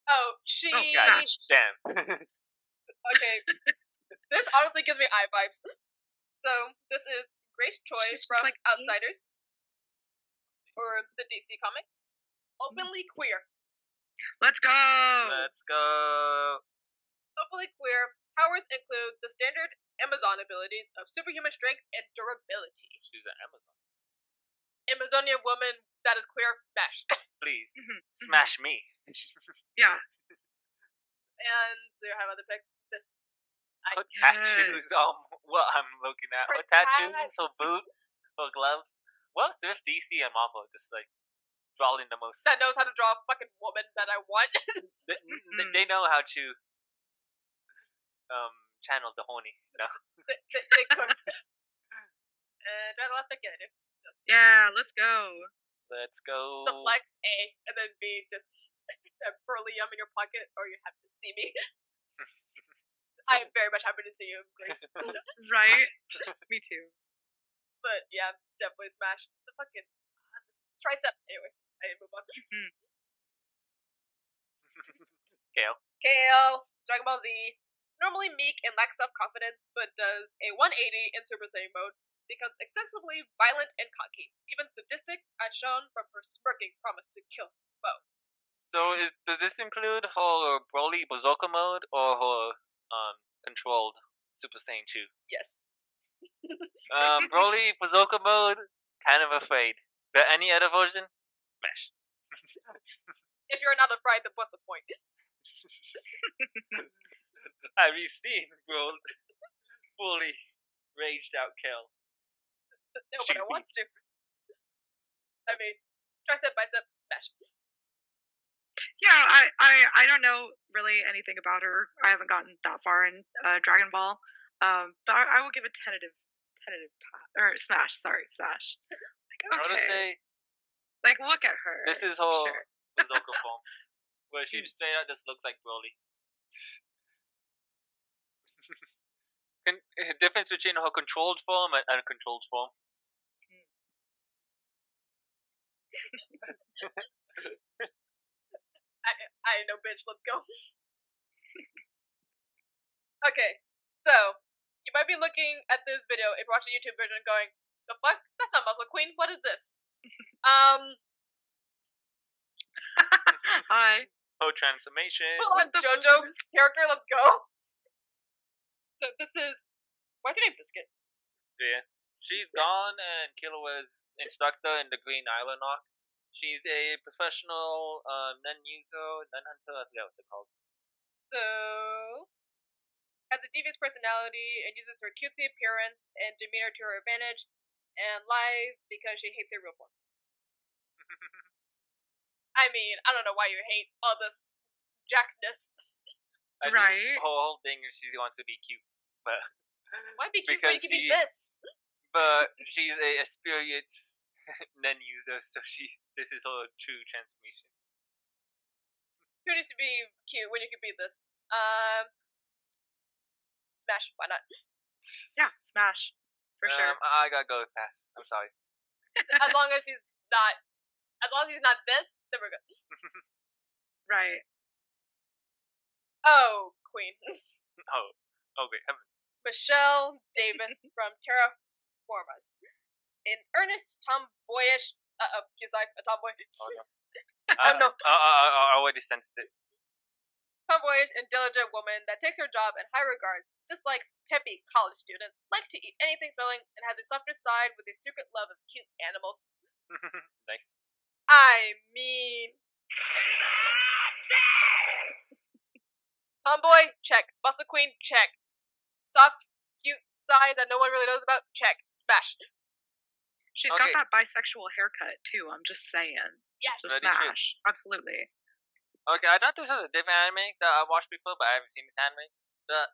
Oh, she... Oh, God smash. damn. Okay. This honestly gives me eye vibes. So, this is Grace Choi She's just from like me. Outsiders. Or the DC Comics. Openly queer. Let's go. Let's go. Openly queer. Powers include the standard Amazon abilities of superhuman strength and durability. She's an Amazon. Amazonian woman that is queer, smash. Please. Mhm, Smash me. Yeah. And there have other pics. This. Her tattoos, Yes. what I'm looking at. Her Her tattoos, tats. her boots, her gloves. What's with DC and Marvel? Just like drawing the most. That knows how to draw a fucking woman that I want. They know how to channel the horny. No. They cooked. And do I have the last pick? Yeah, I do. Yeah, let's go. Let's go. The flex A, and then B, just a burly yum in your pocket, or you happy to see me. I am very much happy to see you, Grace. Right? Me too. But yeah, definitely Smash. The fucking tricep. Anyways, I move on. Kale. Kale, Dragon Ball Z. Normally meek and lacks self-confidence, but does a 180 in Super Saiyan mode. Becomes excessively violent and cocky, even sadistic, as shown from her smirking promise to kill her foe. So does this include her Broly Bazooka mode or her controlled Super Saiyan 2? Yes. Broly Bazooka mode, kind of afraid. But any other version, smash. If you're not afraid, then what's the point? Have you seen bro fully raged out Kale? No, but I want to. I mean, tricep, bicep, smash. Yeah, I don't know really anything about her. I haven't gotten that far in Dragon Ball. But I will give a tentative smash. Sorry, smash. Like, I would okay. say Like, look at her. this is her Sure. Bazooka form, where she just straight out just looks like Broly. Difference between her controlled form and uncontrolled form. I know, bitch. Let's go. Okay, so you might be looking at this video if you're watching YouTube version and going, "The fuck? That's not Muscle Queen. What is this?" Hi. Oh, transformation. Full on JoJo character. Let's go. So this is. What's your name, Biscuit? Yeah. She's gone and Killua's instructor in the Green Island arc. She's a professional nun-user, nun-hunter, I forget what they're called. So has a devious personality and uses her cutesy appearance and demeanor to her advantage, and lies because she hates her real form. I mean, I don't know why you hate all this jackedness. I think Right. her whole thing is she wants to be cute, but Why be cute when you Because can be she- this? but she's a experienced nun-user, so this is her true transformation. Who needs to be cute when you can be this? Smash. Why not? Yeah, smash. For sure. I gotta go with pass. I'm sorry. As long as she's not. As long as she's not this, then we're good. Right. Oh, Queen. Oh wait, heavens. Michelle Davis from Terraformers. An earnest, tomboyish. Sorry, a tomboy. Oh no. No. I already sensed it. Tomboyish and diligent woman that takes her job in high regards, dislikes peppy college students, likes to eat anything filling, and has a softer side with a secret love of cute animals. Nice. I mean, tomboy, check. Muscle queen, check. Soft, cute side that no one really knows about, check. Smash. She's Okay. got that bisexual haircut too. I'm just saying. Yes. So Very true. smash. Absolutely. Okay, I thought this was a different anime that I watched before, but I haven't seen this anime. But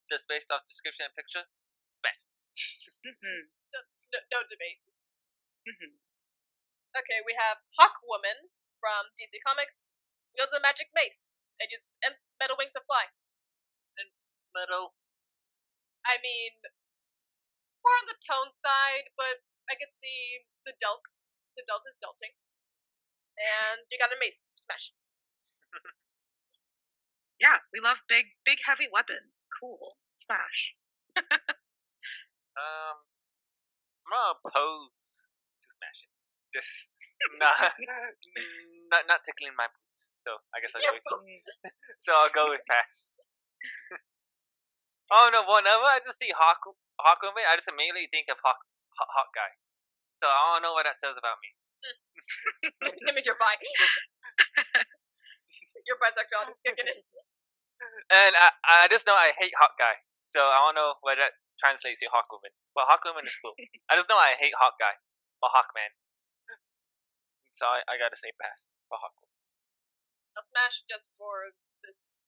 just based off description and picture, smash. Hmm. Just no debate. Hmm. Okay, we have Hawk Woman from DC Comics. Wields a magic mace and uses metal wings to fly. Metal. I mean, more on the tone side, but I could see the delts. The delt is delting. And you got a mace. Smash. Yeah, we love big, heavy weapon. Cool. Smash. I'm gonna oppose to smashing. Just not tickling my boots. So I guess I'll go with So I'll go with pass. Oh no! Whenever I just see Hawk Woman, I just immediately think of Hawk guy. So I don't know what that says about me. That means you're bi. Your bisexuality is kicking in. And I just know I hate Hawk guy. So I don't know what that translates to Hawk Woman. But Hawk Woman is cool. I just know I hate Hawk guy or Hawk man. So I gotta say pass for Hawk Woman. I'll smash just for this.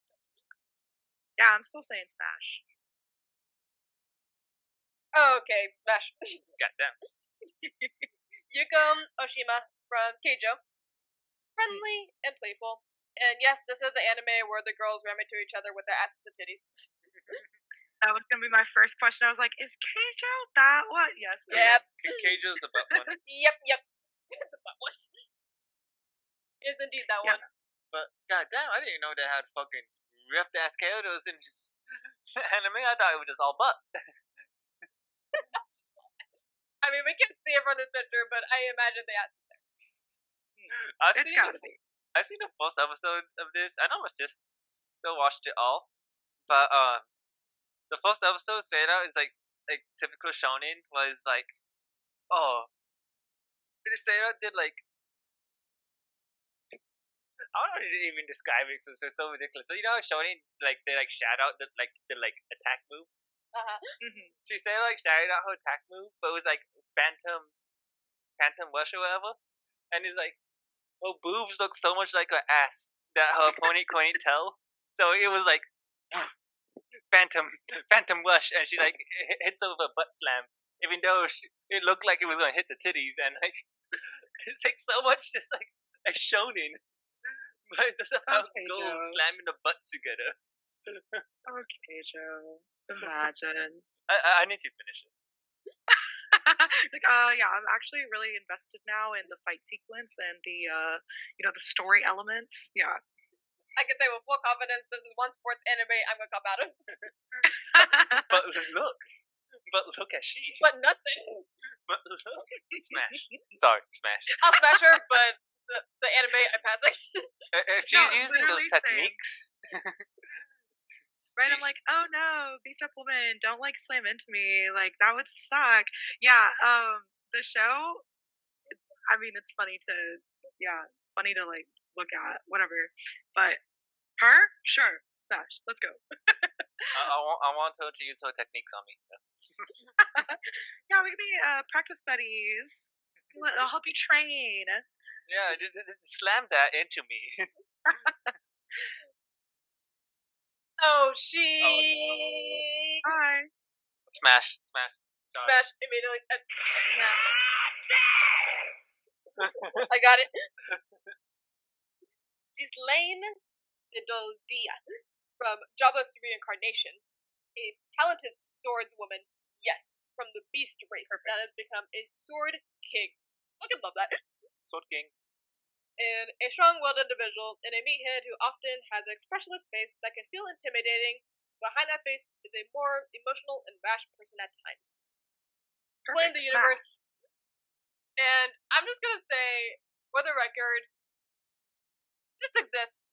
Yeah, I'm still saying Smash. Okay, Smash. Goddamn. Yuko Oshima from Keijo. Friendly and playful. And yes, this is an anime where the girls ram into each other with their asses and titties. That was gonna be my first question. I was like, is Keijo that what? Yes. Okay. Yep. Keijo's the butt one. Yep. The butt one. Is indeed that Yeah. one. But goddamn, I didn't know they had fucking ripped ass Kyotos in just anime. I thought it was just all butt. I mean, we can't see it from this picture, but I imagine they asked there. It's gotta be. I seen the first episode of this. I know my sister still watched it all, but the first episode straight out is like typical shonen was like, oh, Sarah did like, I don't know how to even describe it. So it's so ridiculous. But you know how shonen like they like shout out the attack move. She said like shouted out her attack move, but it was like Phantom Rush or whatever. And he's like, her boobs look so much like her ass that her opponent couldn't tell. So it was like Phantom Rush, and she like hits over a butt slam, even though it looked like it was gonna hit the titties, and like it's like so much just like a shonen, but it's just about Okay, girls Joe. slamming the butts together. Okay, Joe. Imagine. I need to finish it. Like, yeah, I'm actually really invested now in the fight sequence and the, the story elements. Yeah. I can say with full confidence, this is one sports anime I'm gonna come out of. But look at she. But nothing. But look, Smash. Sorry, Smash. I'll smash her, but the anime I'm passing. If she's No, using those literally same. techniques, Right, I'm like, oh no, beefed up woman, don't like slam into me. Like that would suck. Yeah, the show, it's funny to funny to like look at, whatever. But her, sure, Smash, let's go. I want her to use her techniques on me. Yeah, we can be practice buddies. I'll help you train. Yeah, slam that into me. Oh, she. Hi. Smash. Sorry. Smash immediately. Yeah. I got it. Ghislaine de Doldia from Jobless Reincarnation, a talented swordswoman. Yes, from the beast race Perfect. that has become a sword king. I can love that. Sword King. And a strong-willed individual and a meathead who often has an expressionless face that can feel intimidating. Behind that face is a more emotional and rash person at times. Slaying the Perfect. universe. And I'm just gonna say, for the record, just like this.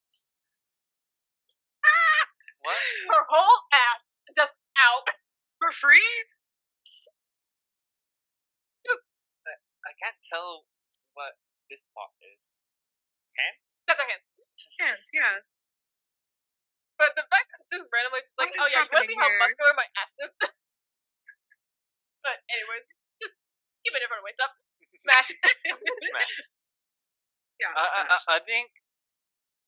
What? Her whole ass just out. For free? I can't tell what this part is. Hands? That's her hands. Hands, yeah. But the fact that it's just randomly just like, What oh is yeah, you wanna see how happening here? muscular my ass is? But anyways, just give it a different waist up. Smash. Smash. Yeah, Smash. I think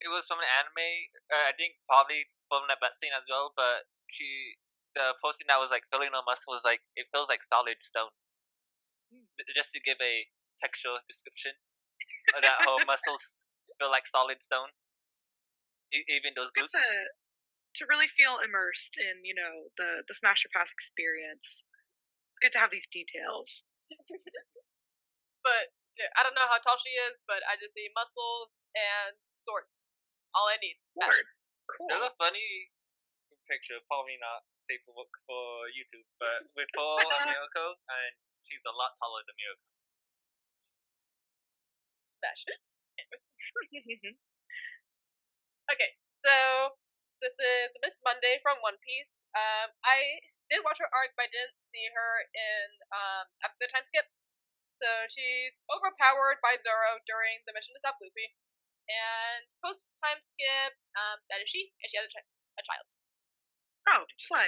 it was from an anime. I think probably from that scene as well. But the person that was like filling her muscle was like, it feels like solid stone. Just to give a textual description, that her muscles feel like solid stone. Even those Good glutes. to really feel immersed in, the Smash or Pass experience. It's good to have these details. But dude, I don't know how tall she is, but I just see muscles and sword. All I need. Smash. Sword. Cool. There's a funny picture, probably not safe for YouTube, but with Paul and Miracle, and she's a lot taller than Miracle. Smash. Okay, so this is Miss Monday from One Piece. I did watch her arc, but I didn't see her in after the time skip. So she's overpowered by Zoro during the mission to stop Luffy, and post time skip, that is she, and she has a child. Oh, slay.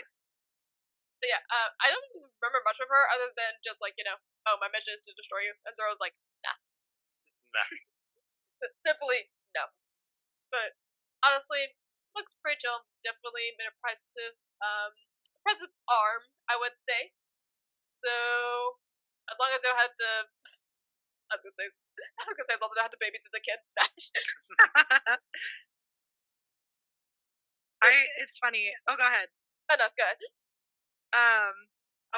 So yeah, I don't remember much of her other than just like, oh, my mission is to destroy you, and Zoro's like, nah. Nah. Simply no. But honestly, looks pretty chill. Definitely an impressive arm, I would say. So as long as they don't have to, I was gonna say, as long as they don't have to babysit the kid, Smash. It's funny. Oh, go ahead. Enough, good.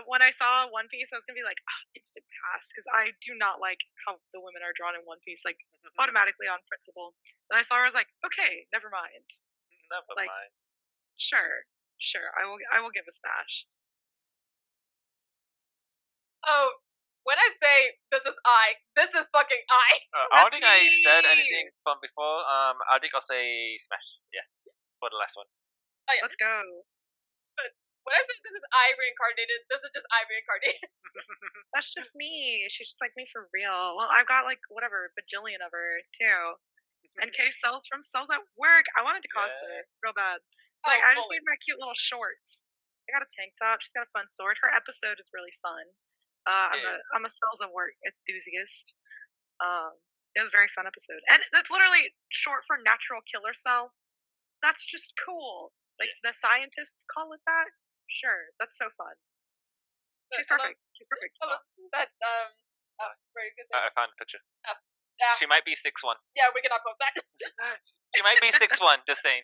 When I saw One Piece, I was gonna be like, instant pass, because I do not like how the women are drawn in One Piece, like automatically on principle. Then I saw her, I was like, okay, never mind. Never Like, mind. Sure, I will give a smash. Oh, when I say this is fucking I. I don't That's think I said me. anything from before. I think I'll say smash. Yeah, for the last one. Oh yeah. Let's go. When I say this is I reincarnated, this is just I reincarnated. That's just me. She's just like me for real. Well, I've got like whatever bajillion of her too. And Kay sells at work. I wanted to cosplay her Yes. real bad. It's like I just fully. need my cute little shorts. I got a tank top. She's got a fun sword. Her episode is really fun. I'm a cells at work enthusiast. It was a very fun episode, and that's literally short for natural killer cell. That's just cool. Like Yes. the scientists call it that. Sure, that's so fun. She's perfect. She's perfect. That very good. I found the picture. Yeah. She might be 6'1". Yeah, we cannot post that. She might be 6'1", just saying.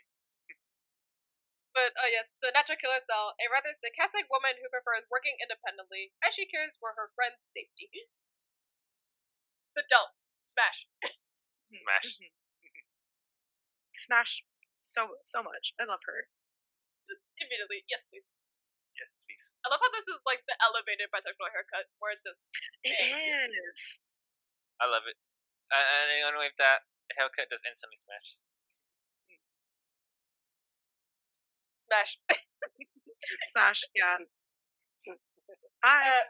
But yes, the natural killer cell, a rather sarcastic woman who prefers working independently as she cares for her friend's safety. The Delt. Smash. Smash. Smash so much. I love her. Just immediately, yes please. Yes, please. I love how this is like the elevated bisexual haircut, where it's just It is. I love it. And anyone with that haircut does instantly smash. smash. Smash. Yeah. Hi.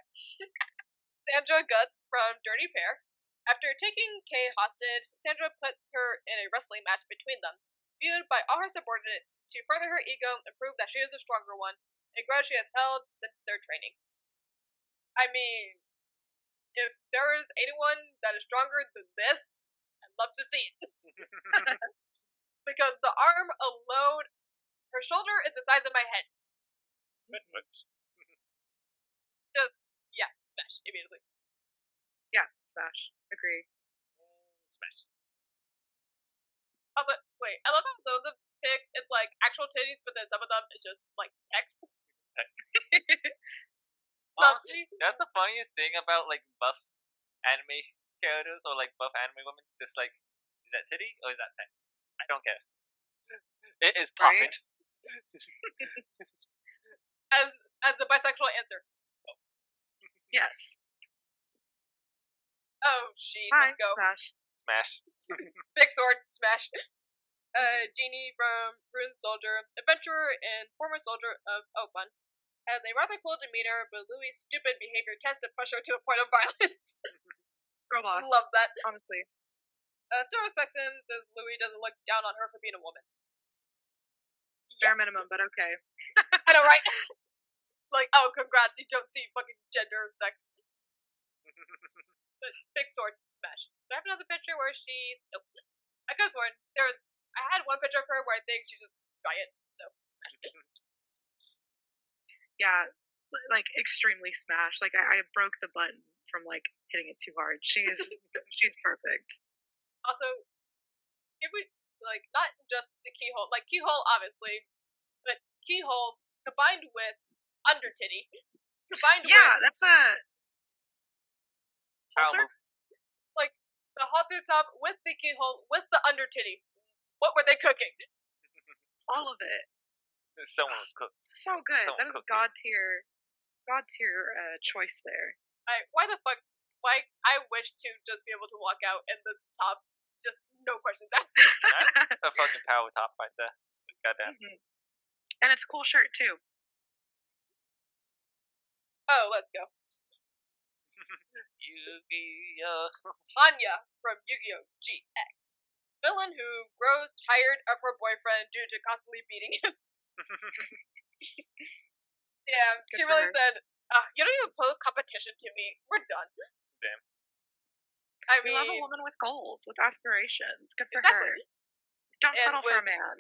Sandra Guts from Dirty Pair. After taking Kay hostage, Sandra puts her in a wrestling match between them, viewed by all her subordinates to further her ego and prove that she is a stronger one, a grudge she has held since their training. I mean, if there is anyone that is stronger than this, I'd love to see it. Because the arm alone, her shoulder is the size of my head. What? Just, yeah, smash, immediately. Yeah, smash. Agree. Smash. Also, wait, I love how those of pics, it's like actual titties, but then some of them is just like text. Honestly, that's the funniest thing about like buff anime characters or like buff anime women. Just like, is that titty or is that text? I don't care. It is popping. Right? As the bisexual answer. Yes. Oh, she. Hi, Let's go. smash. Smash. Big sword, smash. Genie from Rune Soldier, adventurer and former soldier of Open, has a rather cool demeanor, but Louis' stupid behavior tends to push her to a point of violence. Girl boss. Love that. Honestly. Still respects him, says Louis doesn't look down on her for being a woman. Bare minimum, but okay. I know, right? Like, oh, congrats, you don't see fucking gender or sex. But big sword, smash. Do I have another picture where she's... Nope. I could have sworn I had one picture of her where I think she's just giant, so smash. Yeah, like extremely smash. Like I broke the button from like hitting it too hard. She's perfect. Also, if we like not just the keyhole, like keyhole obviously, but keyhole combined with under titty, combined with that's a halter. Like the halter top with the keyhole with the under titty. What were they cooking? All of it. Someone was cooked. So good. Someone That is a god tier choice there. Why the fuck? Why I wish to just be able to walk out in this top, just no questions asked. That's a fucking power top right there. Goddamn. Mm-hmm. And it's a cool shirt too. Oh, let's go. Yu-Gi-Oh! Tanya from Yu-Gi-Oh! GX. Villain who grows tired of her boyfriend due to constantly beating him. Damn, Good she for really her. said, you don't even pose competition to me. We're done. Damn. I We mean, love a woman with goals, with aspirations. Good for exactly. her. Don't And settle for a with- man.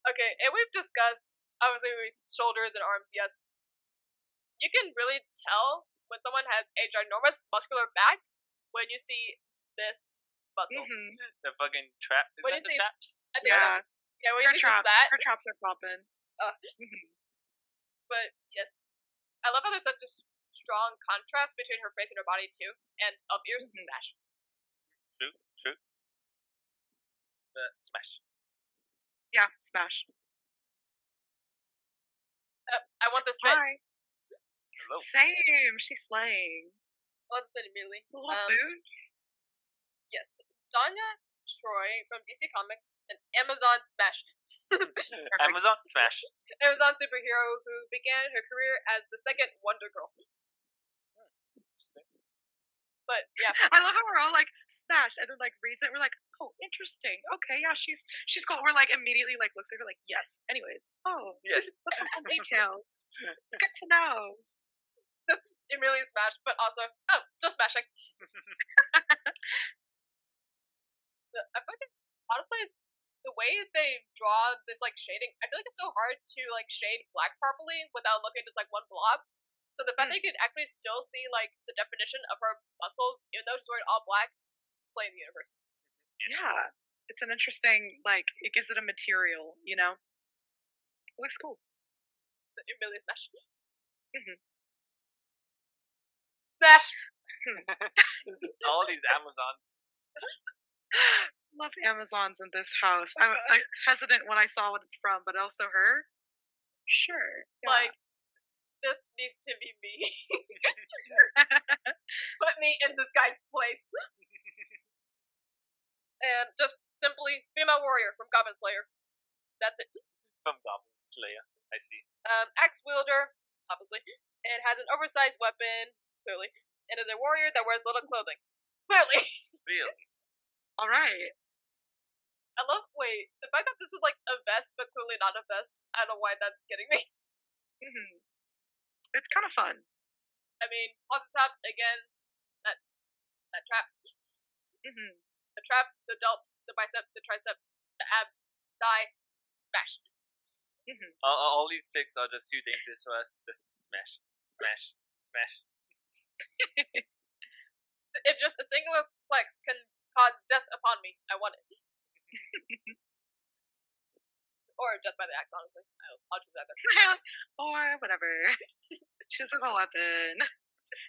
Okay, and we've discussed, obviously, shoulders and arms, yes. You can really tell when someone has a ginormous muscular back when you see this muscle. Mhm. The fucking trap. Is What that do the you think? traps? I think Yeah. yeah, when Her you see traps. that, Her traps are popping. Mhm. but yes. I love how there's such a strong contrast between her face and her body, too, and up ears Mhm. smash. True. Smash. Yeah, smash. I want this bit. Hi. Hello. Same. She's slaying. I want this bit immediately. The little boots. Yes. Danya Troy from DC Comics, an Amazon smash. Amazon smash. Amazon superhero who began her career as the second Wonder Girl. But yeah, I love how we're all like smash and then like reads it. We're like, oh, interesting. Okay, yeah, she's cool. We're like immediately like looks at her like, yes. Anyways, oh, Yes. that's some cool details. It's good to know. just immediately smashed, but also, oh, still smashing. I feel like, honestly, the way they draw this like shading, I feel like it's so hard to like shade black properly without looking just like one blob. So the fact that you can actually still see like the definition of her muscles, even though she's wearing all black, slaying the universe. Yeah, it's an interesting like it gives it a material, you know. It looks cool. Immediately smash. Mhm. Smash. All these Amazons. Love Amazons in this house. I'm hesitant when I saw what it's from, but also her. Sure. Yeah. Like, this needs to be me. Put me in this guy's place. And just simply female warrior from Goblin Slayer. That's it. From Goblin Slayer. I see. Axe wielder, obviously, and has an oversized weapon, clearly, and is a warrior that wears little clothing. Clearly. Really? All right. Wait, the fact that this is like a vest, but clearly not a vest, I don't know why that's getting me. Mhm. It's kind of fun. I mean, on the top, again, that trap. Mhm. The trap, the delt, the bicep, the tricep, the ab, thigh, smash. Mhm. All these picks are just too dangerous for us. Just smash. If just a singular flex can cause death upon me, I want it. Or death by the axe, honestly. I'll choose either. Or whatever. She's a weapon.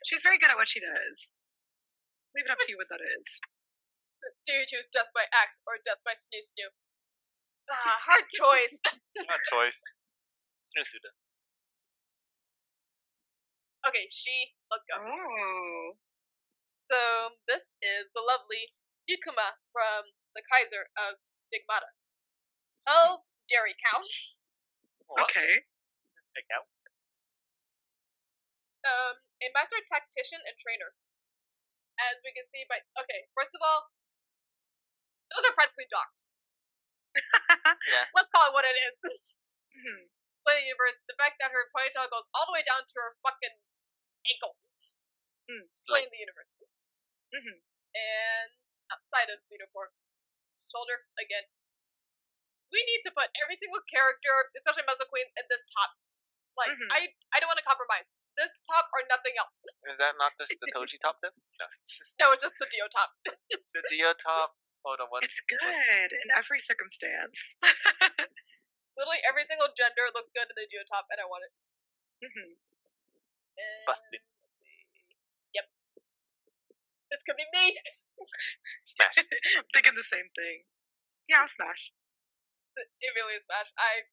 She's very good at what she does. Leave it up to you what that is. Do you choose death by axe or death by snoo snoo? Hard choice. Hard choice. Snusuda. Okay, let's go. Oh. So, this is the lovely Yukuma from the Kaiser of Stigmata. Hell's Dairy Cow. What? Okay. Check out. A master tactician and trainer. As we can see by... Okay, first of all, those are practically dogs. Yeah. Let's call it what it is. Mhm. Play the universe, the fact that her ponytail goes all the way down to her fucking ankle. Slaying the universe. Mhm. And outside of the uniform, shoulder, again. We need to put every single character, especially Muzzle Queen, in this top. Like, Mhm. I don't want to compromise. This top or nothing else. Is that not just the Toji top then? No. No, it's just the Dio top. The Dio top or the one. It's good in every circumstance. Literally every single gender looks good in the Dio top, and I want it. Mhm. And Busted. let's see. Yep. This could be me. Smash. Thinking the same thing. Yeah, I'll smash. It really is smash. I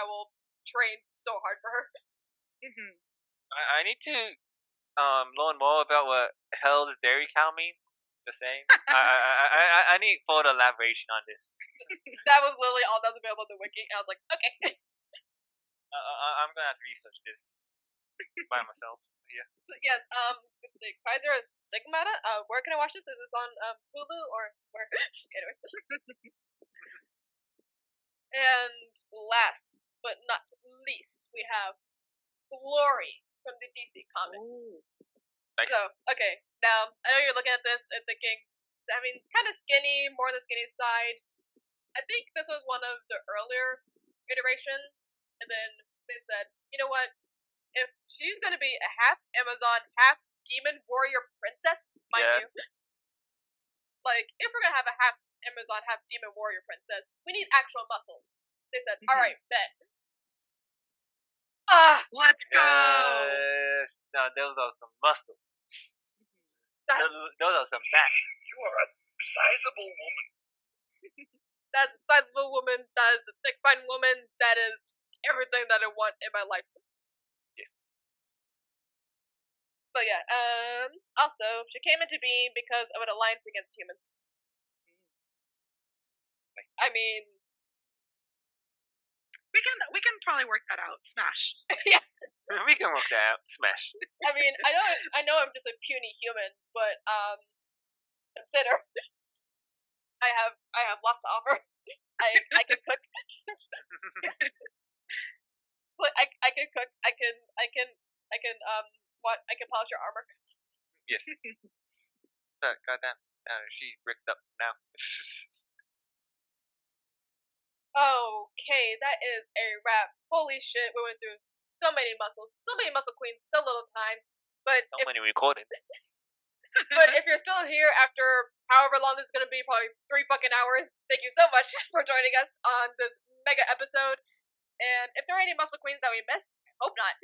will train so hard for her. Mhm. I need to learn more about what Hell's Dairy Cow means. Just saying. I need further elaboration on this. That was literally all that was available in the wiki, and I was like, okay. I'm gonna have to research this by myself. Yeah. So, yes, let's see. Kaiser is Stigmata. Where can I watch this? Is this on Hulu or where? Anyways. And last but not least, we have Glory from the DC Comics. Ooh. Nice. So, okay, now I know you're looking at this and thinking, I mean, kind of skinny, more on the skinny side. I think this was one of the earlier iterations, and then they said, you know what? If she's gonna be a half Amazon, half demon warrior princess, mind Yeah. you, like if we're gonna have a half Amazon, half demon warrior princess, we need actual muscles. They said, all right, bet. Let's go. Yes. Now those are some muscles. Those are some back. You are a sizable woman. That's a sizable woman. That is a thick, fine woman. That is everything that I want in my life. Yes. But yeah, also, she came into being because of an alliance against humans. I mean, We can probably work that out. Smash. yeah. We can work that out. Smash. I mean, I know I'm just a puny human, but consider I have lots to offer. I can cook. But I can cook. I can what? I can polish your armor. Yes. Goddamn. She's bricked up now. Okay, that is a wrap. Holy shit, we went through so many muscle queens, so little time. But So many recordings. but if you're still here after however long this is gonna be, probably 3 fucking hours, thank you so much for joining us on this mega episode. And if there are any muscle queens that we missed, I hope not.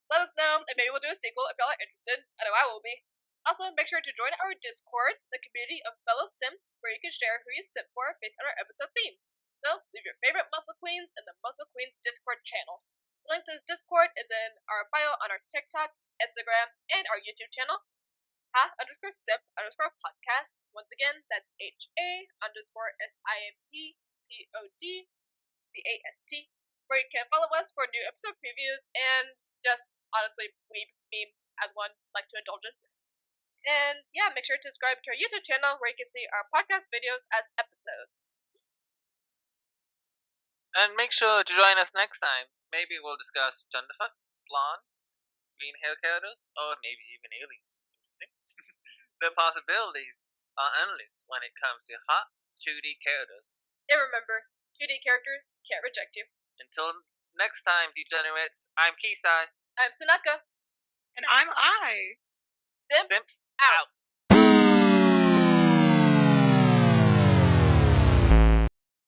Let us know, and maybe we'll do a sequel if y'all are interested. I know I will be. Also, make sure to join our Discord, the community of fellow simps, where you can share who you simp for based on our episode themes. So, leave your favorite muscle queens in the Muscle Queens Discord channel. The link to this Discord is in our bio on our TikTok, Instagram, and our YouTube channel. _simp_podcast. Once again, that's HA_SIMPPODCAST, where you can follow us for new episode previews and just honestly weeb memes as one likes to indulge in. And yeah, make sure to subscribe to our YouTube channel where you can see our podcast videos as episodes. And make sure to join us next time. Maybe we'll discuss genderfucks, blondes, green hair characters, or maybe even aliens. Interesting. The possibilities are endless when it comes to hot 2D characters. And remember, 2D characters can't reject you. Until next time, degenerates, I'm Kisai. I'm Sunaka. And I'm I. Simps Simps out.